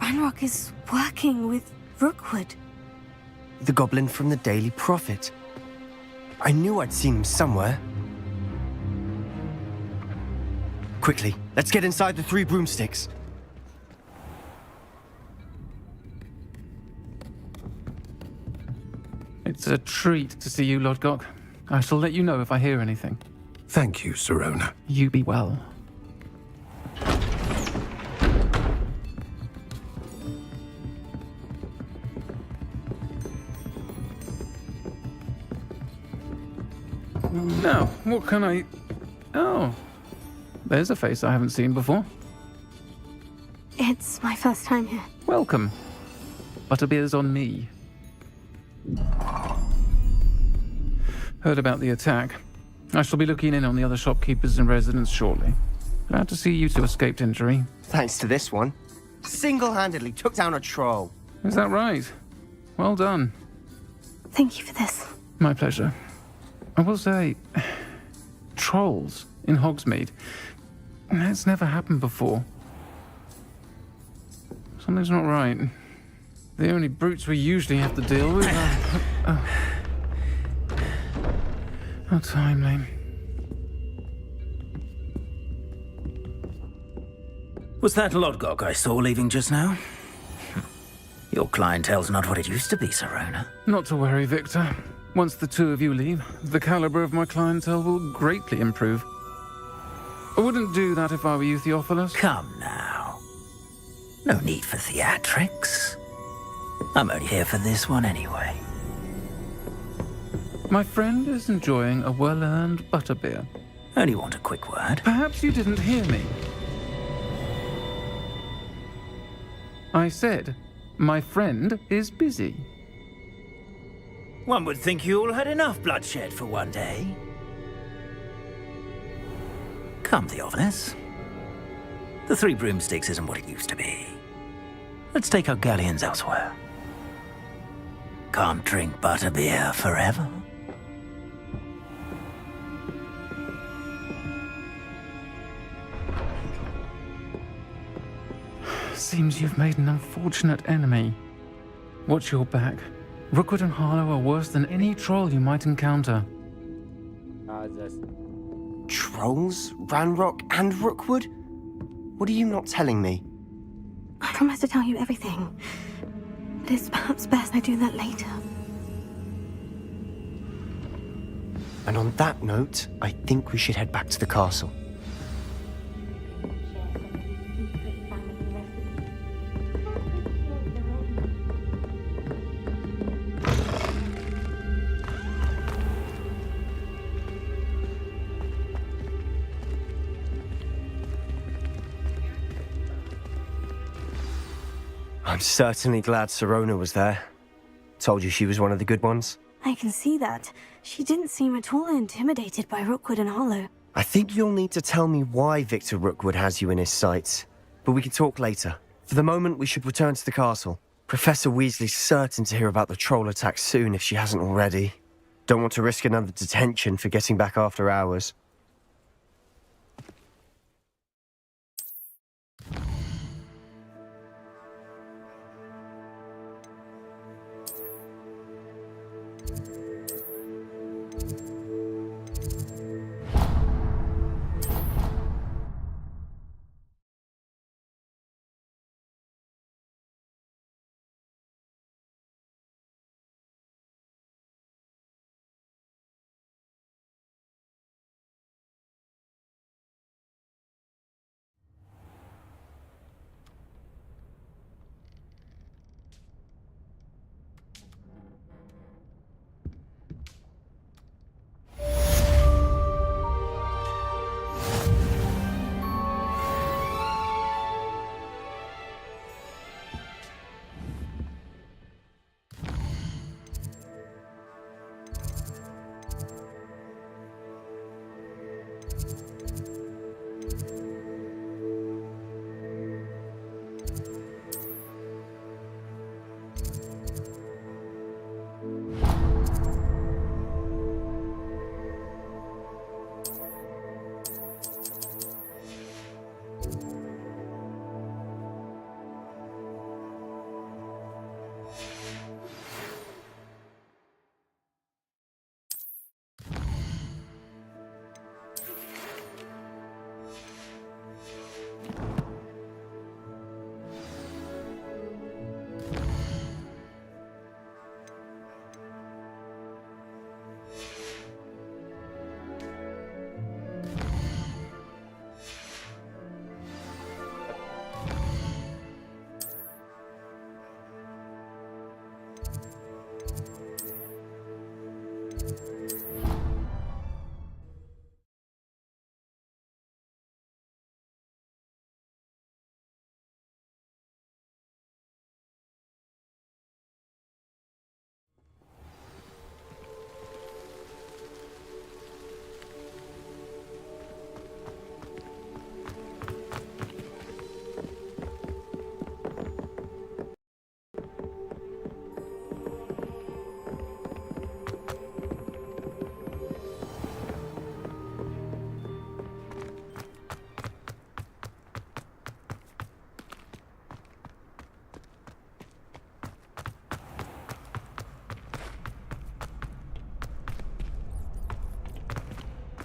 Ranrock is working with Rookwood. The goblin from the Daily Prophet. I knew I'd seen him somewhere. Quickly, let's get inside the 3 broomsticks. It's a treat to see you, Lodgok. I shall let you know if I hear anything. Thank you, Sirona. You be well. Now, what can I... Oh, there's a face I haven't seen before. It's my first time here. Welcome. Butterbeer's on me. Heard about the attack. I shall be looking in on the other shopkeepers and residents shortly. Glad to see you two escaped injury. Thanks to this one. Single-handedly took down a troll. Is that right? Well done. Thank you for this. My pleasure. I will say, trolls in Hogsmeade. That's never happened before. Something's not right. The only brutes we usually have to deal with are... How timely. Was that Lodgok I saw leaving just now? Your clientele's not what it used to be, Sirona. Not to worry, Victor. Once the two of you leave, the caliber of my clientele will greatly improve. I wouldn't do that if I were you, Theophilus. Come now. No need for theatrics. I'm only here for this one anyway. My friend is enjoying a well-earned butterbeer. Only want a quick word. Perhaps you didn't hear me. I said, my friend is busy. One would think you all had enough bloodshed for one day. Come, Theophilus. The 3 broomsticks isn't what it used to be. Let's take our galleons elsewhere. Can't drink butterbeer forever. Seems you've made an unfortunate enemy. Watch your back. Rookwood and Harlow are worse than any troll you might encounter. Trolls? Ranrock and Rookwood? What are you not telling me? I promise to tell you everything. But it's perhaps best I do that later. And on that note, I think we should head back to the castle. I'm certainly glad Sirona was there. Told you she was one of the good ones. I can see that. She didn't seem at all intimidated by Rookwood and Harlow. I think you'll need to tell me why Victor Rookwood has you in his sights. But we can talk later. For the moment, we should return to the castle. Professor Weasley's certain to hear about the troll attack soon if she hasn't already. Don't want to risk another detention for getting back after hours.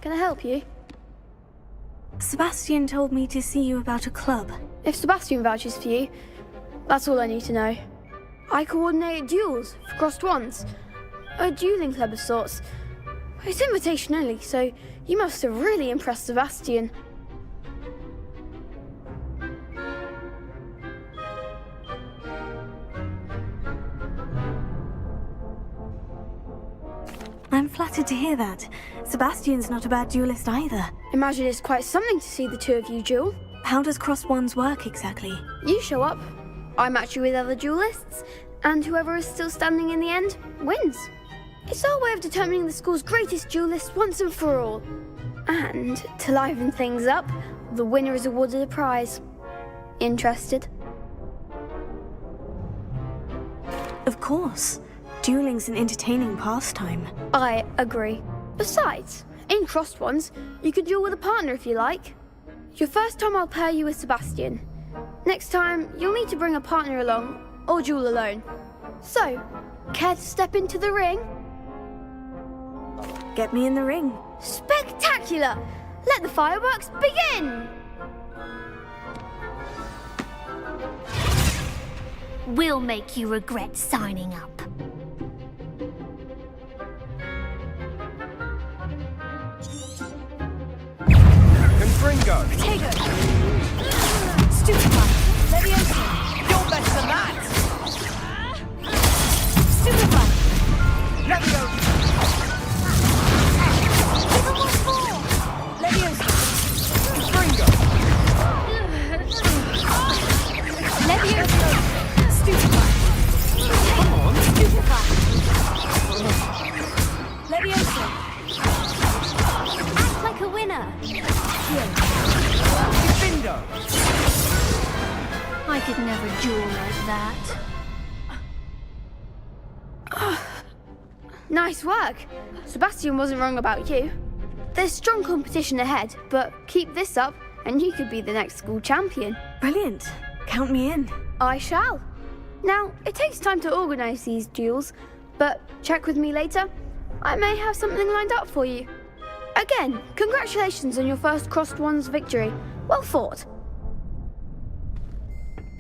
Can I help you? Sebastian told me to see you about a club. If Sebastian vouches for you, that's all I need to know. I coordinate duels for crossed wands. A dueling club of sorts. It's invitation only, so you must have really impressed Sebastian. I'm flattered to hear that. Sebastian's not a bad duelist either. Imagine it's quite something to see the two of you duel. How does crossed wands work exactly? You show up, I match you with other duelists, and whoever is still standing in the end wins. It's our way of determining the school's greatest duelist once and for all. And to liven things up, the winner is awarded a prize. Interested? Of course. Dueling's an entertaining pastime. I agree. Besides, in crossed ones, you can duel with a partner if you like. Your first time I'll pair you with Sebastian. Next time, you'll need to bring a partner along, or duel alone. So, care to step into the ring? Get me in the ring. Spectacular! Let the fireworks begin! We'll make you regret signing up. Confringo! Potato! Stupefy! Leviosa! You're better than that! Stupefy! Leviosa! Even more! Leviosa! Confringo! Leviosa! Stupefy! Come on! Stupefy! Leviosa! Act like a winner. Bingo! I could never duel like that. Nice work. Sebastian wasn't wrong about you. There's strong competition ahead, but keep this up and you could be the next school champion. Brilliant. Count me in. I shall. Now, it takes time to organise these duels, but check with me later. I may have something lined up for you. Again, congratulations on your first crossed wands victory. Well fought.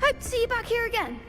Hope to see you back here again.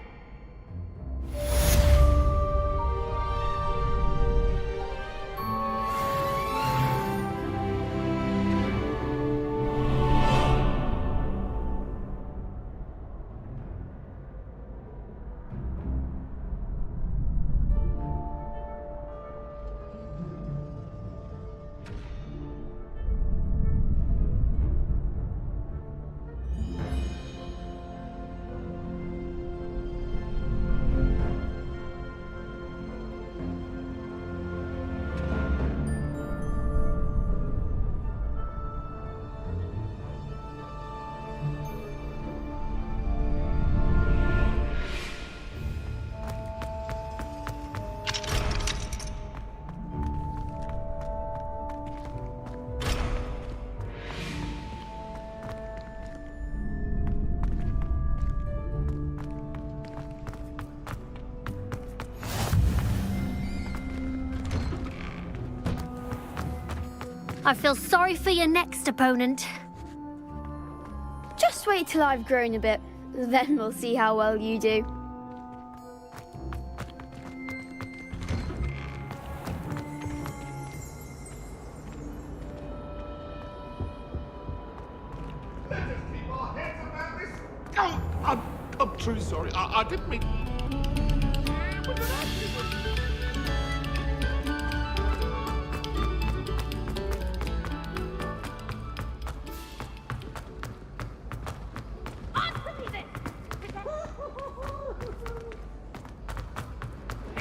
I feel sorry for your next opponent. Just wait till I've grown a bit, then we'll see how well you do. Oh, I'm truly sorry. I didn't mean...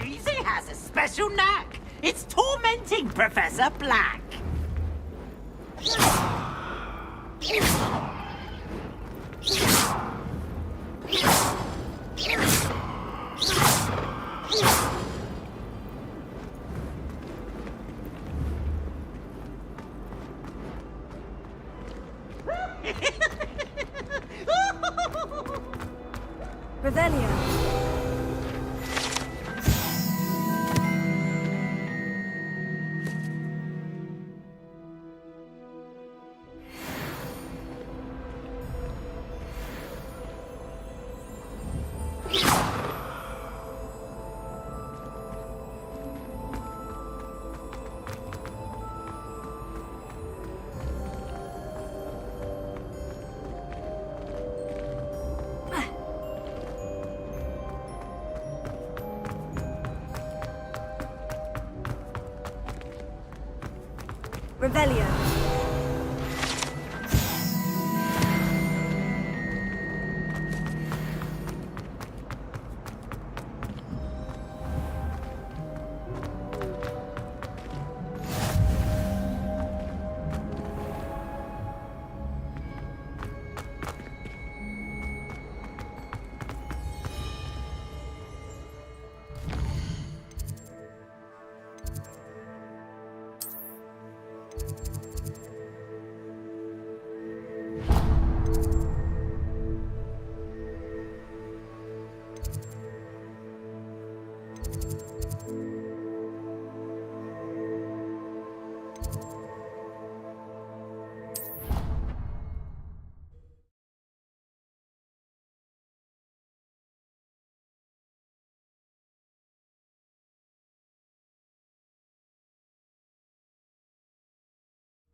Easy has a special knack. It's tormenting Professor Black. Revelio. Revelio.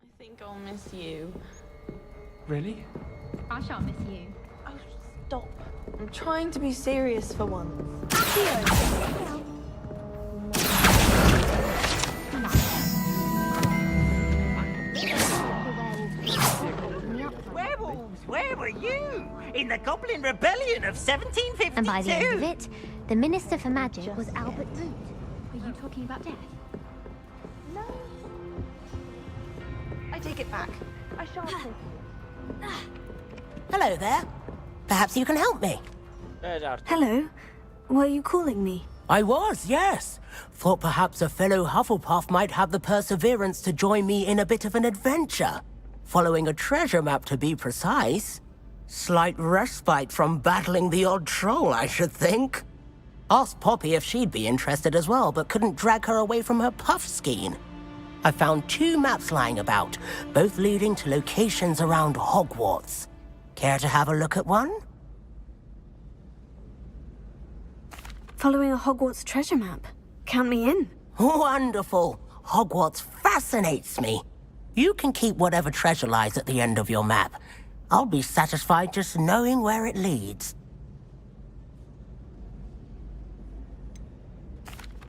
I think I'll miss you. Really? I shan't miss you. Oh, stop. I'm trying to be serious for once. Werewolves, where were you? In the Goblin Rebellion of 1752? And by the end of it, the Minister for Magic was Albert Root. Are you talking about death? No. I take it back. I shan't take it. Hello there. Perhaps you can help me. Hello. Were you calling me? I was, yes. Thought perhaps a fellow Hufflepuff might have the perseverance to join me in a bit of an adventure. Following a treasure map, to be precise. Slight respite from battling the odd troll, I should think. Asked Poppy if she'd be interested as well, but couldn't drag her away from her puff skein. I found 2 maps lying about, both leading to locations around Hogwarts. Care to have a look at one? Following a Hogwarts treasure map. Count me in. Wonderful. Hogwarts fascinates me. You can keep whatever treasure lies at the end of your map. I'll be satisfied just knowing where it leads.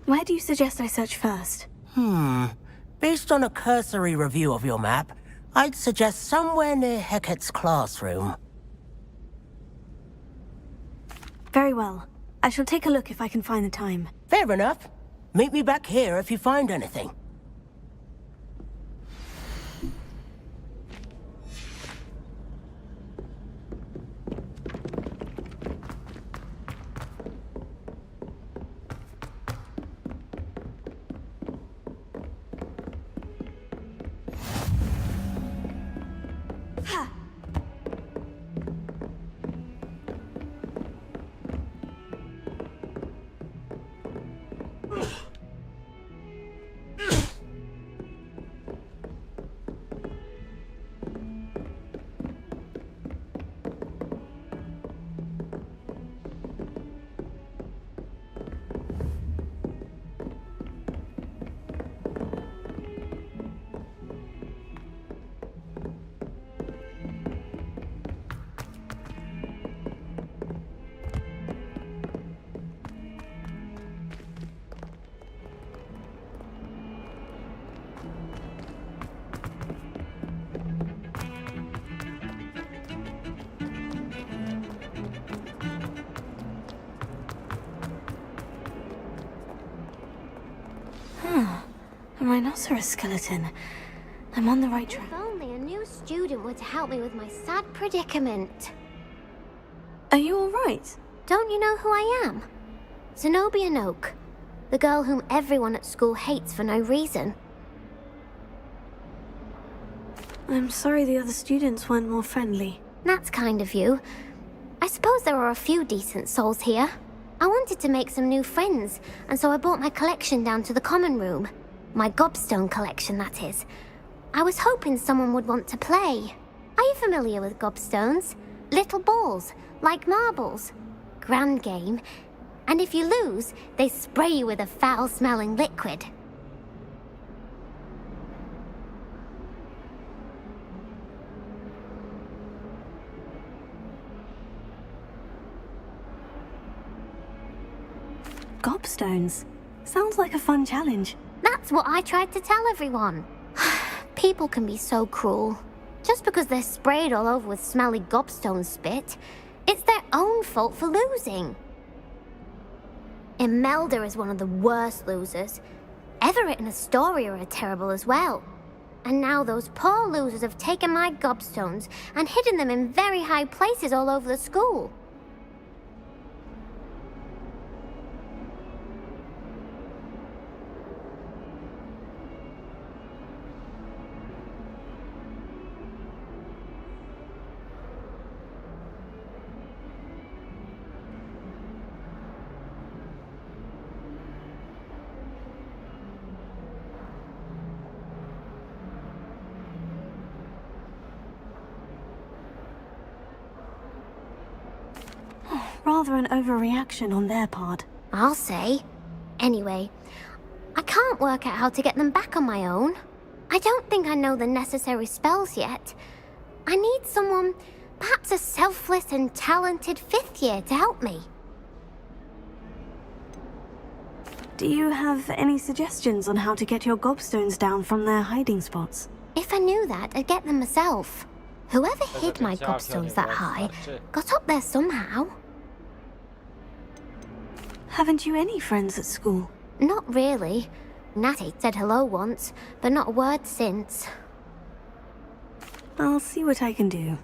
Where do you suggest I search first? Based on a cursory review of your map, I'd suggest somewhere near Hecat's classroom. Very well. I shall take a look if I can find the time. Fair enough. Meet me back here if you find anything. A rhinoceros skeleton. I'm on the right track. If only a new student were to help me with my sad predicament. Are you alright? Don't you know who I am? Zenobia Noak, the girl whom everyone at school hates for no reason. I'm sorry the other students weren't more friendly. That's kind of you. I suppose there are a few decent souls here. I wanted to make some new friends, and so I brought my collection down to the common room. My gobstone collection, that is. I was hoping someone would want to play. Are you familiar with gobstones? Little balls, like marbles. Grand game. And if you lose, they spray you with a foul-smelling liquid. Gobstones. Sounds like a fun challenge. That's what I tried to tell everyone. people can be so cruel. Just because they're sprayed all over with smelly gobstone spit, it's their own fault for losing. Imelda is one of the worst losers. Everett and Astoria are terrible as well. And now those poor losers have taken my gobstones and hidden them in very high places all over the school. Rather an overreaction on their part. I'll say. Anyway, I can't work out how to get them back on my own. I don't think I know the necessary spells yet. I need someone, perhaps a selfless and talented 5th year to help me. Do you have any suggestions on how to get your gobstones down from their hiding spots? If I knew that, I'd get them myself. Whoever hid my gobstones that high got up there somehow. Haven't you any friends at school? Not really. Natty said hello once, but not a word since. I'll see what I can do.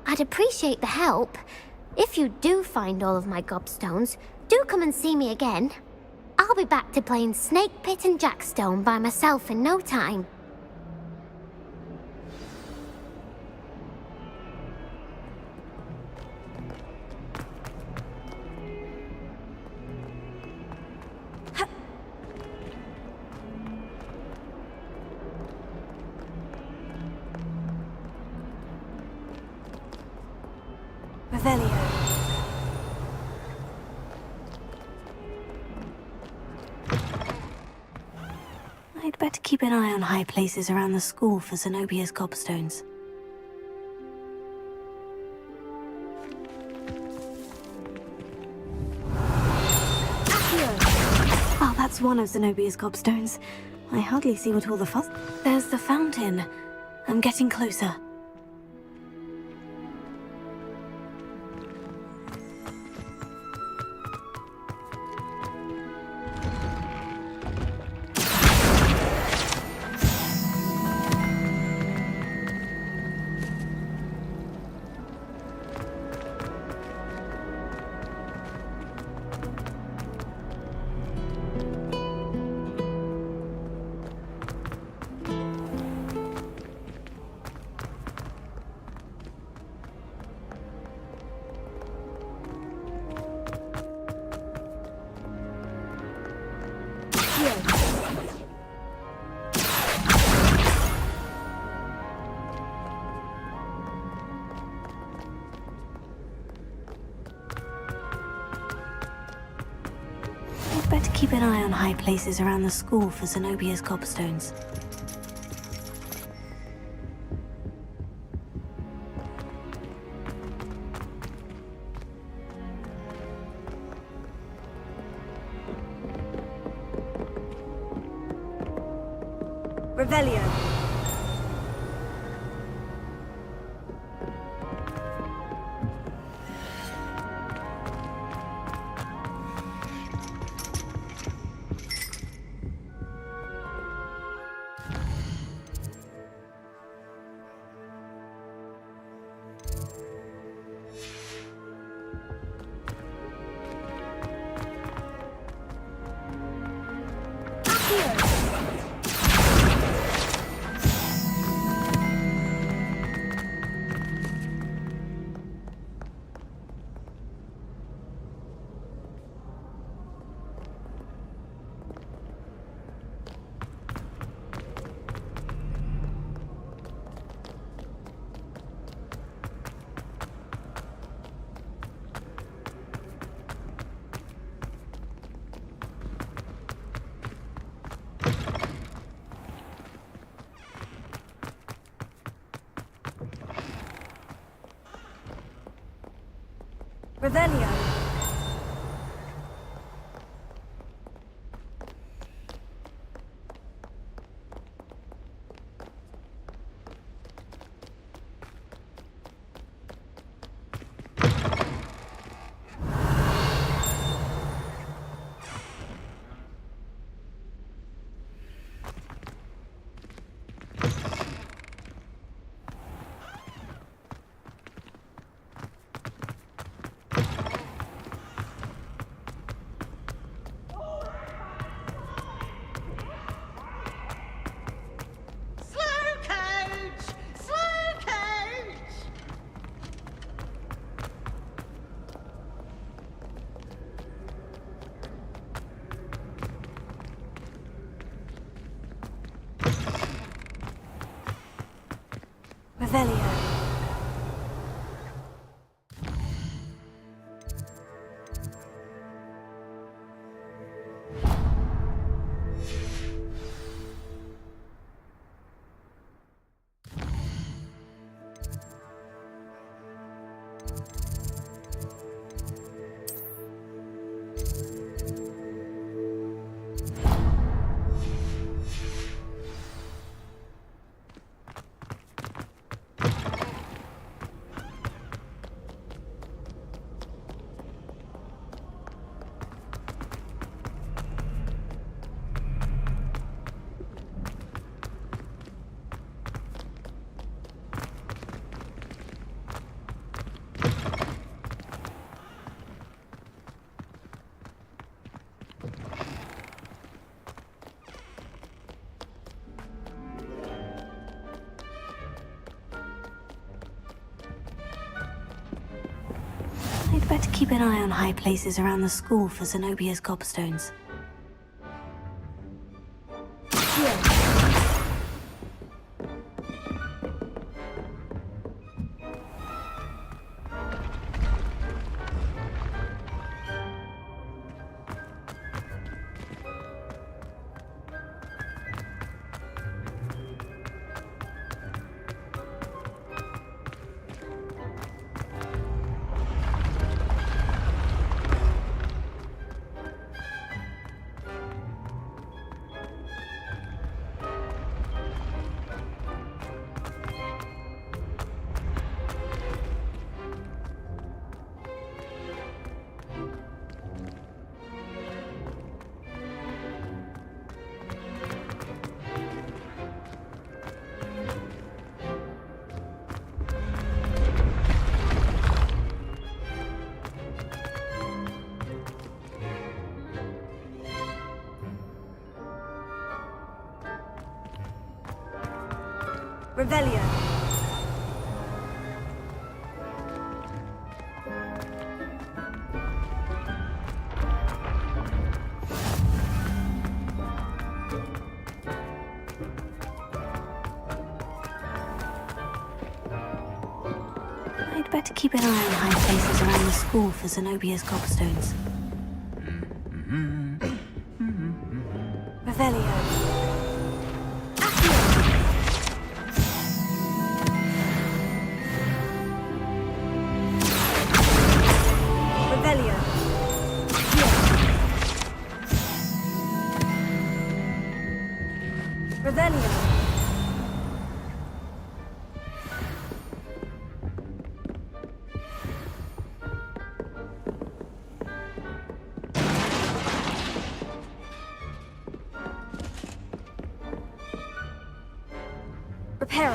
I'd appreciate the help. If you do find all of my gobstones, do come and see me again. I'll be back to playing Snake Pit and Jackstone by myself in no time. Revelio. I'd better keep an eye on high places around the school for Zenobia's gobstones. Oh, that's one of Zenobia's gobstones. I hardly see what all the fuss... There's the fountain. I'm getting closer. Better keep an eye on high places around the school for Zenobia's gobstones. Revelio. Revelio. Revelio. I'd better keep an eye on high places around the school for Zenobia's gobstones. Revelio. I'd better keep an eye on high places around the school for Zenobia's gobstones. Revelio. Reparo.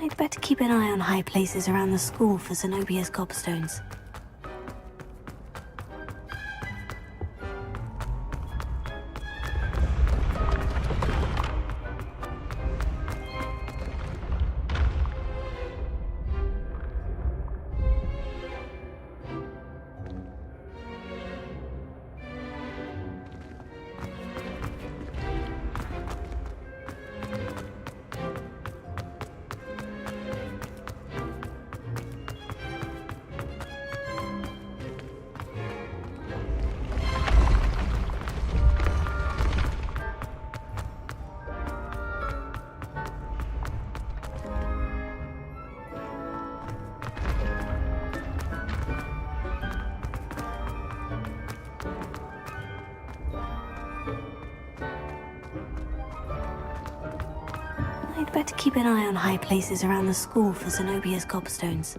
I'd better keep an eye on high places around the school for Zenobia's gobstones. I'd better keep an eye on high places around the school for Zenobia's gobstones.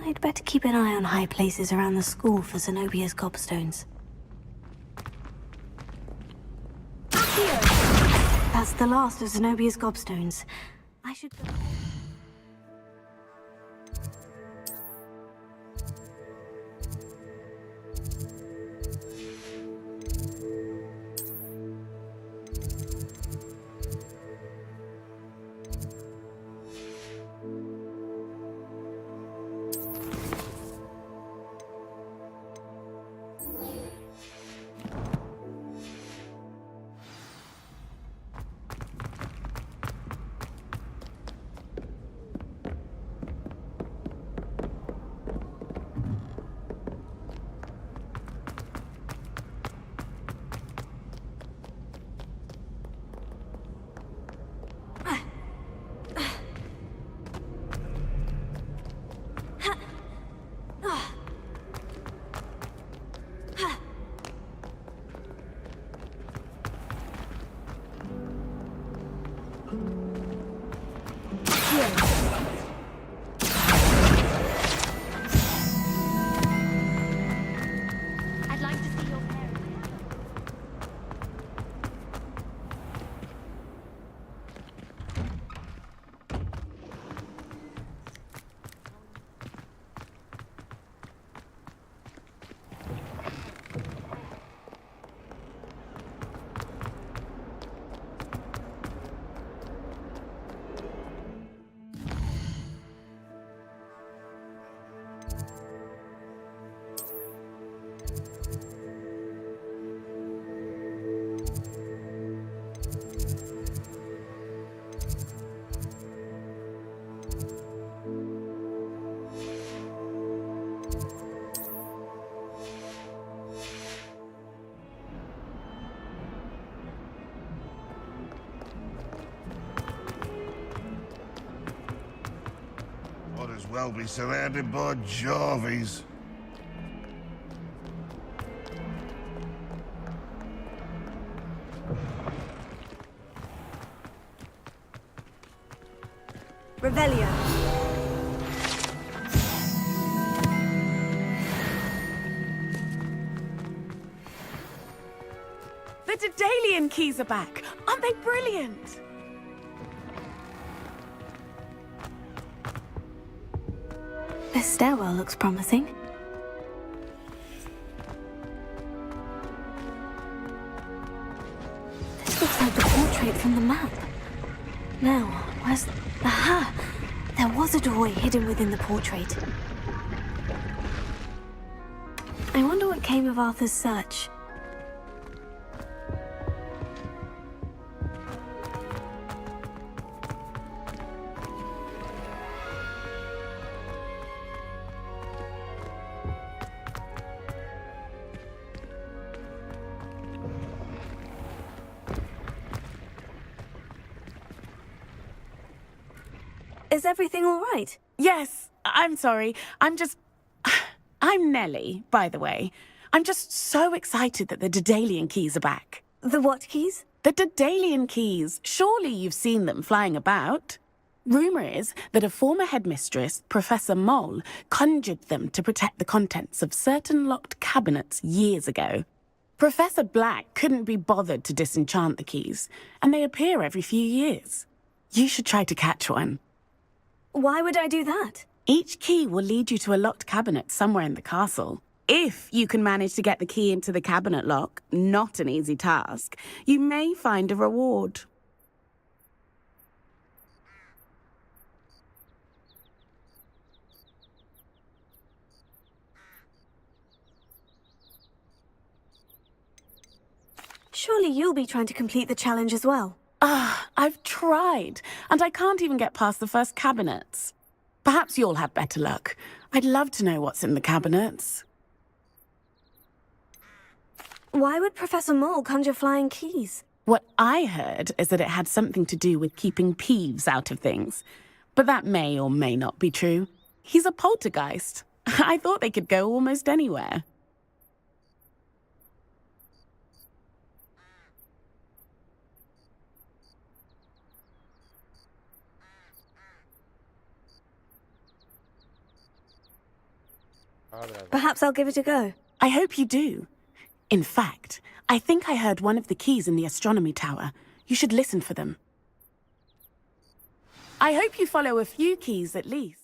I'd better keep an eye on high places around the school for Zenobia's gobstones. That's the last of Zenobia's gobstones. I should go. I'd like to see your parents. Might as well be surrounded by Jarvies. Revelio. The Daedalian keys are back. Aren't they brilliant? This stairwell looks promising. This looks like the portrait from the map. Now, where's... Aha! There was a doorway hidden within the portrait. I wonder what came of Arthur's search. Is everything all right? Yes, I'm sorry. I'm Nellie, by the way. I'm just so excited that the Daedalian keys are back. The what keys? The Daedalian keys. Surely you've seen them flying about. Rumour is that a former headmistress, Professor Mole, conjured them to protect the contents of certain locked cabinets years ago. Professor Black couldn't be bothered to disenchant the keys, and they appear every few years. You should try to catch one. Why would I do that? Each key will lead you to a locked cabinet somewhere in the castle. If you can manage to get the key into the cabinet lock, not an easy task, you may find a reward. Surely you'll be trying to complete the challenge as well. I've tried, and I can't even get past the first cabinets. Perhaps you'll have better luck. I'd love to know what's in the cabinets. Why would Professor Mole conjure flying keys? What I heard is that it had something to do with keeping Peeves out of things. But that may or may not be true. He's a poltergeist. I thought they could go almost anywhere. Perhaps I'll give it a go. I hope you do. In fact, I think I heard one of the keys in the astronomy tower. You should listen for them. I hope you follow a few keys at least.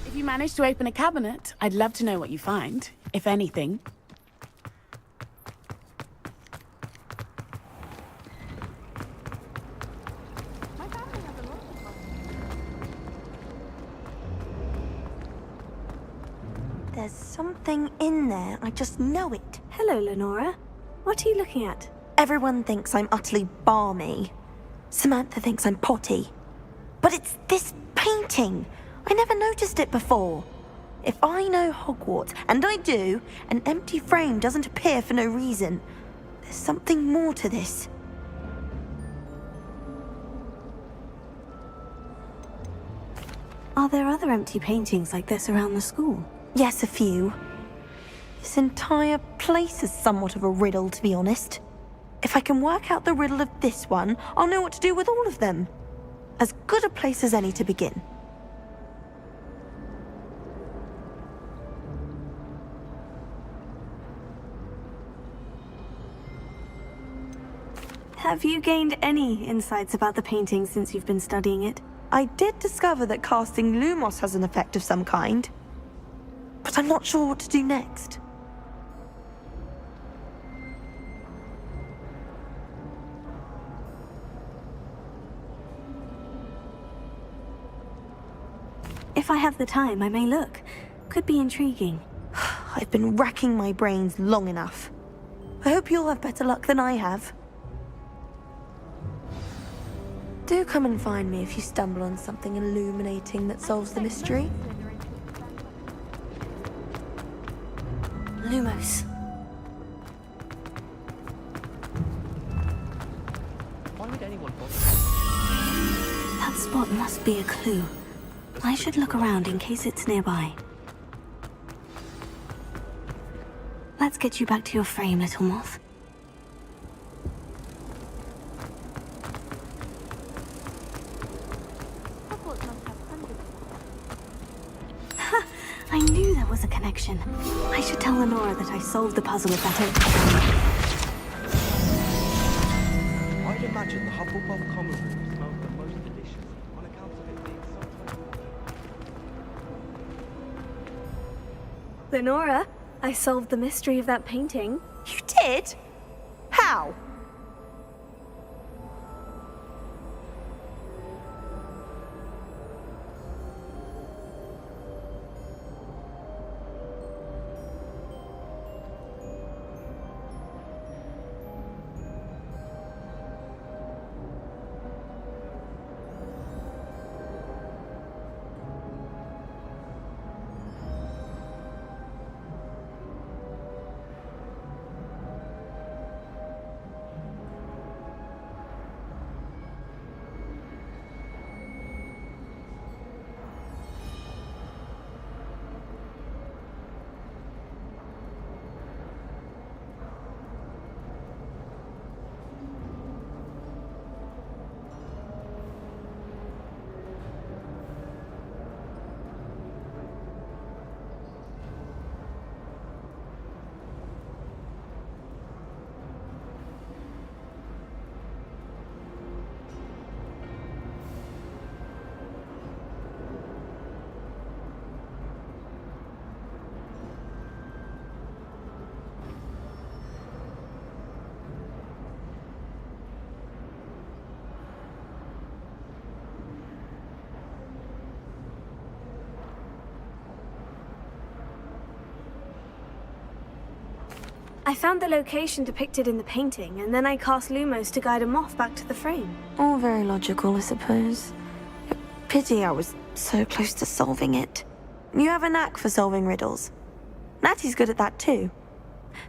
If you manage to open a cabinet, I'd love to know what you find, if anything. There's something in there, I just know it. Hello, Lenora. What are you looking at? Everyone thinks I'm utterly balmy. Samantha thinks I'm potty. But it's this painting. I never noticed it before. If I know Hogwarts, and I do, an empty frame doesn't appear for no reason. There's something more to this. Are there other empty paintings like this around the school? Yes, a few. This entire place is somewhat of a riddle, to be honest. If I can work out the riddle of this one, I'll know what to do with all of them. As good a place as any to begin. Have you gained any insights about the painting since you've been studying it? I did discover that casting Lumos has an effect of some kind. But I'm not sure what to do next. If I have the time, I may look. Could be intriguing. I've been racking my brains long enough. I hope you'll have better luck than I have. Do come and find me if you stumble on something illuminating that solves the mystery. Lumos. Why would anyone bother? That spot must be a clue. I should look around in case it's nearby. Let's get you back to your frame, little moth. I knew there was a connection. I should tell Lenora that I solved the puzzle with that empty frame. I'd imagine the Hufflepuff common room smells the most delicious on account of it being so Lenora, I solved the mystery of that painting. You did? How? I found the location depicted in the painting, and then I cast Lumos to guide a moth back to the frame. All very logical, I suppose. Pity I was so close to solving it. You have a knack for solving riddles. Natty's good at that too.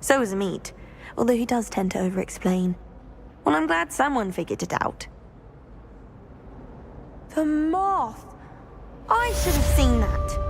So is Amit, although he does tend to over-explain. Well, I'm glad someone figured it out. The moth! I should have seen that.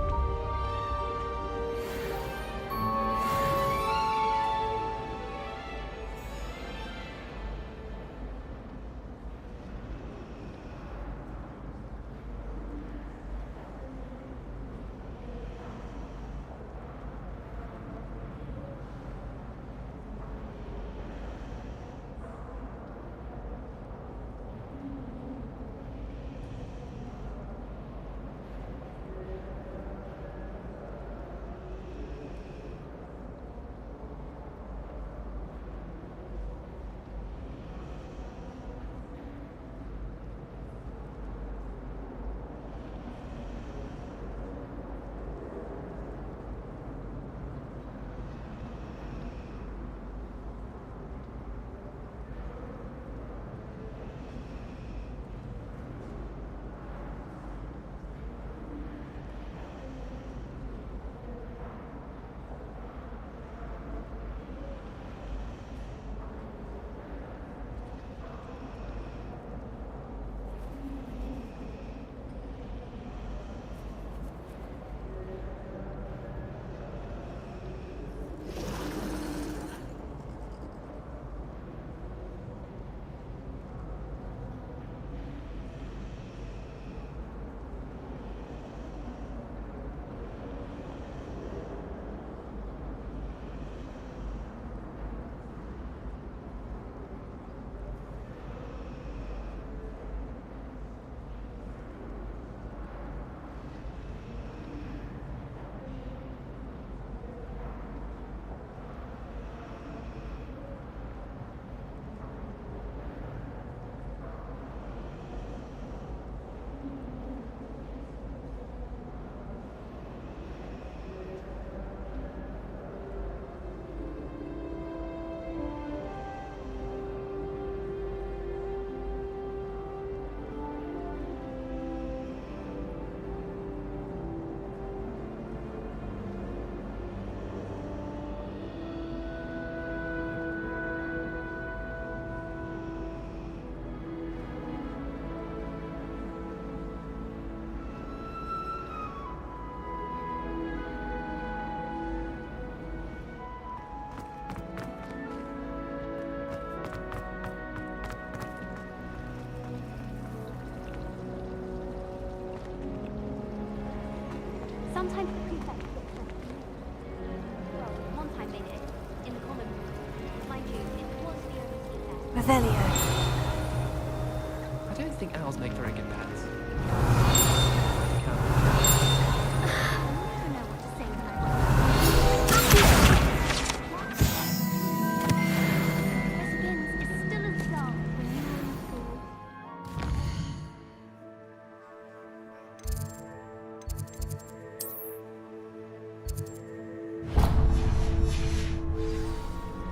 Revelio. I don't think owls make very good pets.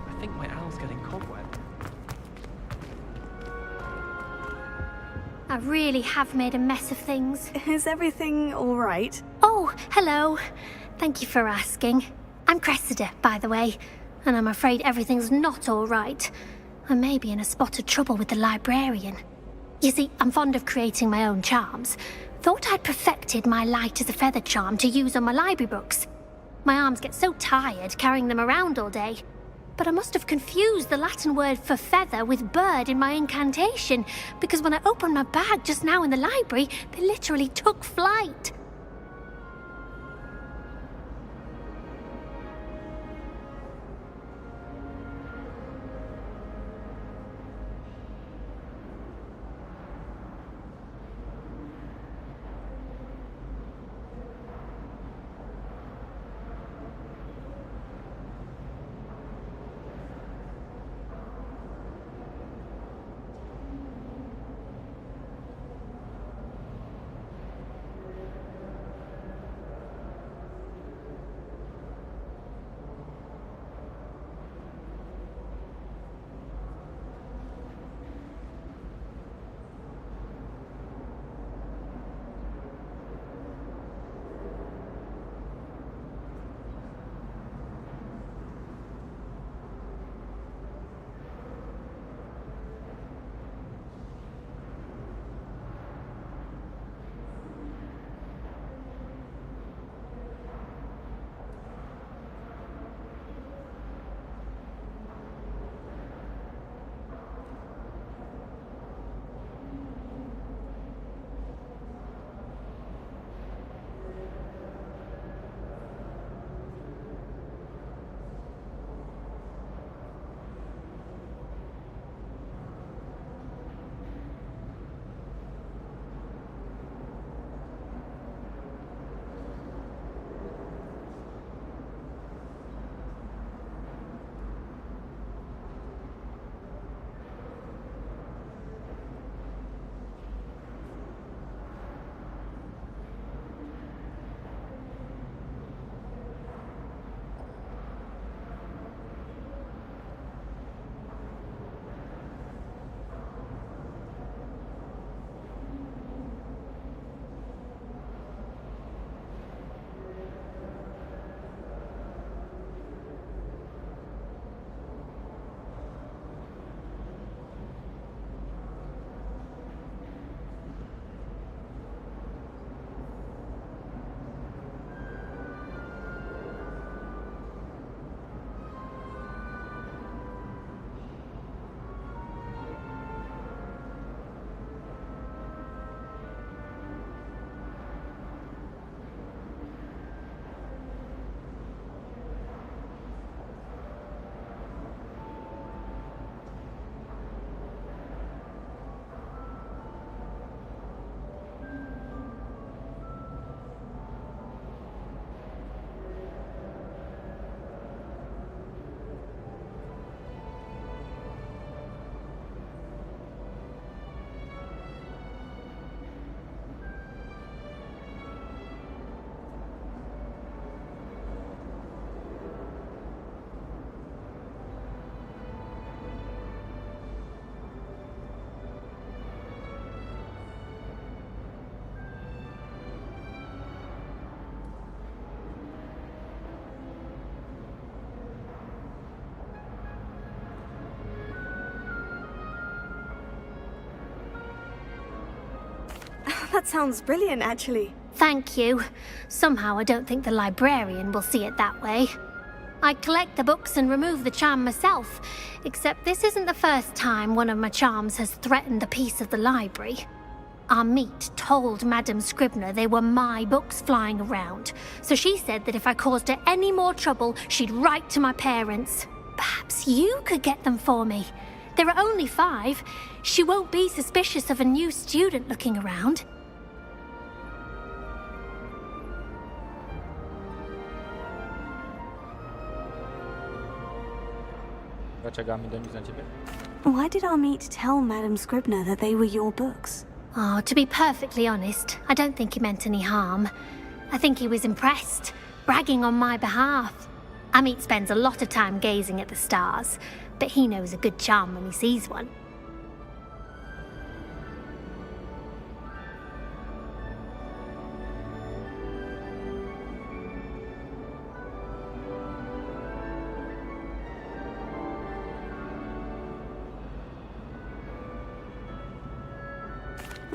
I think my owl's getting cobweb. I really have made a mess of things. Is everything all right? Oh, hello. Thank you for asking. I'm Cressida, by the way, and I'm afraid everything's not all right. I may be in a spot of trouble with the librarian. You see, I'm fond of creating my own charms. Thought I'd perfected my light as a feather charm to use on my library books. My arms get so tired carrying them around all day. But I must have confused the Latin word for feather with bird in my incantation, because when I opened my bag just now in the library, they literally took flight. That sounds brilliant, actually. Thank you. Somehow I don't think the librarian will see it that way. I collect the books and remove the charm myself, except this isn't the first time one of my charms has threatened the peace of the library. Our meet told Madame Scribner they were my books flying around, so she said that if I caused her any more trouble, she'd write to my parents. Perhaps you could get them for me. There are only 5. She won't be suspicious of a new student looking around. Czekamy do nich na ciebie. Why did our meet tell Madam Scribner that they were your books? Oh, to be perfectly honest, I don't think he meant any harm. I think he was impressed, bragging on my behalf. Amit spends a lot of time gazing at the stars, but he knows a good charm when he sees one.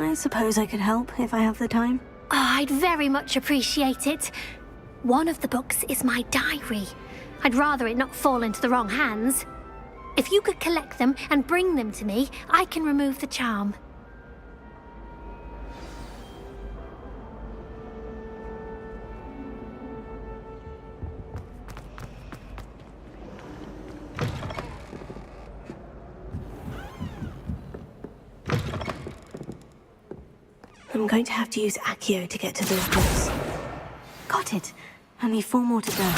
I suppose I could help if I have the time. Oh, I'd very much appreciate it. One of the books is my diary. I'd rather it not fall into the wrong hands. If you could collect them and bring them to me, I can remove the charm. I'm going to have to use Accio to get to those books. Got it. Only 4 more to go.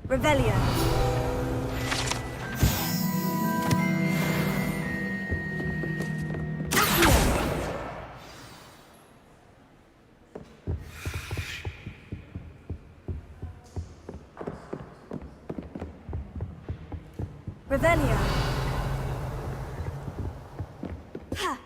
Revelio. Revelio. Ha.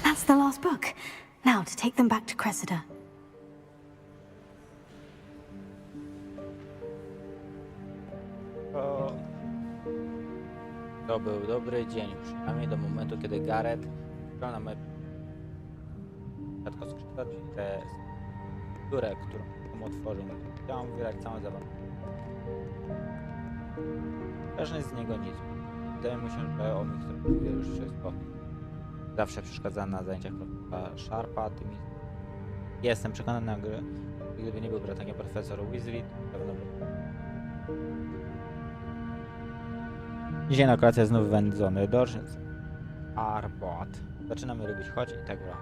That's the last book. Now to take them back to Cressida. To był dobry dzień, przynajmniej do momentu, kiedy Gareth wziął na moje skrzydła, czyli tę skórę, którą mu otworzył. Chciałem wybierać całą zabawę. Ważne z niego nic. Wydaje mi się, że on mi zrobił już wszystko. Zawsze przeszkadza na zajęciach profesora Sharpa, tym jestem przekonany, że gdyby nie był brataniem profesor Weasley, to pewno by... Dzisiaj na kolację znów wędzony dorsznic. Arbot. Zaczynamy lubić choć i tak dalej.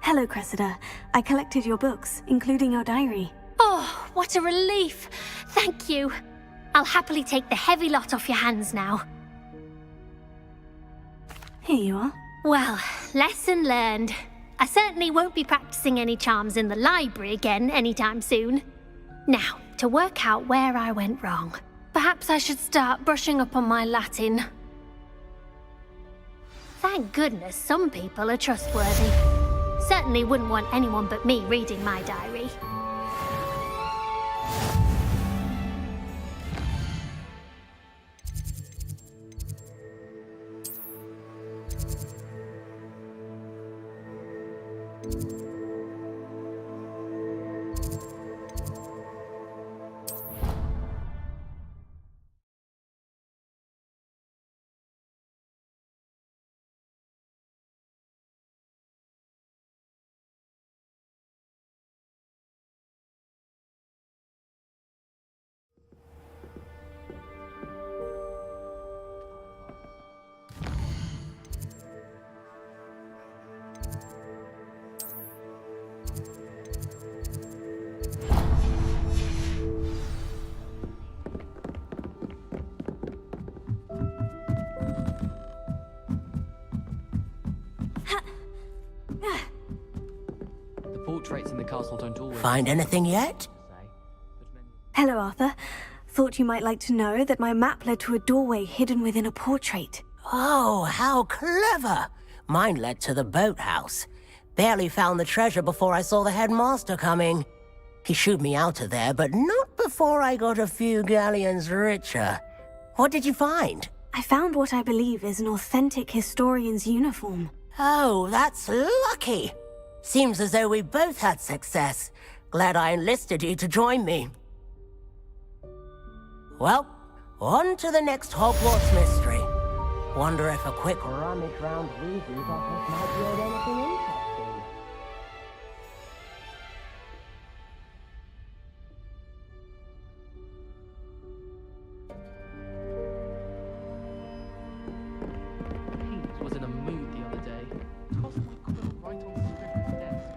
Hello, Cressida. I collected your books, including your diary. Oh, what a relief! Thank you. I'll happily take the heavy lot off your hands now. Here you are. Well, lesson learned. I certainly won't be practicing any charms in the library again anytime soon. Now, to work out where I went wrong. Perhaps I should start brushing up on my Latin. Thank goodness some people are trustworthy. Certainly wouldn't want anyone but me reading my diary. Find anything yet? Hello, Arthur. Thought you might like to know that my map led to a doorway hidden within a portrait. Oh, how clever! Mine led to the boathouse. Barely found the treasure before I saw the headmaster coming. He shooed me out of there, but not before I got a few galleons richer. What did you find? I found what I believe is an authentic historian's uniform. Oh, that's lucky. Seems as though we both had success. Glad I enlisted you to join me. Well, on to the next Hogwarts mystery. Wonder if a quick rummage round Weasley's office might yield anything interesting. Pete was in a mood the other day. Tossed my quill right on Strickland's desk.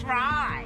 Try.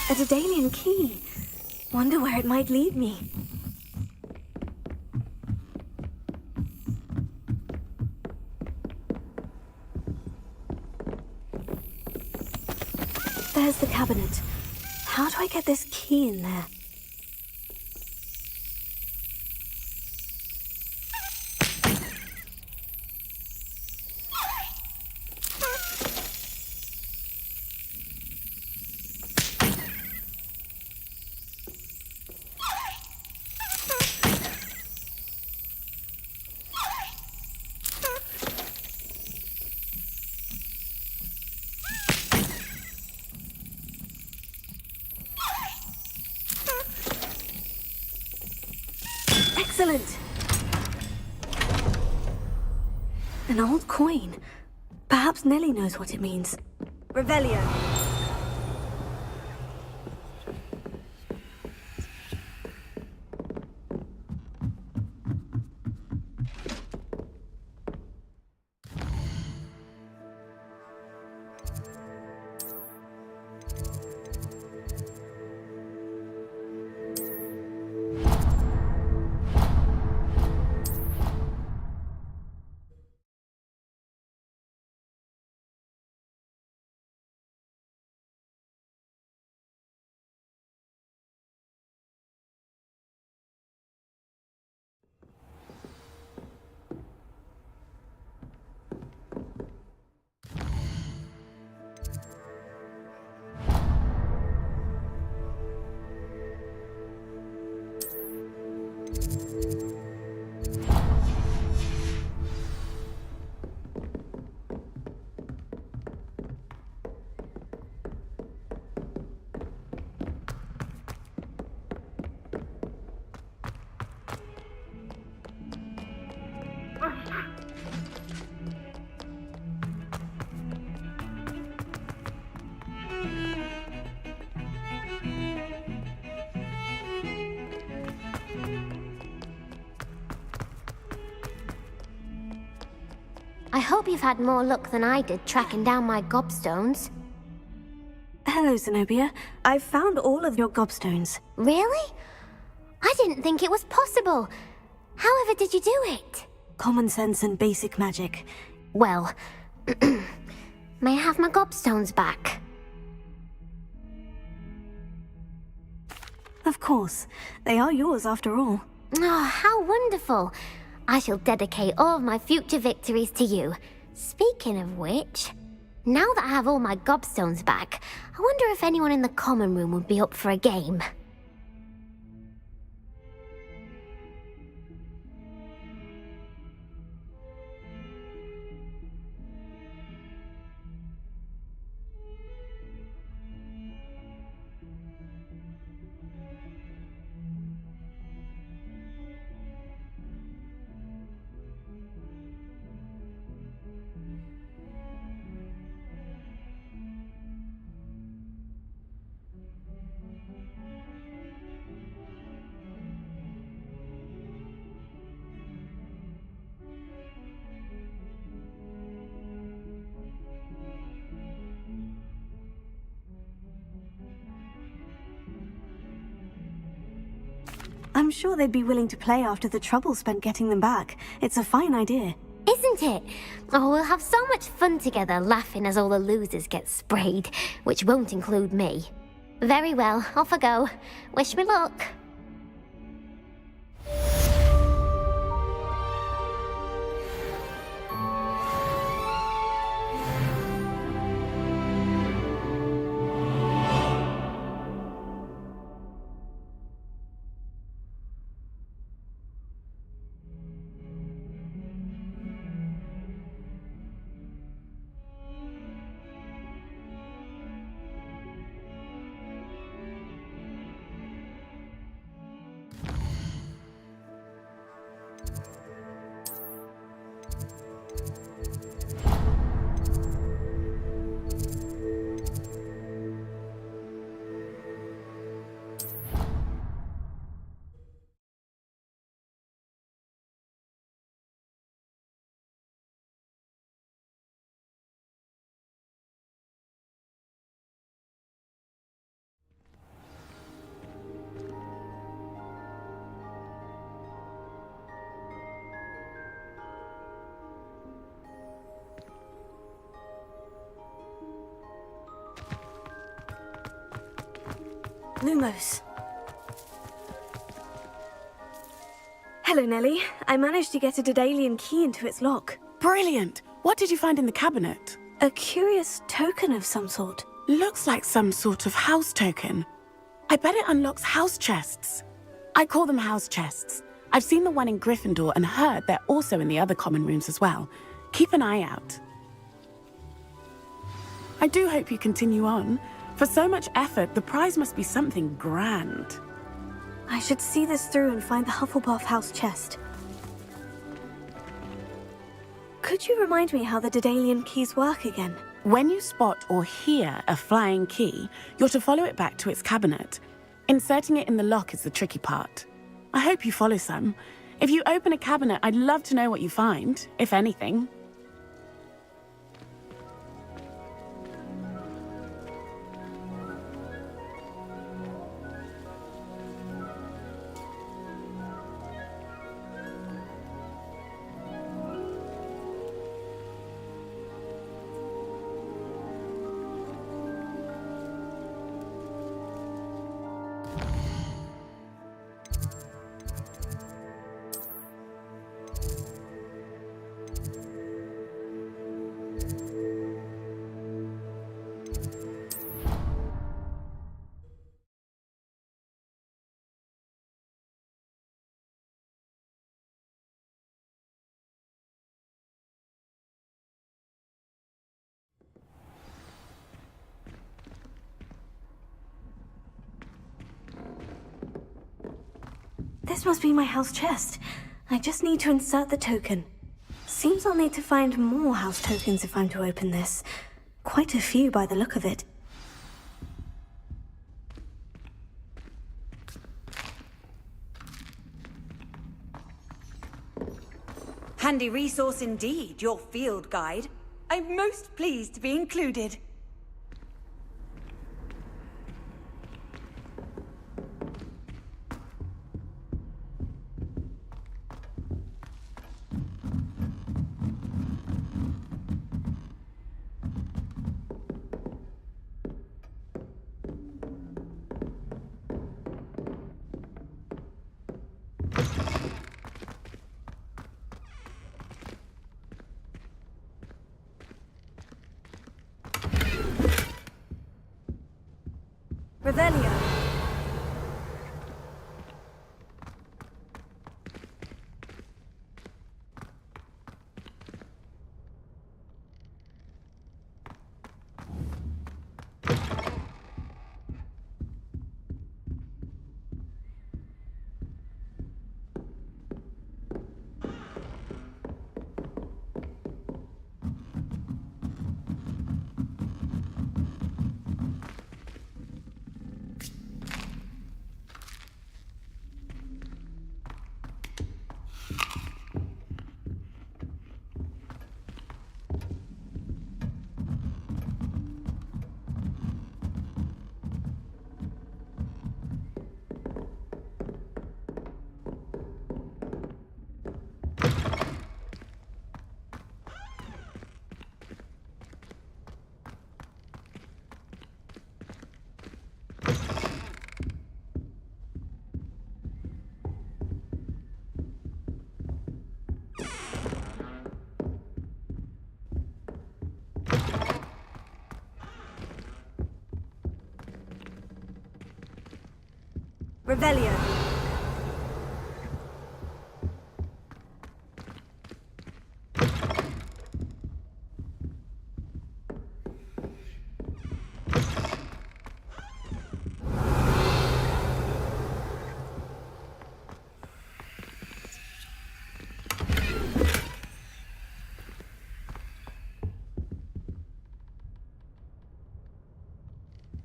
A Daedalian key. Wonder where it might lead me. There's the cabinet. How do I get this key in there? Excellent! An old coin. Perhaps Nellie knows what it means. Revelio. I hope you've had more luck than I did tracking down my gobstones. Hello, Zenobia. I've found all of your gobstones. Really? I didn't think it was possible. However did you do it? Common sense and basic magic. Well, may I have my gobstones back? Of course. They are yours after all. Oh, how wonderful. I shall dedicate all of my future victories to you. Speaking of which, now that I have all my gobstones back, I wonder if anyone in the common room would be up for a game. I'm sure they'd be willing to play after the trouble spent getting them back. It's a fine idea. Isn't it? Oh, we'll have so much fun together laughing as all the losers get sprayed, which won't include me. Very well, off I go. Wish me luck. Lumos. Hello, Nellie. I managed to get a Daedalian key into its lock. Brilliant! What did you find in the cabinet? A curious token of some sort. Looks like some sort of house token. I bet it unlocks house chests. I call them house chests. I've seen the one in Gryffindor and heard they're also in the other common rooms as well. Keep an eye out. I do hope you continue on. For so much effort, the prize must be something grand. I should see this through and find the Hufflepuff house chest. Could you remind me how the Daedalian keys work again? When you spot or hear a flying key, you're to follow it back to its cabinet. Inserting it in the lock is the tricky part. I hope you follow some. If you open a cabinet, I'd love to know what you find, if anything. This must be my house chest. I just need to insert the token. Seems I'll need to find more house tokens if I'm to open this. Quite a few by the look of it. Handy resource indeed, your field guide. I'm most pleased to be included. Revelio. Revelio.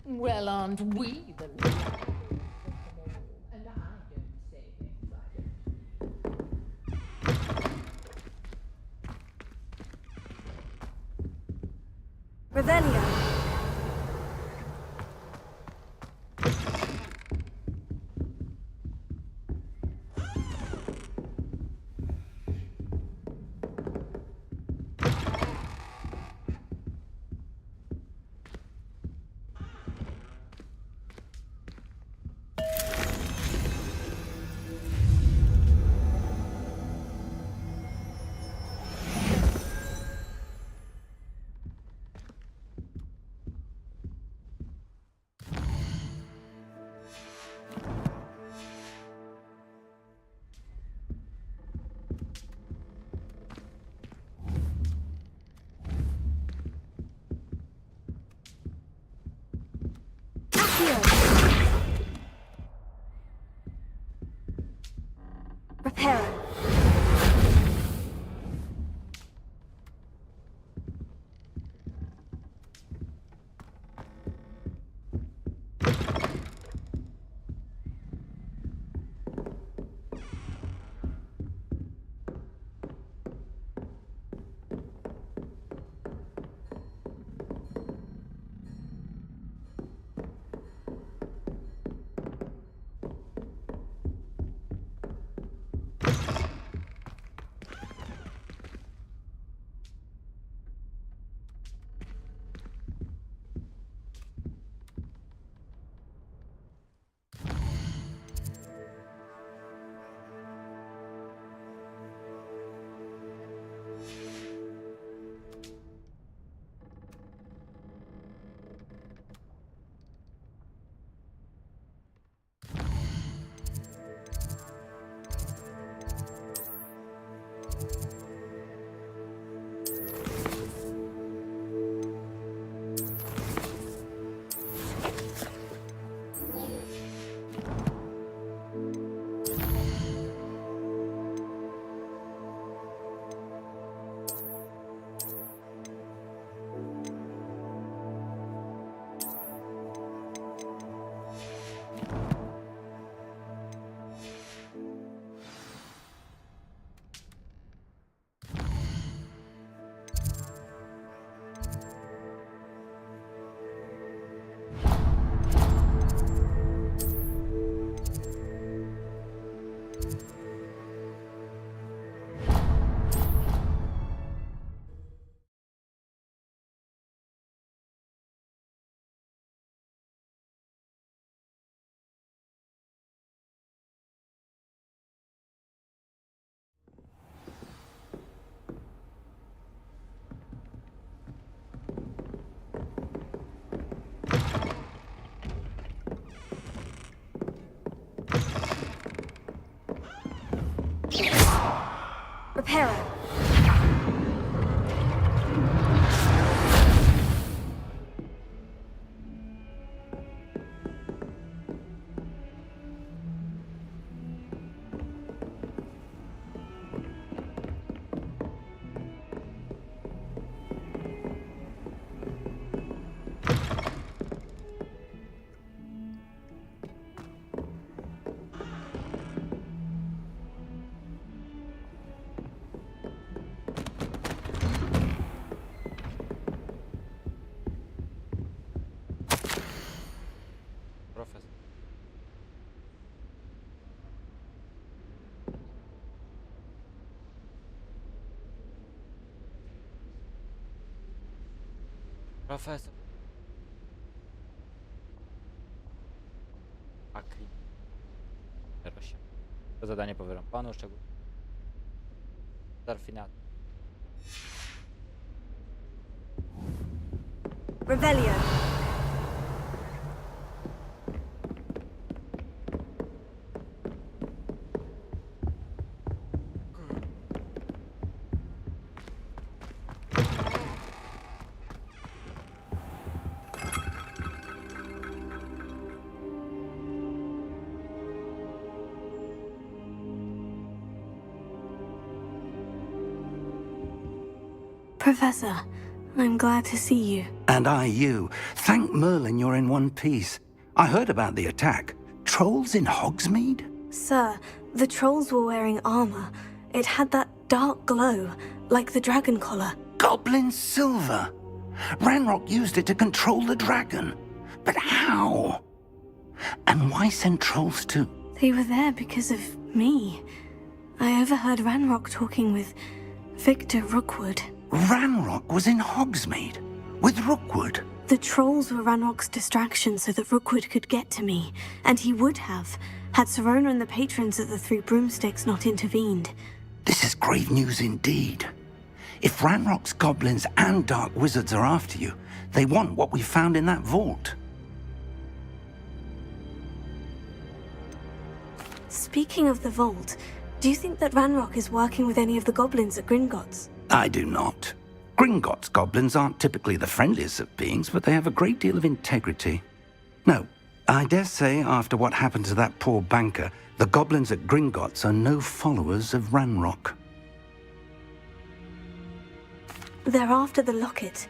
Well, aren't we the Revelio. Reparo. terror. Profesor. Profesor. Akri. 08. To zadanie powierzam panu, szczególnie. Zarfinat. Revelio. Professor, I'm glad to see you. And I you. Thank Merlin you're in one piece. I heard about the attack. Trolls in Hogsmeade? Sir, the trolls were wearing armor. It had that dark glow, like the dragon collar. Goblin silver. Ranrock used it to control the dragon. But how? And why send trolls to... They were there because of me. I overheard Ranrock talking with Victor Rookwood. Ranrock was in Hogsmeade? With Rookwood? The trolls were Ranrock's distraction so that Rookwood could get to me. And he would have, had Serona and the patrons at the Three Broomsticks not intervened. This is grave news indeed. If Ranrock's goblins and dark wizards are after you, they want what we found in that vault. Speaking of the vault, do you think that Ranrock is working with any of the goblins at Gringotts? I do not. Gringotts goblins aren't typically the friendliest of beings, but they have a great deal of integrity. No, I dare say after what happened to that poor banker, the goblins at Gringotts are no followers of Ranrock. They're after the locket.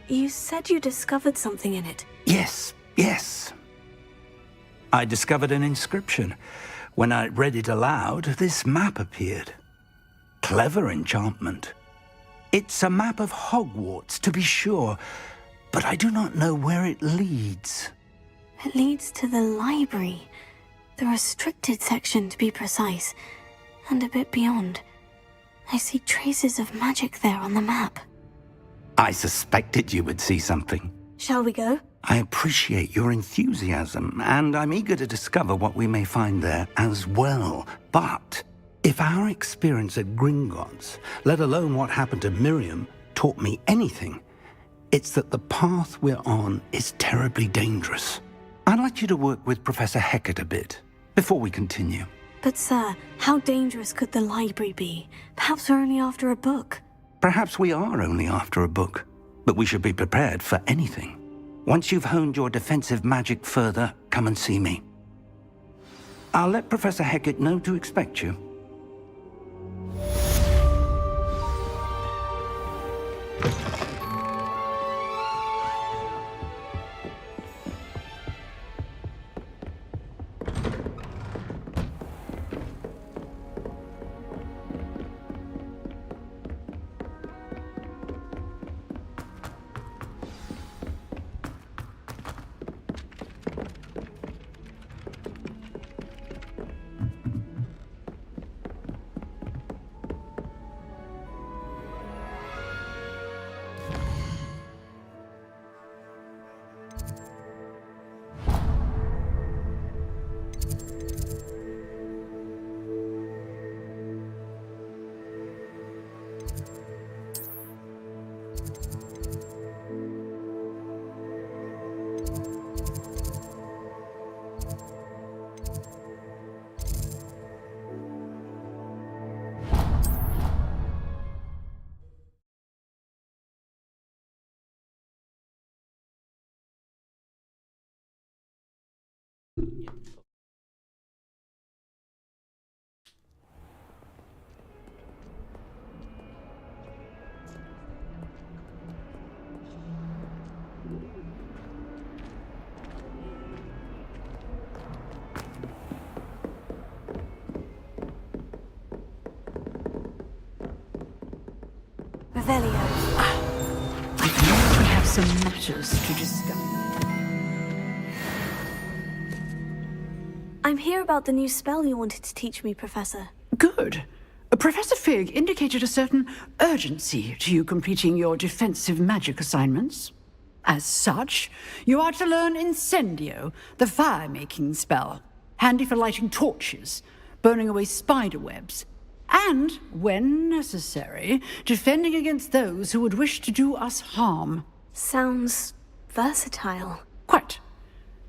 You said you discovered something in it. Yes. I discovered an inscription. When I read it aloud, this map appeared. Clever enchantment. It's a map of Hogwarts, to be sure, but I do not know where it leads. It leads to the library. The restricted section, to be precise, and a bit beyond. I see traces of magic there on the map. I suspected you would see something. Shall we go? I appreciate your enthusiasm, and I'm eager to discover what we may find there as well. But if our experience at Gringotts, let alone what happened to Miriam, taught me anything, it's that the path we're on is terribly dangerous. I'd like you to work with Professor Hecat a bit, before we continue. But sir, how dangerous could the library be? Perhaps we're only after a book. Perhaps we are only after a book, but we should be prepared for anything. Once you've honed your defensive magic further, come and see me. I'll let Professor Hecat know to expect you. Revelio. I believe we have some matters to discuss. I'm here about the new spell you wanted to teach me, Professor. Good. Professor Fig indicated a certain urgency to you completing your defensive magic assignments. As such, you are to learn Incendio, the fire-making spell, handy for lighting torches, burning away spider webs, and, when necessary, defending against those who would wish to do us harm. Sounds versatile. Quite.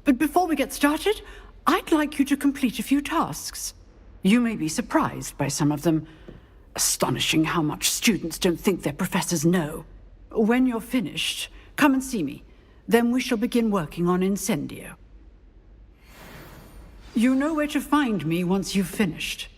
But before we get started, I'd like you to complete a few tasks. You may be surprised by some of them. Astonishing how much students don't think their professors know. When you're finished, come and see me. Then we shall begin working on Incendio. You know where to find me once you've finished.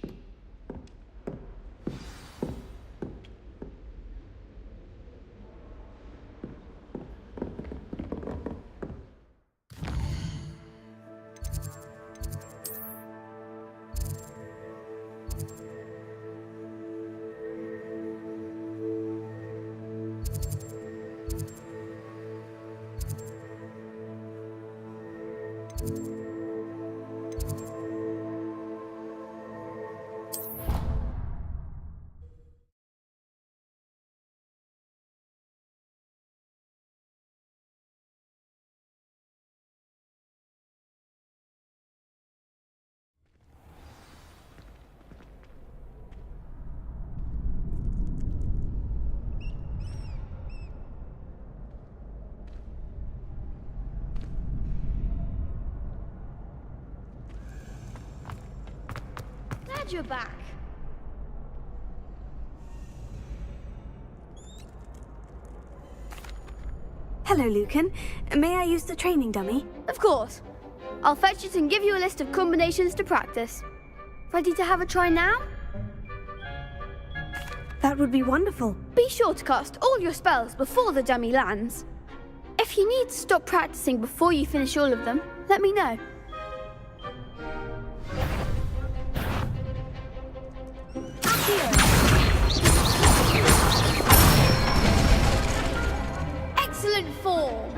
Glad you're back. Hello, Lucan. May I use the training dummy? Of course. I'll fetch it and give you a list of combinations to practice. Ready to have a try now? That would be wonderful. Be sure to cast all your spells before the dummy lands. If you need to stop practicing before you finish all of them, let me know. Excellent form.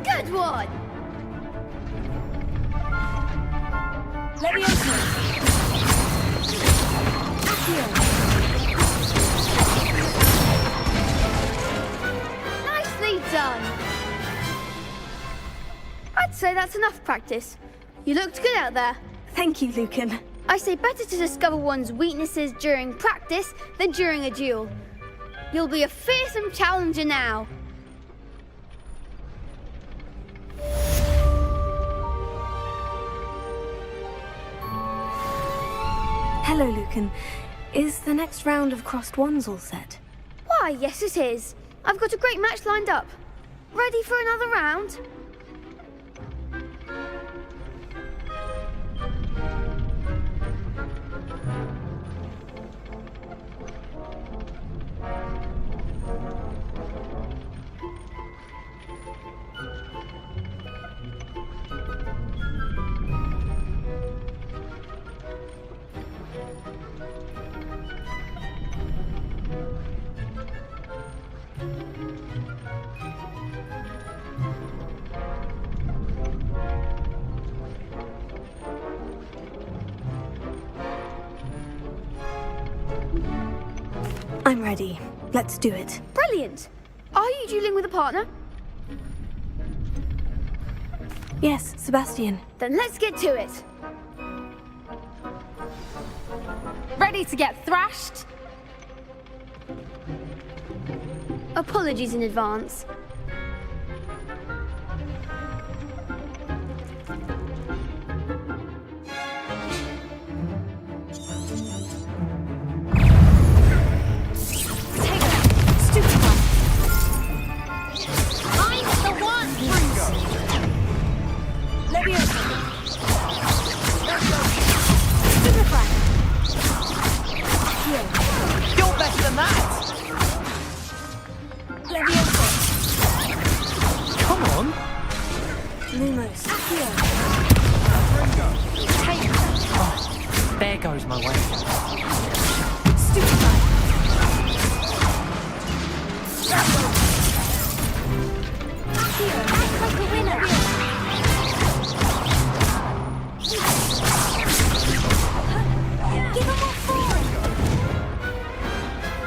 Good one. Nicely done. I'd say that's enough practice. You looked good out there. Thank you, Lucan. I say better to discover one's weaknesses during practice than during a duel. You'll be a fearsome challenger now. Hello, Lucan. Is the next round of crossed wands all set? Why, yes it is. I've got a great match lined up. Ready for another round? I'm ready. Let's do it. Brilliant. Are you dueling with a partner? Yes, Sebastian. Then let's get to it. Ready to get thrashed? Apologies in advance. You're better than that! Come on! Lumos. Take There goes my way. Stupefy. Act like a winner. Give him more forward.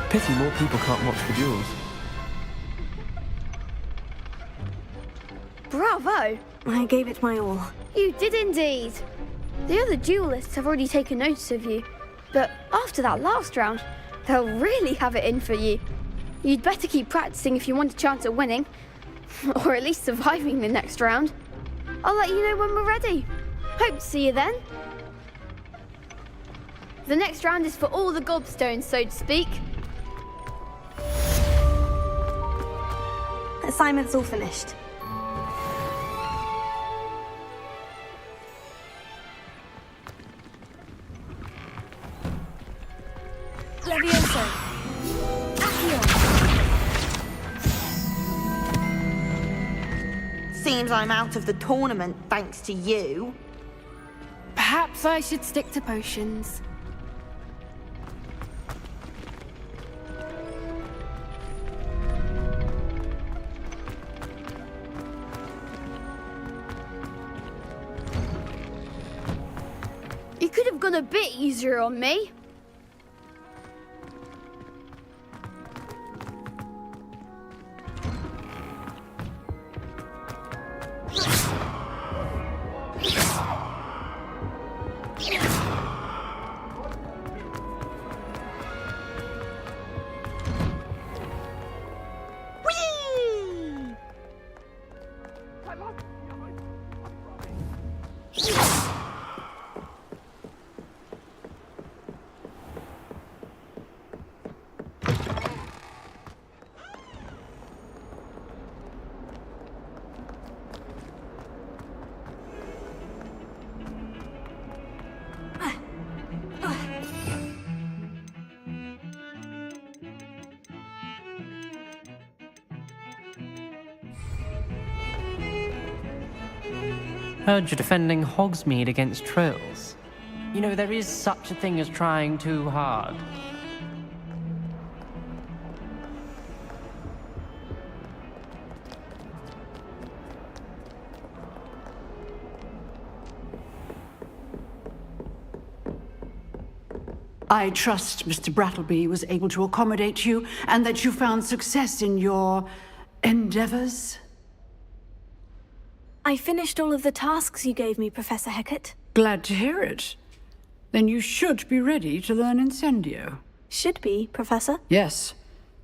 Pity more people can't watch the duels. Bravo! I gave it my all. You did indeed. The other duelists have already taken notice of you, but after that last round, they'll really have it in for you. You'd better keep practicing if you want a chance at winning, or at least surviving the next round. I'll let you know when we're ready. Hope to see you then. The next round is for all the gobstones, so to speak. Assignment's all finished. Levioso. Accio. Seems I'm out of the tournament thanks to you. Perhaps I should stick to potions. You could have gone a bit easier on me. Heard you're defending Hogsmeade against trolls. You know, there is such a thing as trying too hard. I trust Mr. Brattleby was able to accommodate you and that you found success in your endeavors. I finished all of the tasks you gave me, Professor Hecat. Glad to hear it. Then you should be ready to learn Incendio. Should be, Professor? Yes.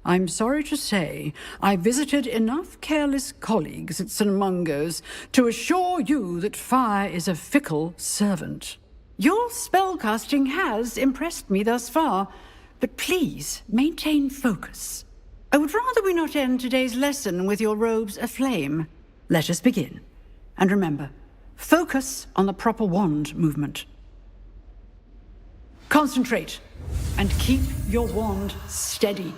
I'm sorry to say, I visited enough careless colleagues at St. Mungo's to assure you that fire is a fickle servant. Your spellcasting has impressed me thus far, but please maintain focus. I would rather we not end today's lesson with your robes aflame. Let us begin. And remember, focus on the proper wand movement. Concentrate, and keep your wand steady.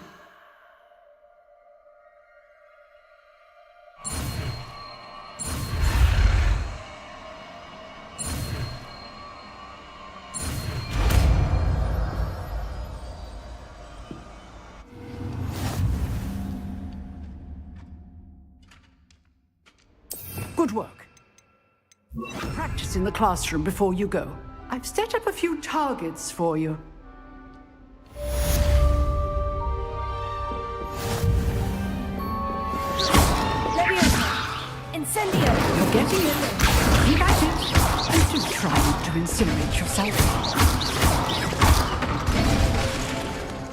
Good work. Practice in the classroom before you go. I've set up a few targets for you. Levioso. Incendio. You're getting it. Keep at it. And do try not to incinerate yourself.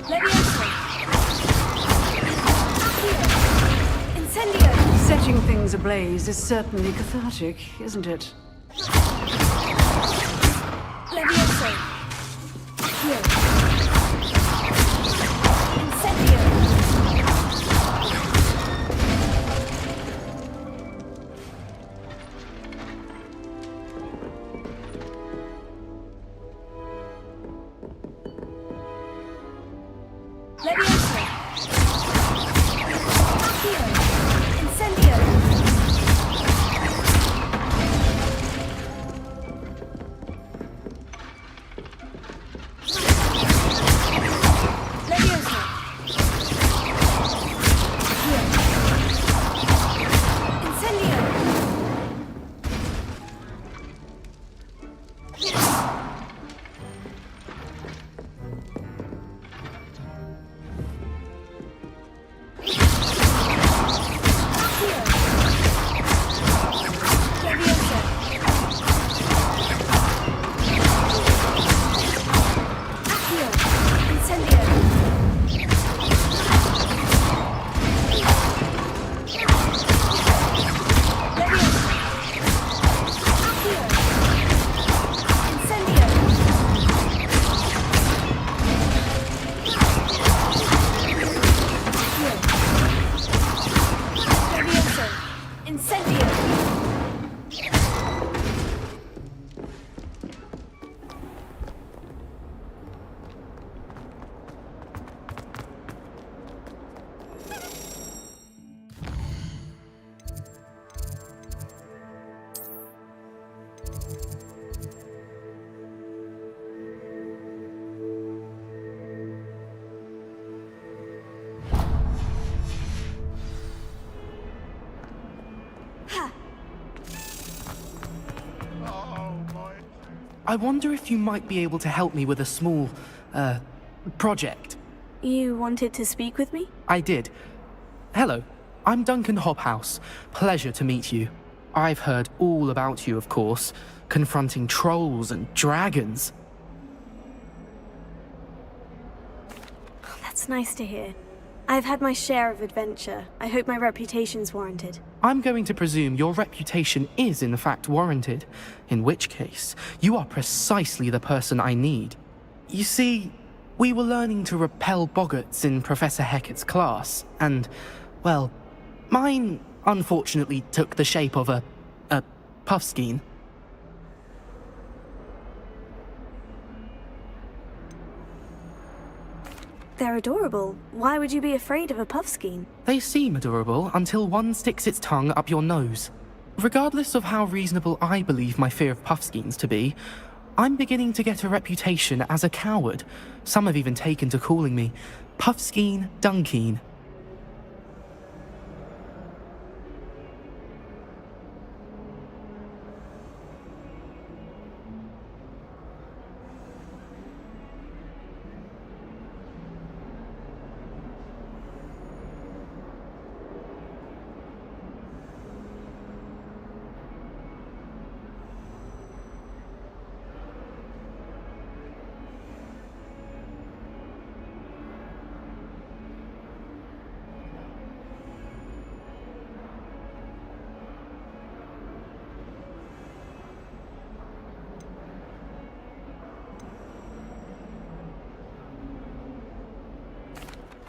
Levioso. Accio. Incendio. Setting things ablaze is certainly cathartic, isn't it? Levioso. Accio. Incendio. Levioso. Accio. Incendio. I wonder if you might be able to help me with a small, project. You wanted to speak with me? I did. Hello, I'm Duncan Hobhouse. Pleasure to meet you. I've heard all about you, of course, confronting trolls and dragons. That's nice to hear. I've had my share of adventure. I hope my reputation's warranted. I'm going to presume your reputation is in fact warranted, in which case, you are precisely the person I need. You see, we were learning to repel boggarts in Professor Hecat's class, and, well, mine unfortunately took the shape of a puffskein. They're adorable. Why would you be afraid of a puffskein? They seem adorable until one sticks its tongue up your nose. Regardless of how reasonable I believe my fear of puffskeins to be, I'm beginning to get a reputation as a coward. Some have even taken to calling me Puffskein Dunkeen.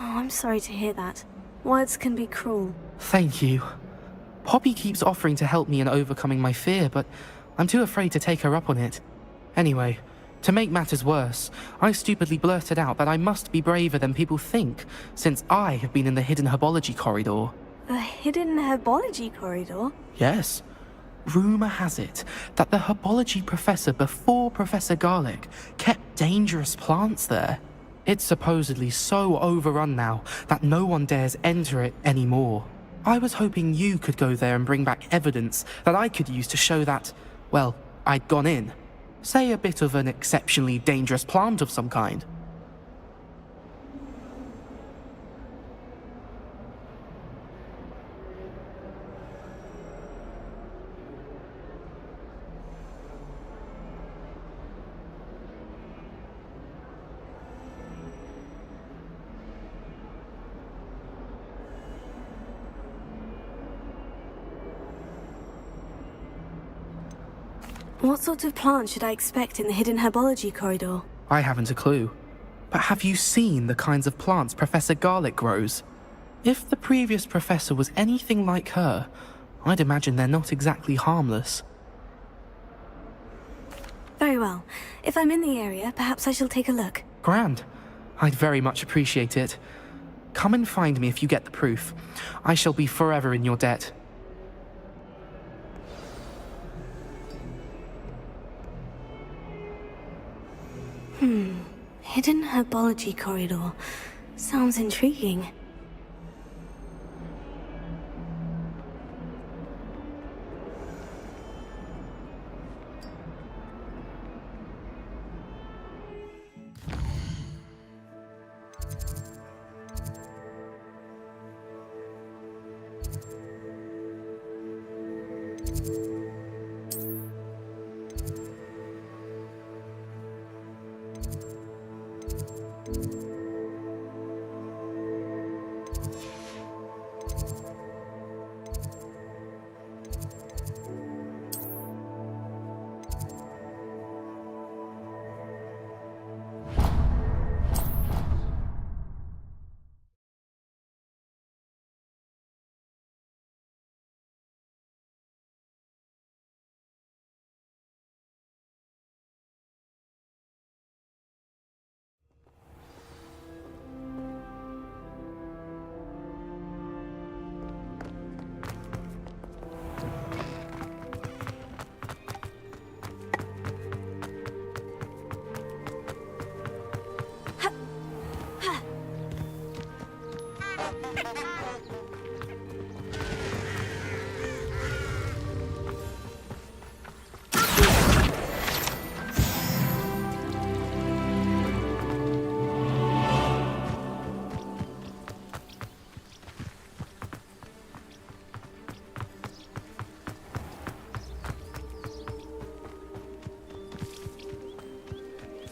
Oh, I'm sorry to hear that. Words can be cruel. Thank you. Poppy keeps offering to help me in overcoming my fear, but I'm too afraid to take her up on it. Anyway, to make matters worse, I stupidly blurted out that I must be braver than people think, since I have been in the hidden herbology corridor. The hidden herbology corridor? Yes. Rumour has it that the herbology professor before Professor Garlic kept dangerous plants there. It's supposedly so overrun now that no one dares enter it anymore. I was hoping you could go there and bring back evidence that I could use to show that, well, I'd gone in. Say a bit of an exceptionally dangerous plant of some kind. What sort of plant should I expect in the hidden herbology corridor? I haven't a clue. But have you seen the kinds of plants Professor Garlic grows? If the previous professor was anything like her, I'd imagine they're not exactly harmless. Very well. If I'm in the area, perhaps I shall take a look. Grand. I'd very much appreciate it. Come and find me if you get the proof. I shall be forever in your debt. Hidden herbology corridor. Sounds intriguing.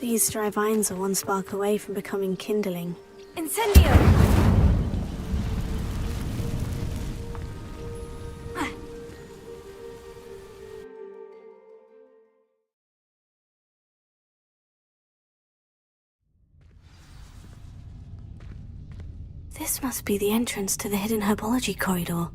These dry vines are one spark away from becoming kindling. Incendio! This must be the entrance to the hidden herbology corridor.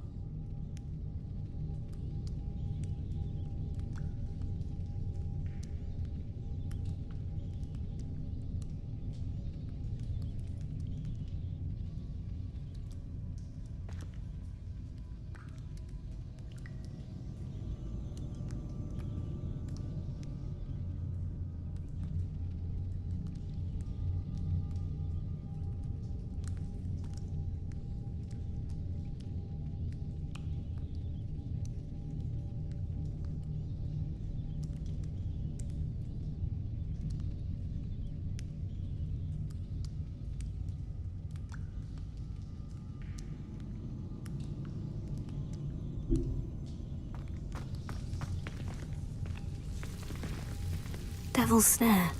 Devil's Snare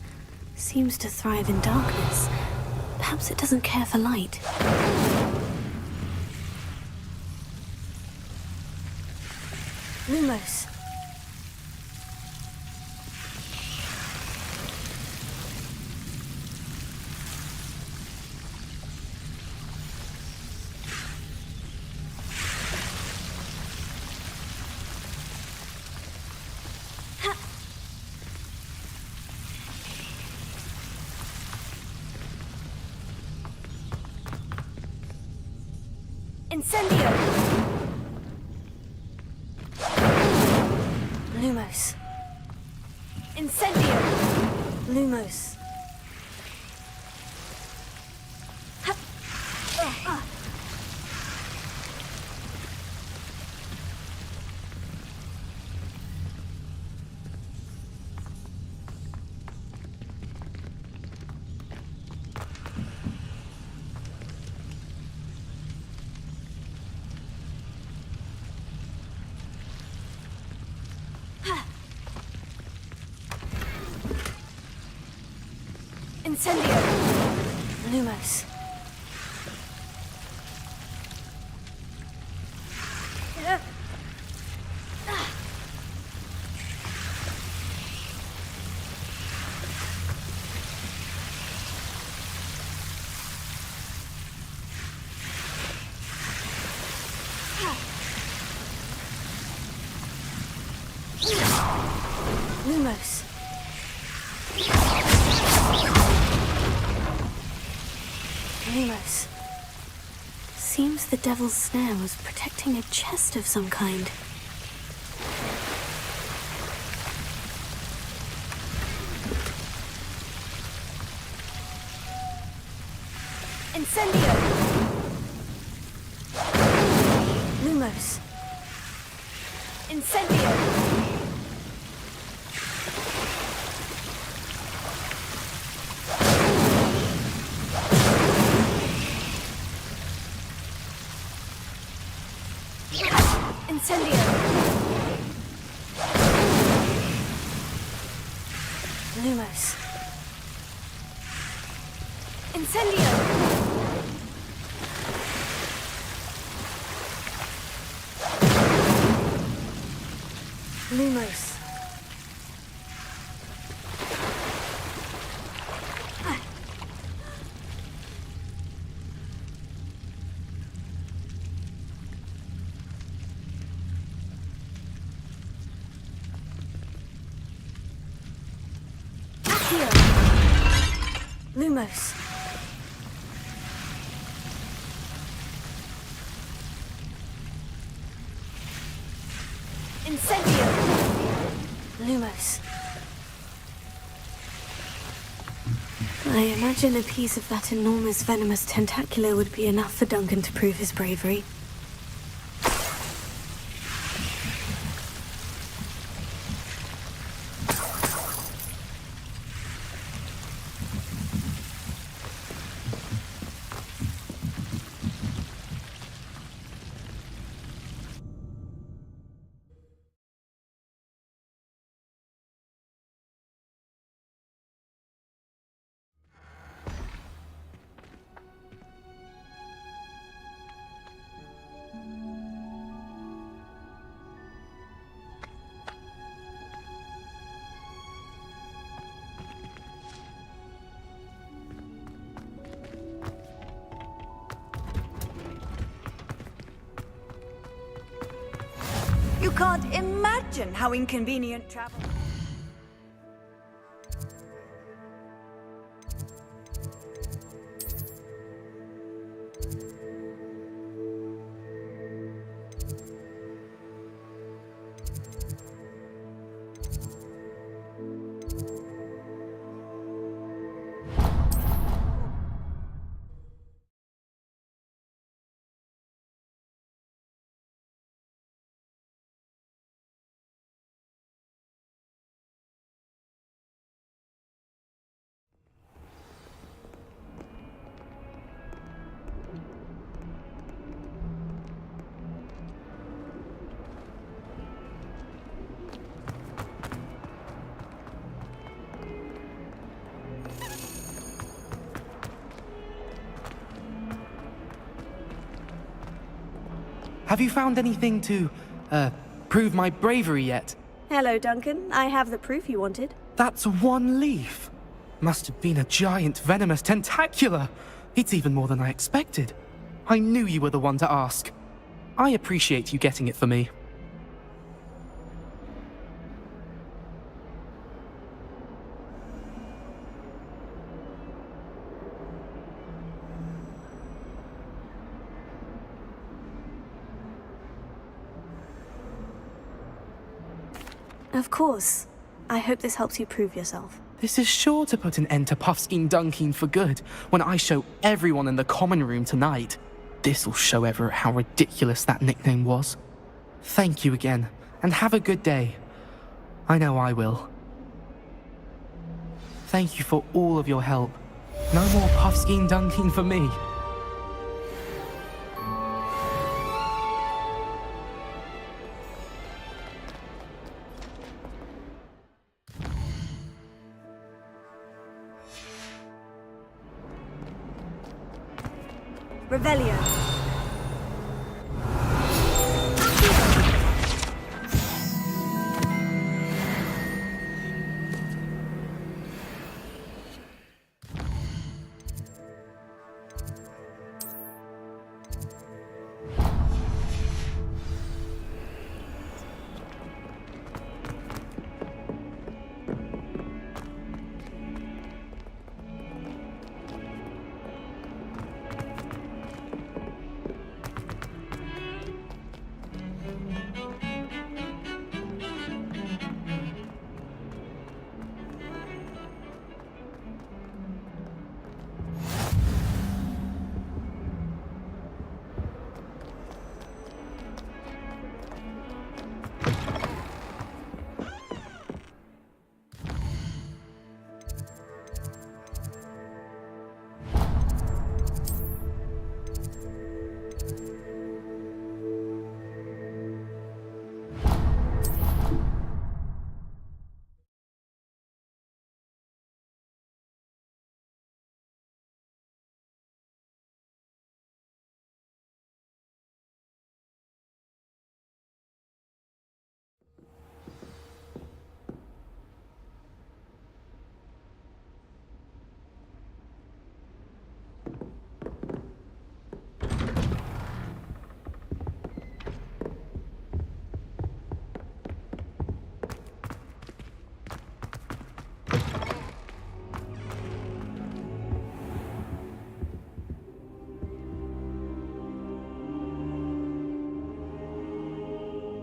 seems to thrive in darkness. Perhaps it doesn't care for light. Lumos. Incendio! Lumos. Incendio! Lumos. Incendio! Lumos. Lumos. Lumos. Seems the Devil's Snare was protecting a chest of some kind. Incendio! Lumos. Incendio! Incendio! Lumos. Incendio! Lumos. Lumos. Incendio! Lumos. I imagine a piece of that enormous venomous tentacular would be enough for Duncan to prove his bravery. can't imagine how inconvenient travel... Have you found anything to, prove my bravery yet? Hello, Duncan. I have the proof you wanted. That's one leaf. Must have been a giant venomous tentacula. It's even more than I expected. I knew you were the one to ask. I appreciate you getting it for me. Of course. I hope this helps you prove yourself. This is sure to put an end to Puffskein Dunkeen for good when I show everyone in the common room tonight. This'll show Everett how ridiculous that nickname was. Thank you again, and have a good day. I know I will. Thank you for all of your help. No more Puffskein Dunkeen for me. Revelio.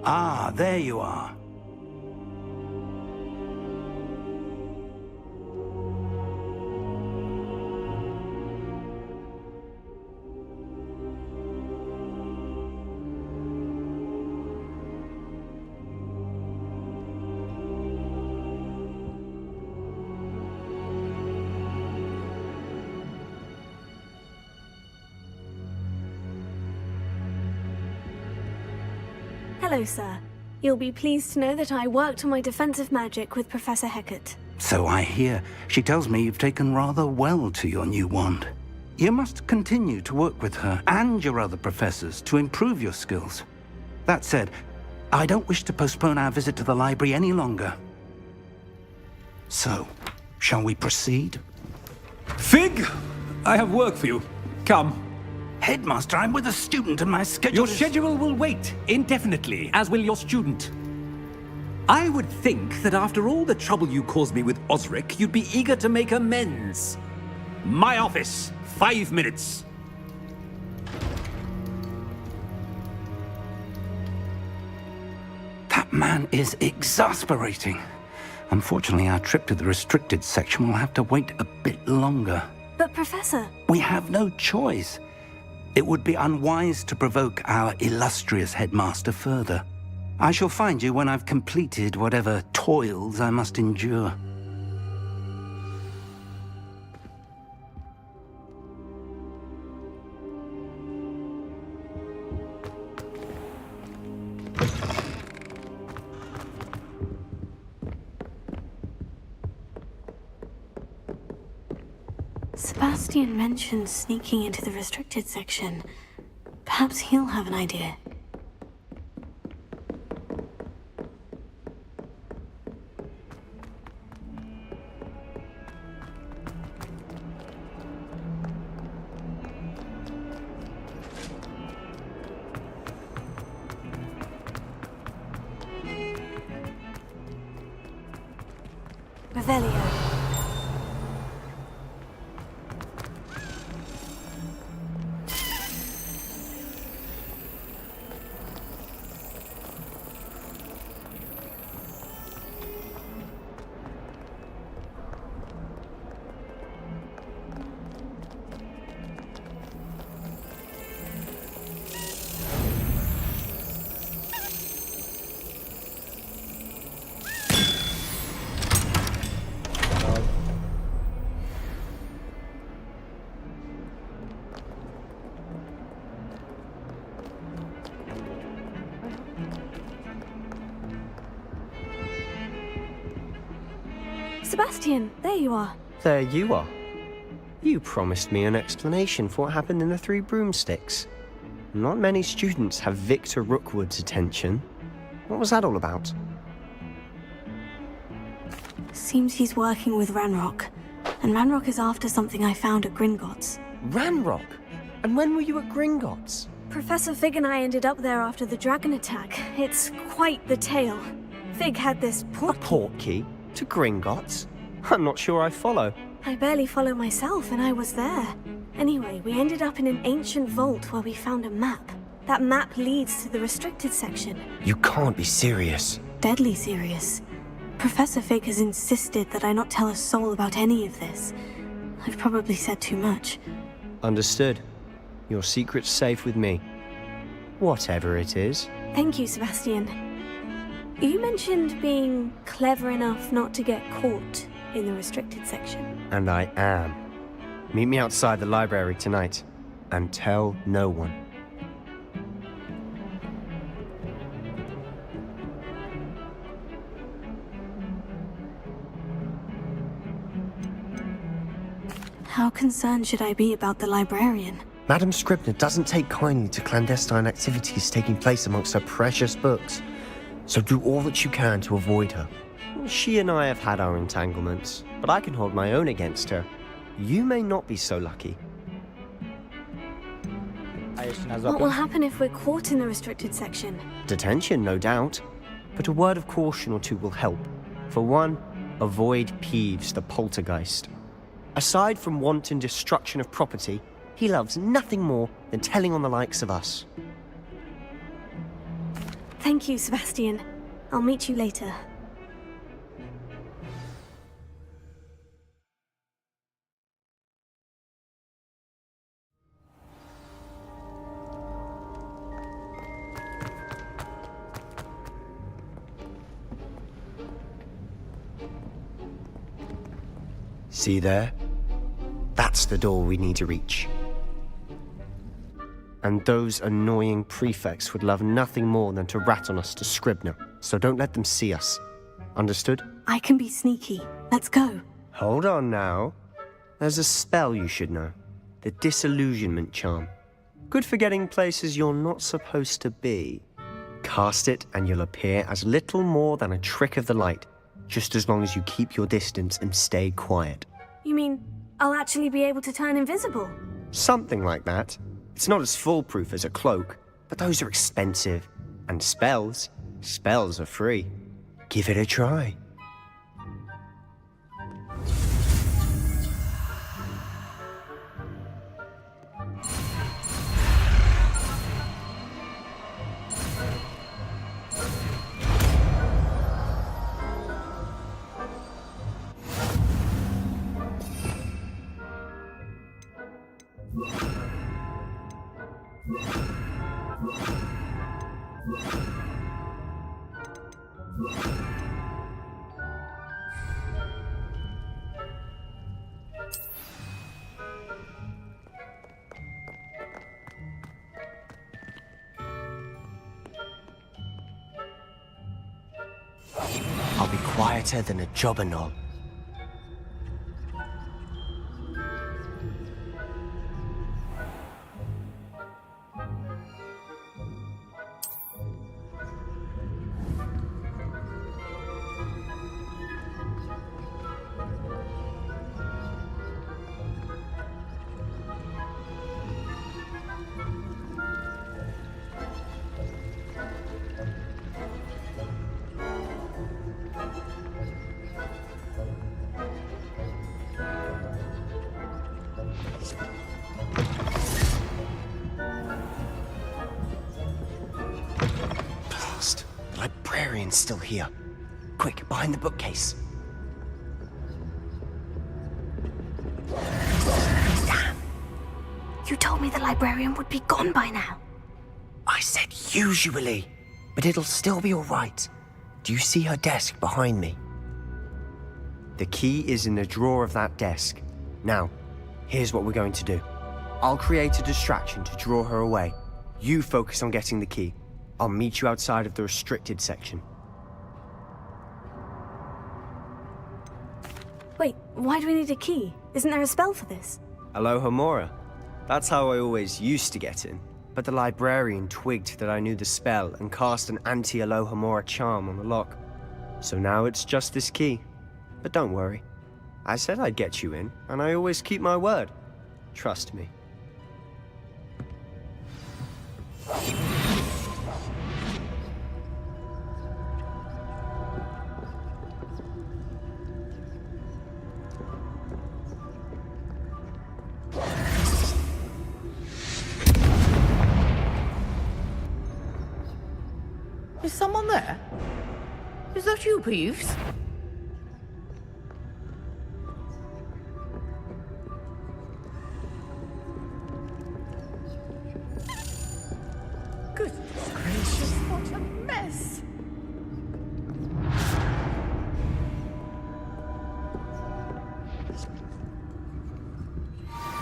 Ah, there you are. Hello, sir. You'll be pleased to know that I worked on my defensive magic with Professor Hecat. So I hear. She tells me you've taken rather well to your new wand. You must continue to work with her and your other professors to improve your skills. That said, I don't wish to postpone our visit to the library any longer. So, shall we proceed? Fig, I have work for you. Come. Headmaster, I'm with a student and my schedule Your schedule will wait indefinitely, as will your student. I would think that after all the trouble you caused me with Osric, you'd be eager to make amends. My office, 5 minutes. That man is exasperating. Unfortunately, our trip to the restricted section will have to wait a bit longer. But Professor... We have no choice. It would be unwise to provoke our illustrious headmaster further. I shall find you when I've completed whatever toils I must endure. Sebastian mentioned sneaking into the restricted section. Perhaps he'll have an idea. Revelio. Sebastian, there you are. There you are. You promised me an explanation for what happened in the Three Broomsticks. Not many students have Victor Rookwood's attention. What was that all about? Seems he's working with Ranrock. And Ranrock is after something I found at Gringotts. Ranrock? And when were you at Gringotts? Professor Fig and I ended up there after the dragon attack. It's quite the tale. Fig had this port... A portkey? To Gringotts? I'm not sure I follow. I barely follow myself, and I was there. Anyway, we ended up in an ancient vault where we found a map. That map leads to the restricted section. You can't be serious. Deadly serious. Professor Fig has insisted that I not tell a soul about any of this. I've probably said too much. Understood. Your secret's safe with me. Whatever it is. Thank you, Sebastian. You mentioned being clever enough not to get caught in the restricted section. And I am. Meet me outside the library tonight. And tell no one. How concerned should I be about the librarian? Madam Scribner doesn't take kindly to clandestine activities taking place amongst her precious books. So do all that you can to avoid her. She and I have had our entanglements, but I can hold my own against her. You may not be so lucky. What will happen if we're caught in the restricted section? Detention, no doubt. But a word of caution or two will help. For one, avoid Peeves, the poltergeist. Aside from wanton destruction of property, he loves nothing more than telling on the likes of us. Thank you, Sebastian. I'll meet you later. See there? That's the door we need to reach. And those annoying prefects would love nothing more than to rat on us to Scribner, so don't let them see us. Understood? I can be sneaky. Let's go. Hold on now. There's a spell you should know. The Disillusionment Charm. Good for getting places you're not supposed to be. Cast it and you'll appear as little more than a trick of the light, just as long as you keep your distance and stay quiet. You mean I'll actually be able to turn invisible? Something like that. It's not as foolproof as a cloak, but those are expensive. And spells are free. Give it a try. I'll be quieter than a jobberknoll. Blast! The librarian's still here. Quick, behind the bookcase. Damn! You told me the librarian would be gone by now. I said usually, but it'll still be all right. Do you see her desk behind me? The key is in the drawer of that desk. Now, here's what we're going to do. I'll create a distraction to draw her away. You focus on getting the key. I'll meet you outside of the restricted section. Wait, why do we need a key? Isn't there a spell for this? Aloha Mora. That's how I always used to get in. But the librarian twigged that I knew the spell and cast an anti-Aloha Mora charm on the lock. So now it's just this key. But don't worry. I said I'd get you in, and I always keep my word. Trust me. Is someone there? Is that you, Peeves? Goodness gracious, what a mess!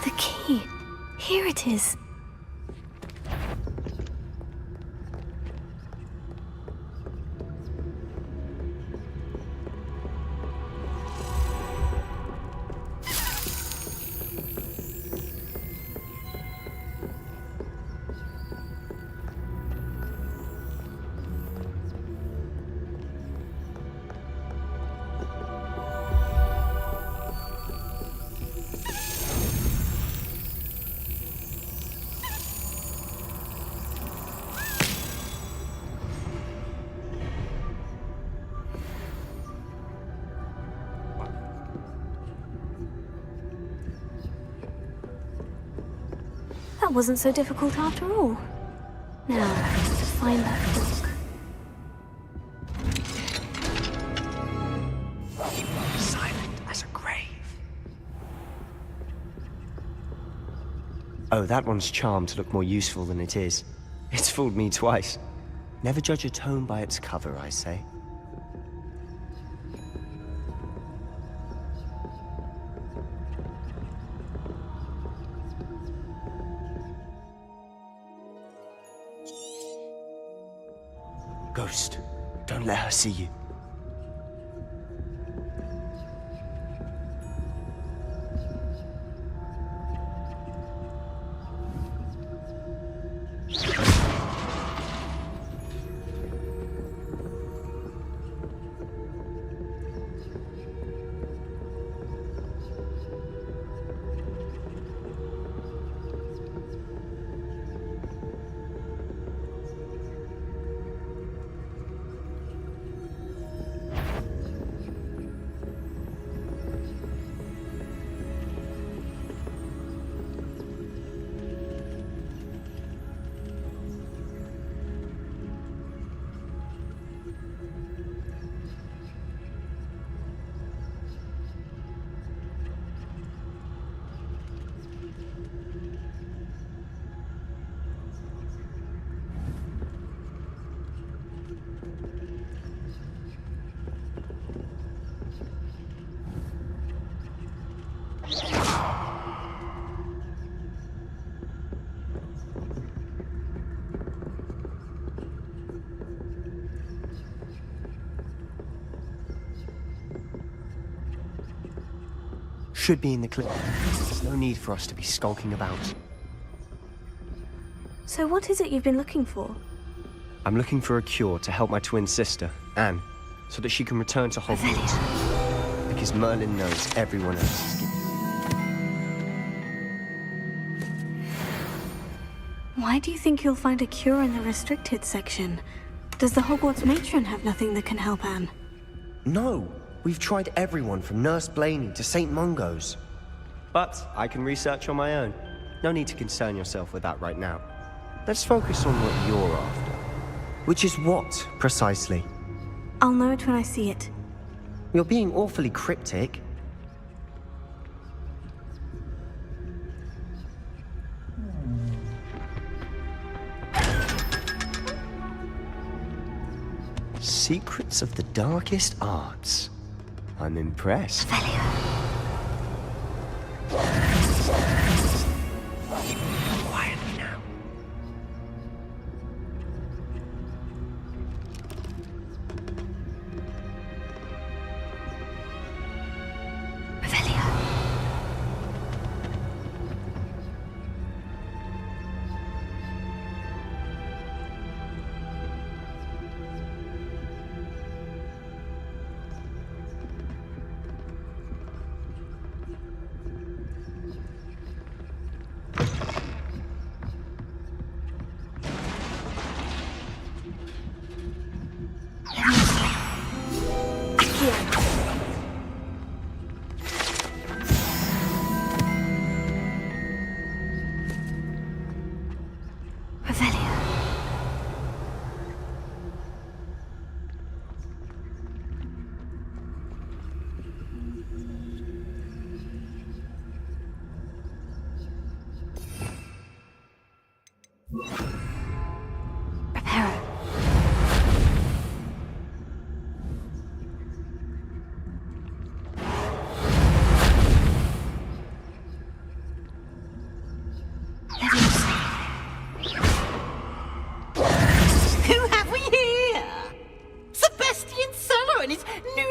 The key. Here it is. That wasn't so difficult after all. Now, to find that book. Silent as a grave. Oh, that one's charmed to look more useful than it is. It's fooled me twice. Never judge a tome by its cover, I say. Ghost, don't let her see you. should be in the clinic. There's no need for us to be skulking about. So what is it you've been looking for? I'm looking for a cure to help my twin sister, Anne, so that she can return to Hogwarts. Because Merlin knows everyone else is giving. Why do you think you'll find a cure in the restricted section? Does the Hogwarts matron have nothing that can help Anne? No! We've tried everyone from Nurse Blaney to St. Mungo's. But I can research on my own. No need to concern yourself with that right now. Let's focus on what you're after. Which is what, precisely? I'll know it when I see it. You're being awfully cryptic. Secrets of the darkest arts. I'm impressed. Quietly now.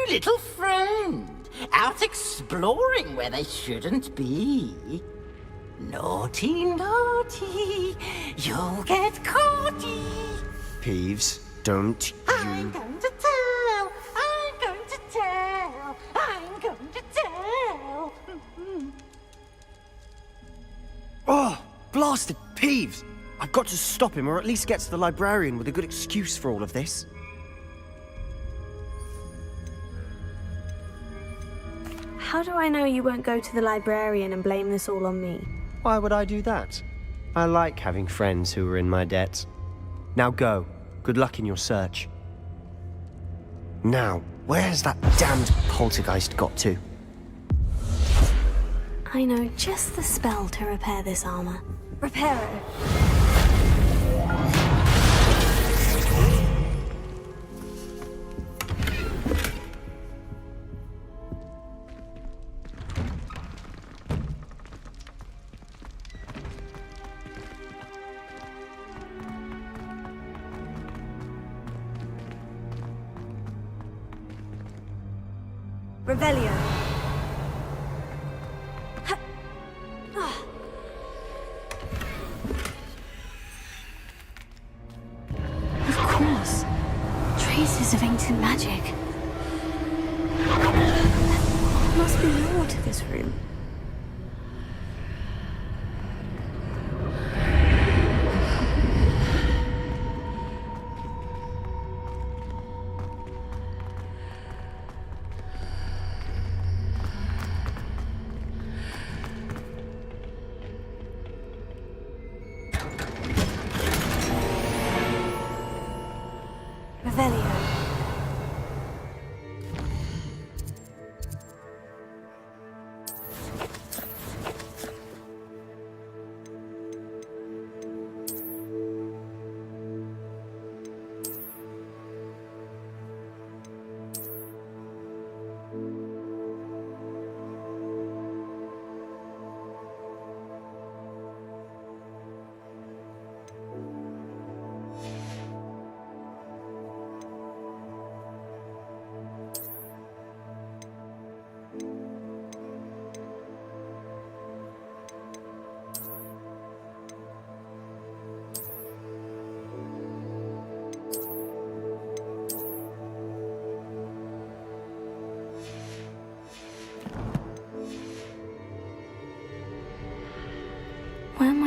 Little friend, out exploring where they shouldn't be. Naughty, naughty, you'll get caughty. Peeves, don't I'm going to tell, I'm going to tell, I'm going to tell. Oh, blasted Peeves! I've got to stop him, or at least get to the librarian with a good excuse for all of this. How do I know you won't go to the librarian and blame this all on me? Why would I do that? I like having friends who are in my debt. Now go. Good luck in your search. Now, where's that damned poltergeist got to? I know just the spell to repair this armor. Reparo. Revelio. Of course. Traces of ancient magic. There must be more to this room. Revelio.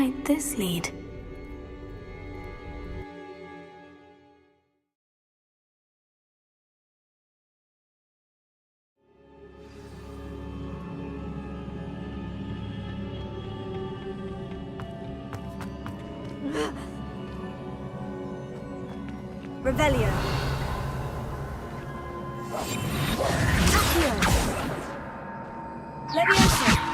might this lead? Revelio. Accio. Leviosa.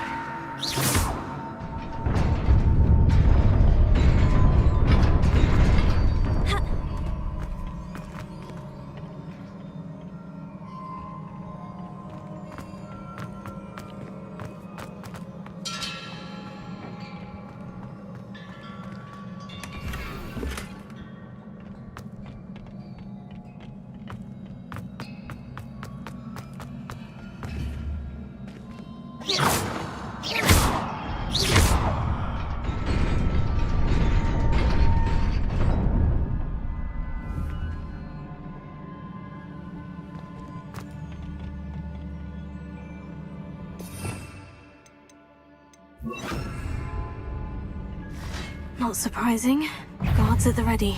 Not surprising. Guards at the ready.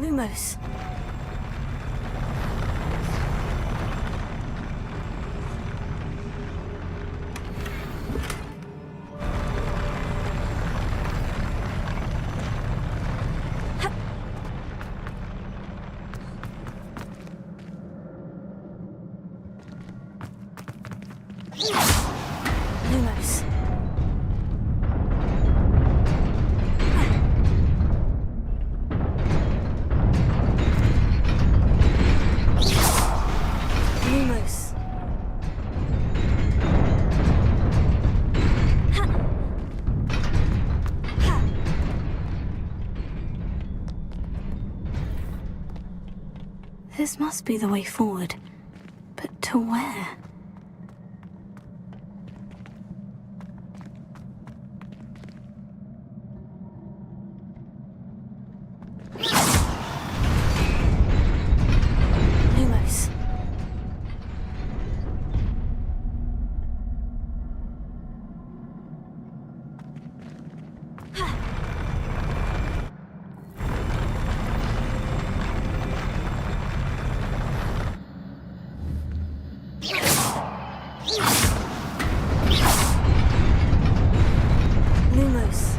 Lumos. Lumos. Lumos. This must be the way forward. But to where? Lumos. Lumos.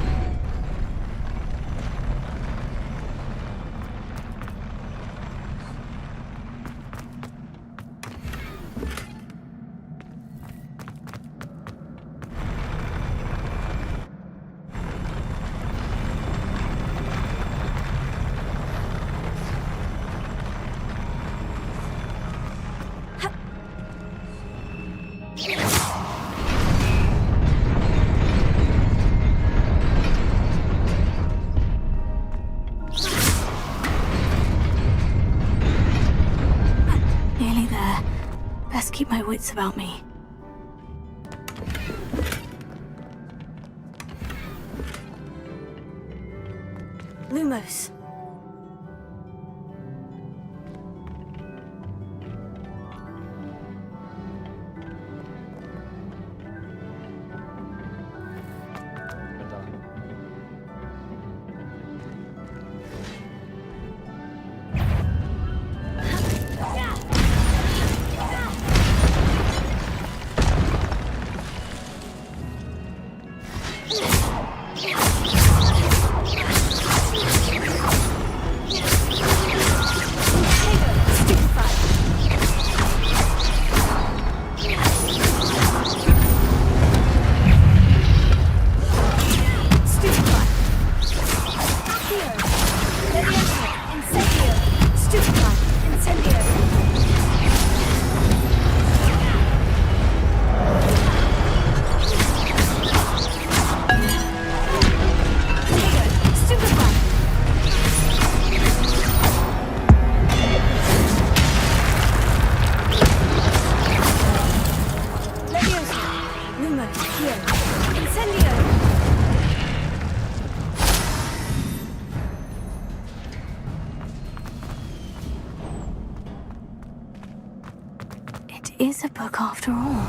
Best keep my wits about me. Lumos. Is a book after all.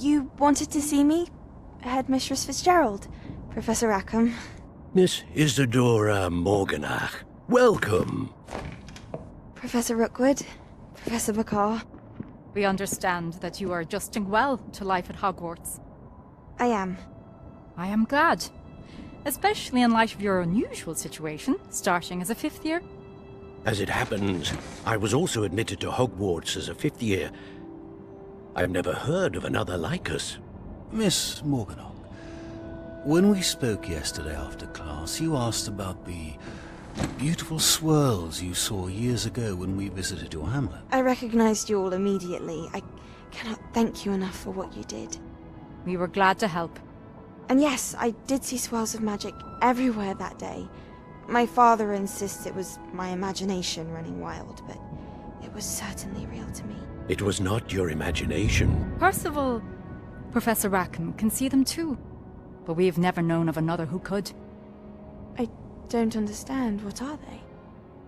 You wanted to see me? Headmistress Fitzgerald, Professor Rackham. Miss Isadora Morganach, welcome. Professor Rookwood, Professor McCaw. We understand that you are adjusting well to life at Hogwarts. I am. I am glad. Especially in light of your unusual situation, starting as a 5th year. As it happens, I was also admitted to Hogwarts as a 5th year. I've never heard of another like us. Miss Morganach, when we spoke yesterday after class, you asked about the beautiful swirls you saw years ago when we visited your hamlet. I recognized you all immediately. I cannot thank you enough for what you did. We were glad to help. And yes, I did see swirls of magic everywhere that day. My father insists it was my imagination running wild, but it was certainly real to me. It was not your imagination. Percival, Professor Rackham can see them too. But we've never known of another who could. I don't understand. What are they?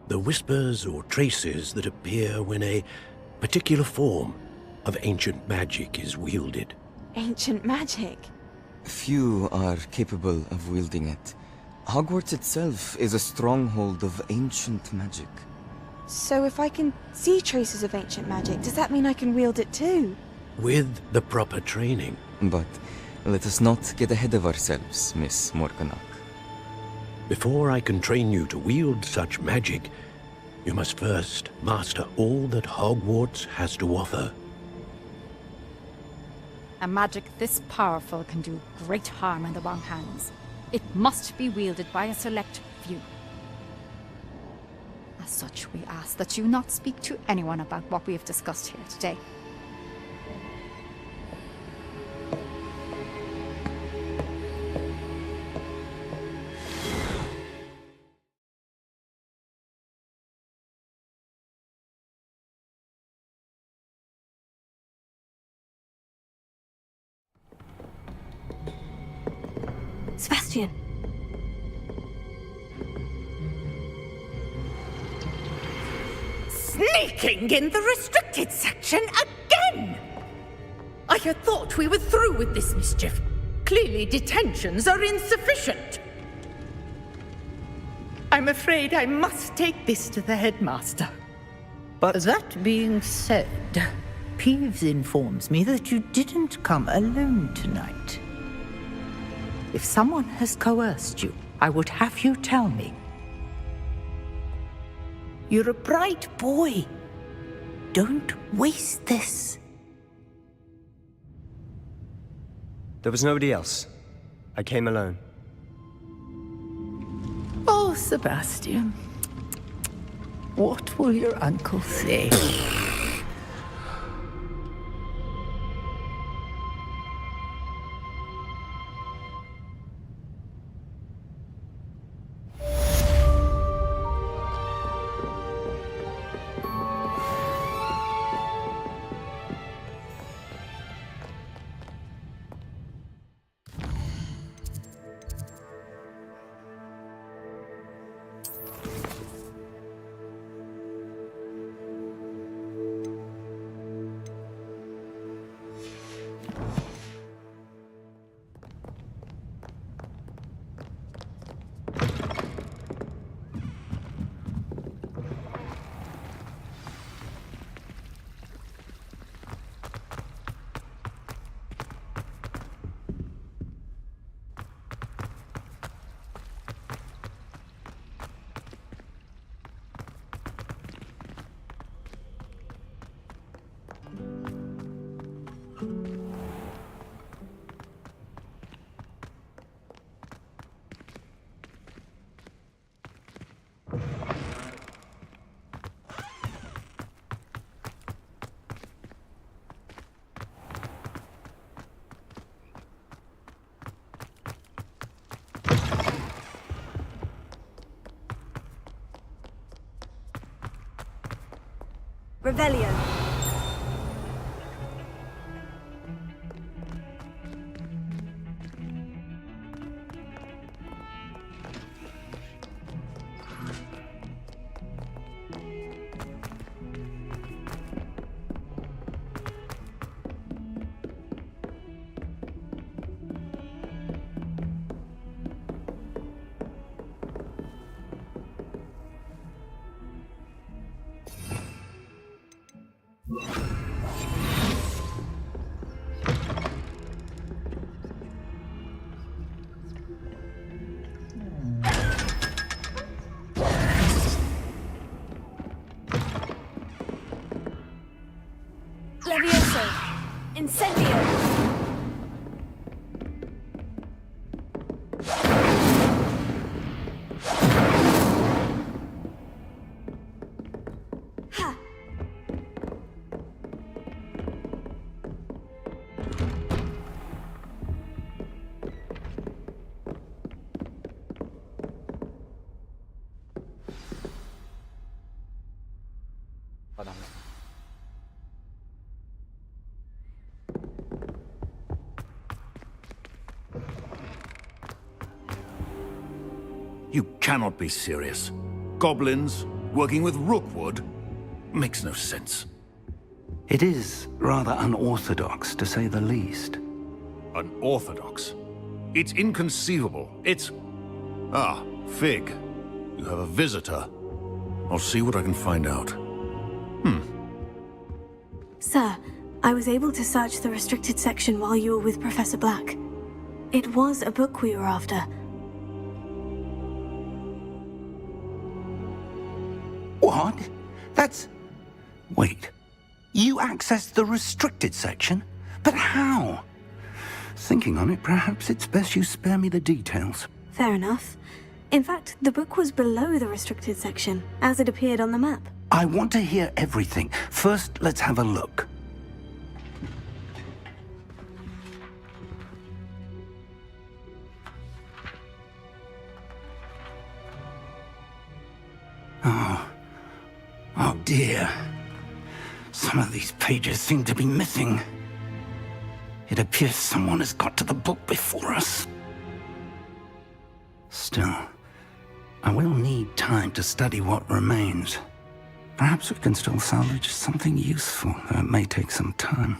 The whispers or traces that appear when a particular form of ancient magic is wielded. Ancient magic? Few are capable of wielding it. Hogwarts itself is a stronghold of ancient magic. So if I can see traces of ancient magic, does that mean I can wield it too? With the proper training. But let us not get ahead of ourselves, Miss Morganach. Before I can train you to wield such magic, you must first master all that Hogwarts has to offer. A magic this powerful can do great harm in the wrong hands. It must be wielded by a select few. As such, we ask that you not speak to anyone about what we have discussed here today. Sebastian. Sneaking in the restricted section again! I had thought we were through with this mischief. Clearly detentions are insufficient. I'm afraid I must take this to the headmaster. But that being said, Peeves informs me that you didn't come alone tonight. If someone has coerced you, I would have you tell me. You're a bright boy. Don't waste this. There was nobody else. I came alone. Oh, Sebastian. What will your uncle say? Revelio. Levioso! Incendio! adamlar. You cannot be serious. Goblins working with Rookwood makes no sense. It is rather unorthodox, to say the least. Unorthodox? It's inconceivable. It's... Ah, Fig. You have a visitor. I'll see what I can find out. Sir, I was able to search the restricted section while you were with Professor Black. It was a book we were after. What? That's... Wait. You accessed the restricted section? But how? Thinking on it, perhaps it's best you spare me the details. Fair enough. In fact, the book was below the restricted section, as it appeared on the map. I want to hear everything. First, let's have a look. Oh dear. Some of these pages seem to be missing. It appears someone has got to the book before us. Still, I will need time to study what remains. Perhaps we can still salvage something useful, though it may take some time.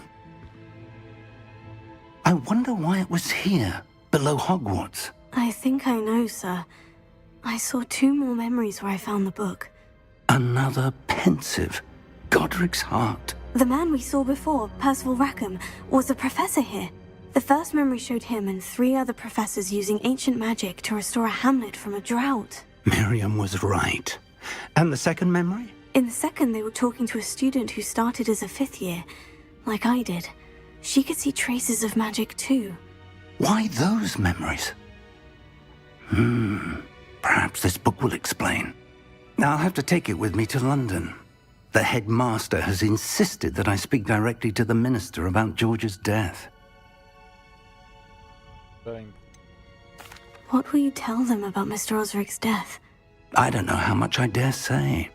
I wonder why it was here, below Hogwarts. I think I know, sir. I saw 2 more memories where I found the book. Another pensive. Godric's heart. The man we saw before, Percival Rackham, was a professor here. The first memory showed him and 3 other professors using ancient magic to restore a hamlet from a drought. Miriam was right. And the second memory? In the second, they were talking to a student who started as a 5th year, like I did. She could see traces of magic too. Why those memories? Perhaps this book will explain. I'll have to take it with me to London. The headmaster has insisted that I speak directly to the minister about George's death. What will you tell them about Mr. Osric's death? I don't know how much I dare say.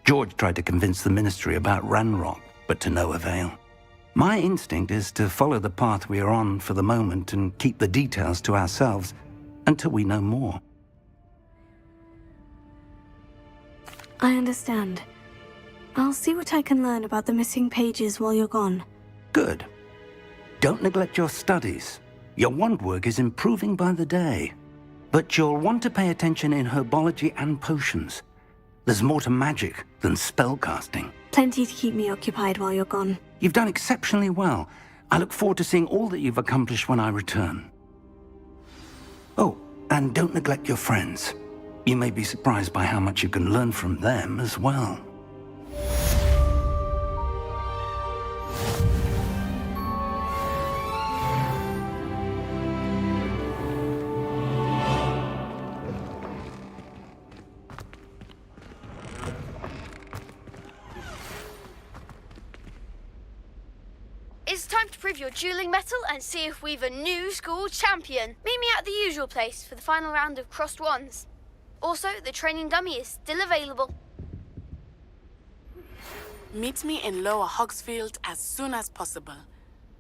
George tried to convince the ministry about Ranrock, but to no avail. My instinct is to follow the path we are on for the moment and keep the details to ourselves until we know more. I understand. I'll see what I can learn about the missing pages while you're gone. Good. Don't neglect your studies. Your wand work is improving by the day. But you'll want to pay attention in herbology and potions. There's more to magic than spellcasting. Plenty to keep me occupied while you're gone. You've done exceptionally well. I look forward to seeing all that you've accomplished when I return. Oh, and don't neglect your friends. You may be surprised by how much you can learn from them as well. It's time to prove your dueling mettle and see if we've a new school champion. Meet me at the usual place for the final round of crossed wands. Also, the training dummy is still available. Meet me in Lower Hogsfield as soon as possible.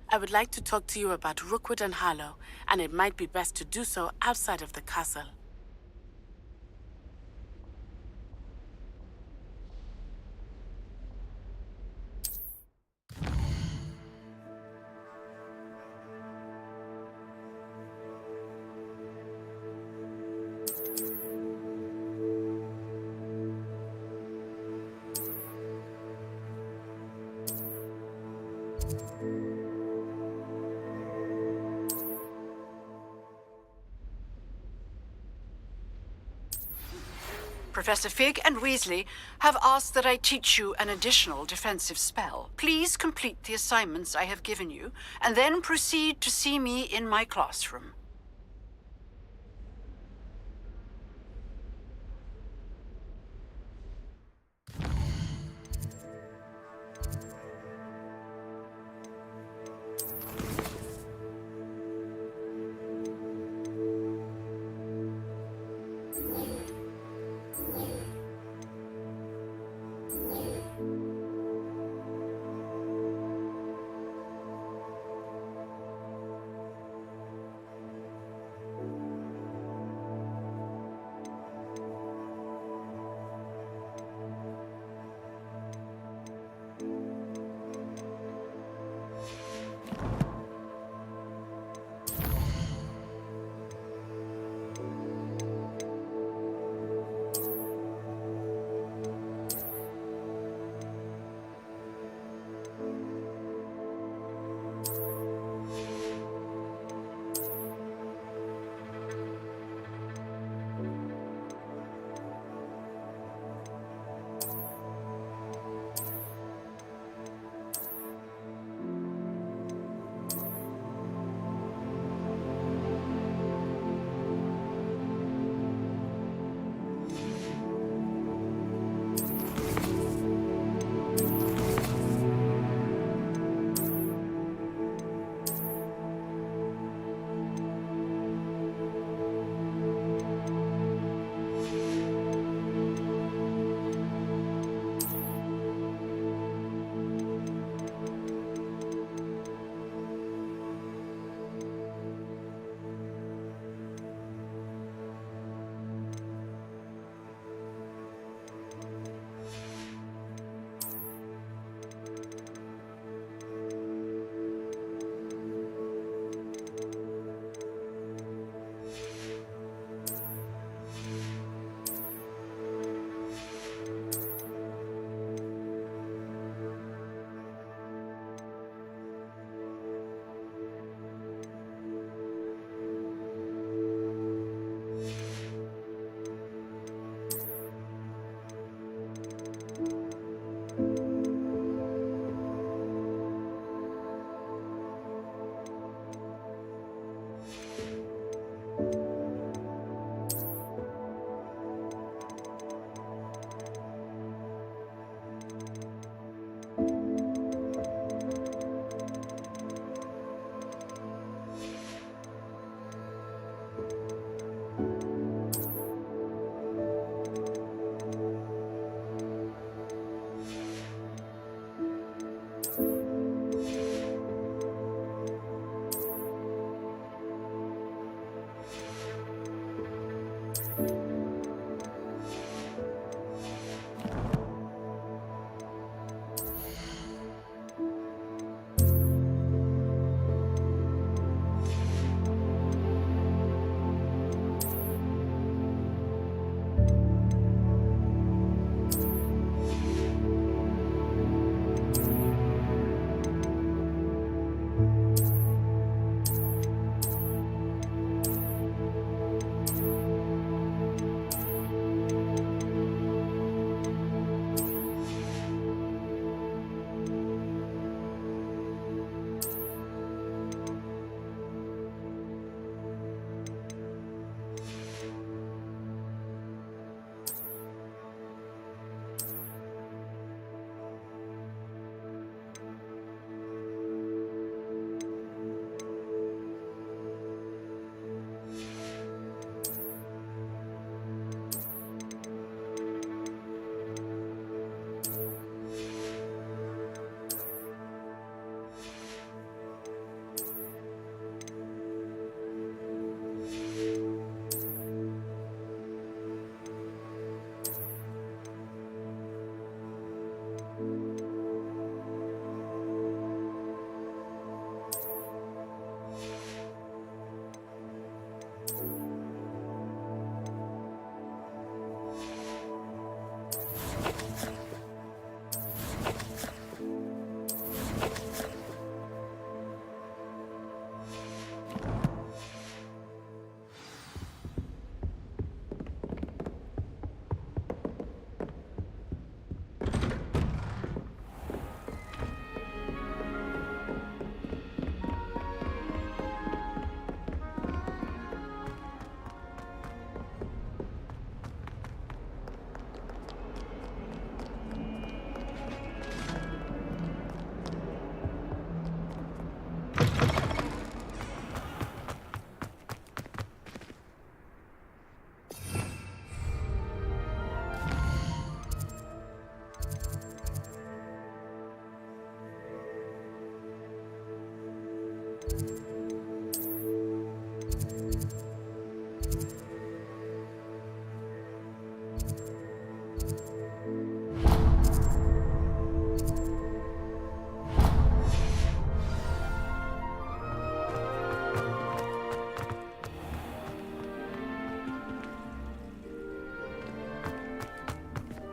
I would like to talk to you about Rookwood and Harlow, and it might be best to do so outside of the castle. Professor Fig and Weasley have asked that I teach you an additional defensive spell. Please complete the assignments I have given you, and then proceed to see me in my classroom.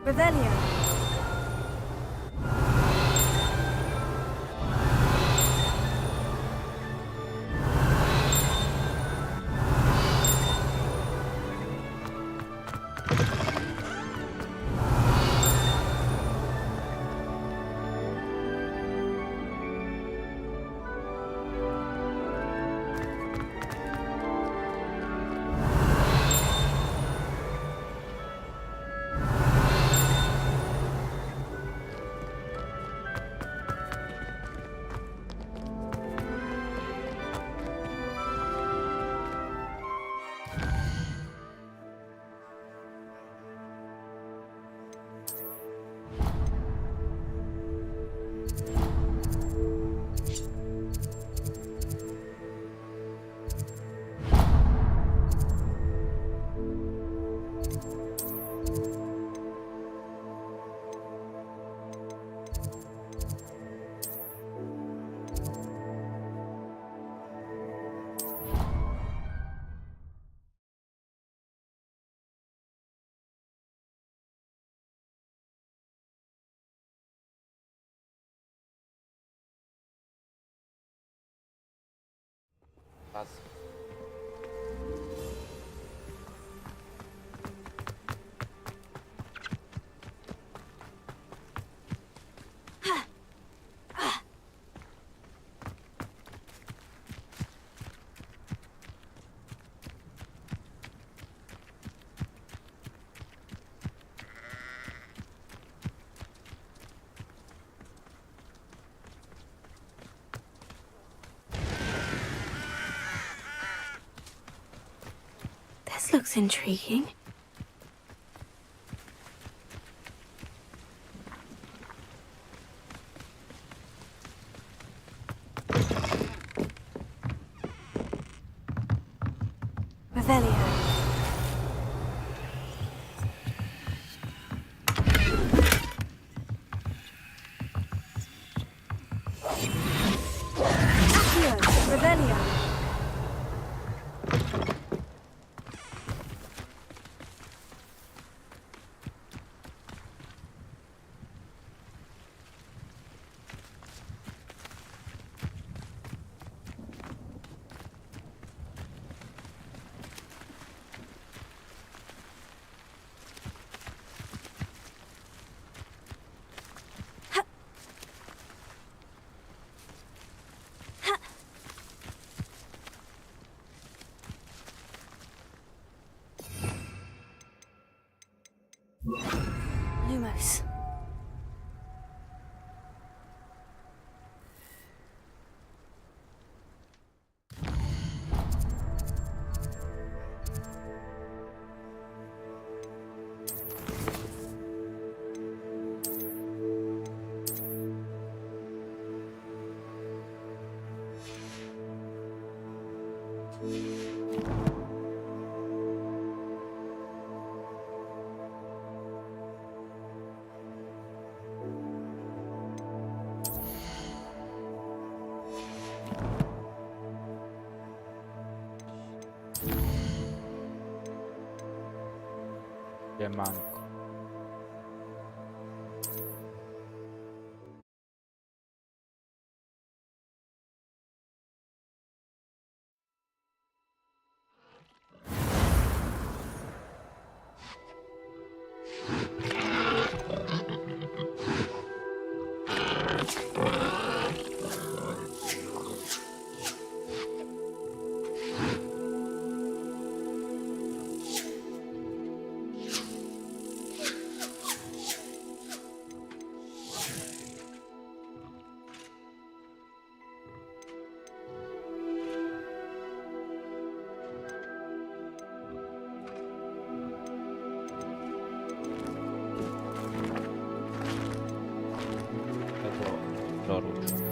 Revelio. This looks intriguing. Revelio. Accio. Revelio. Lumos. Siemanko. Lorusz.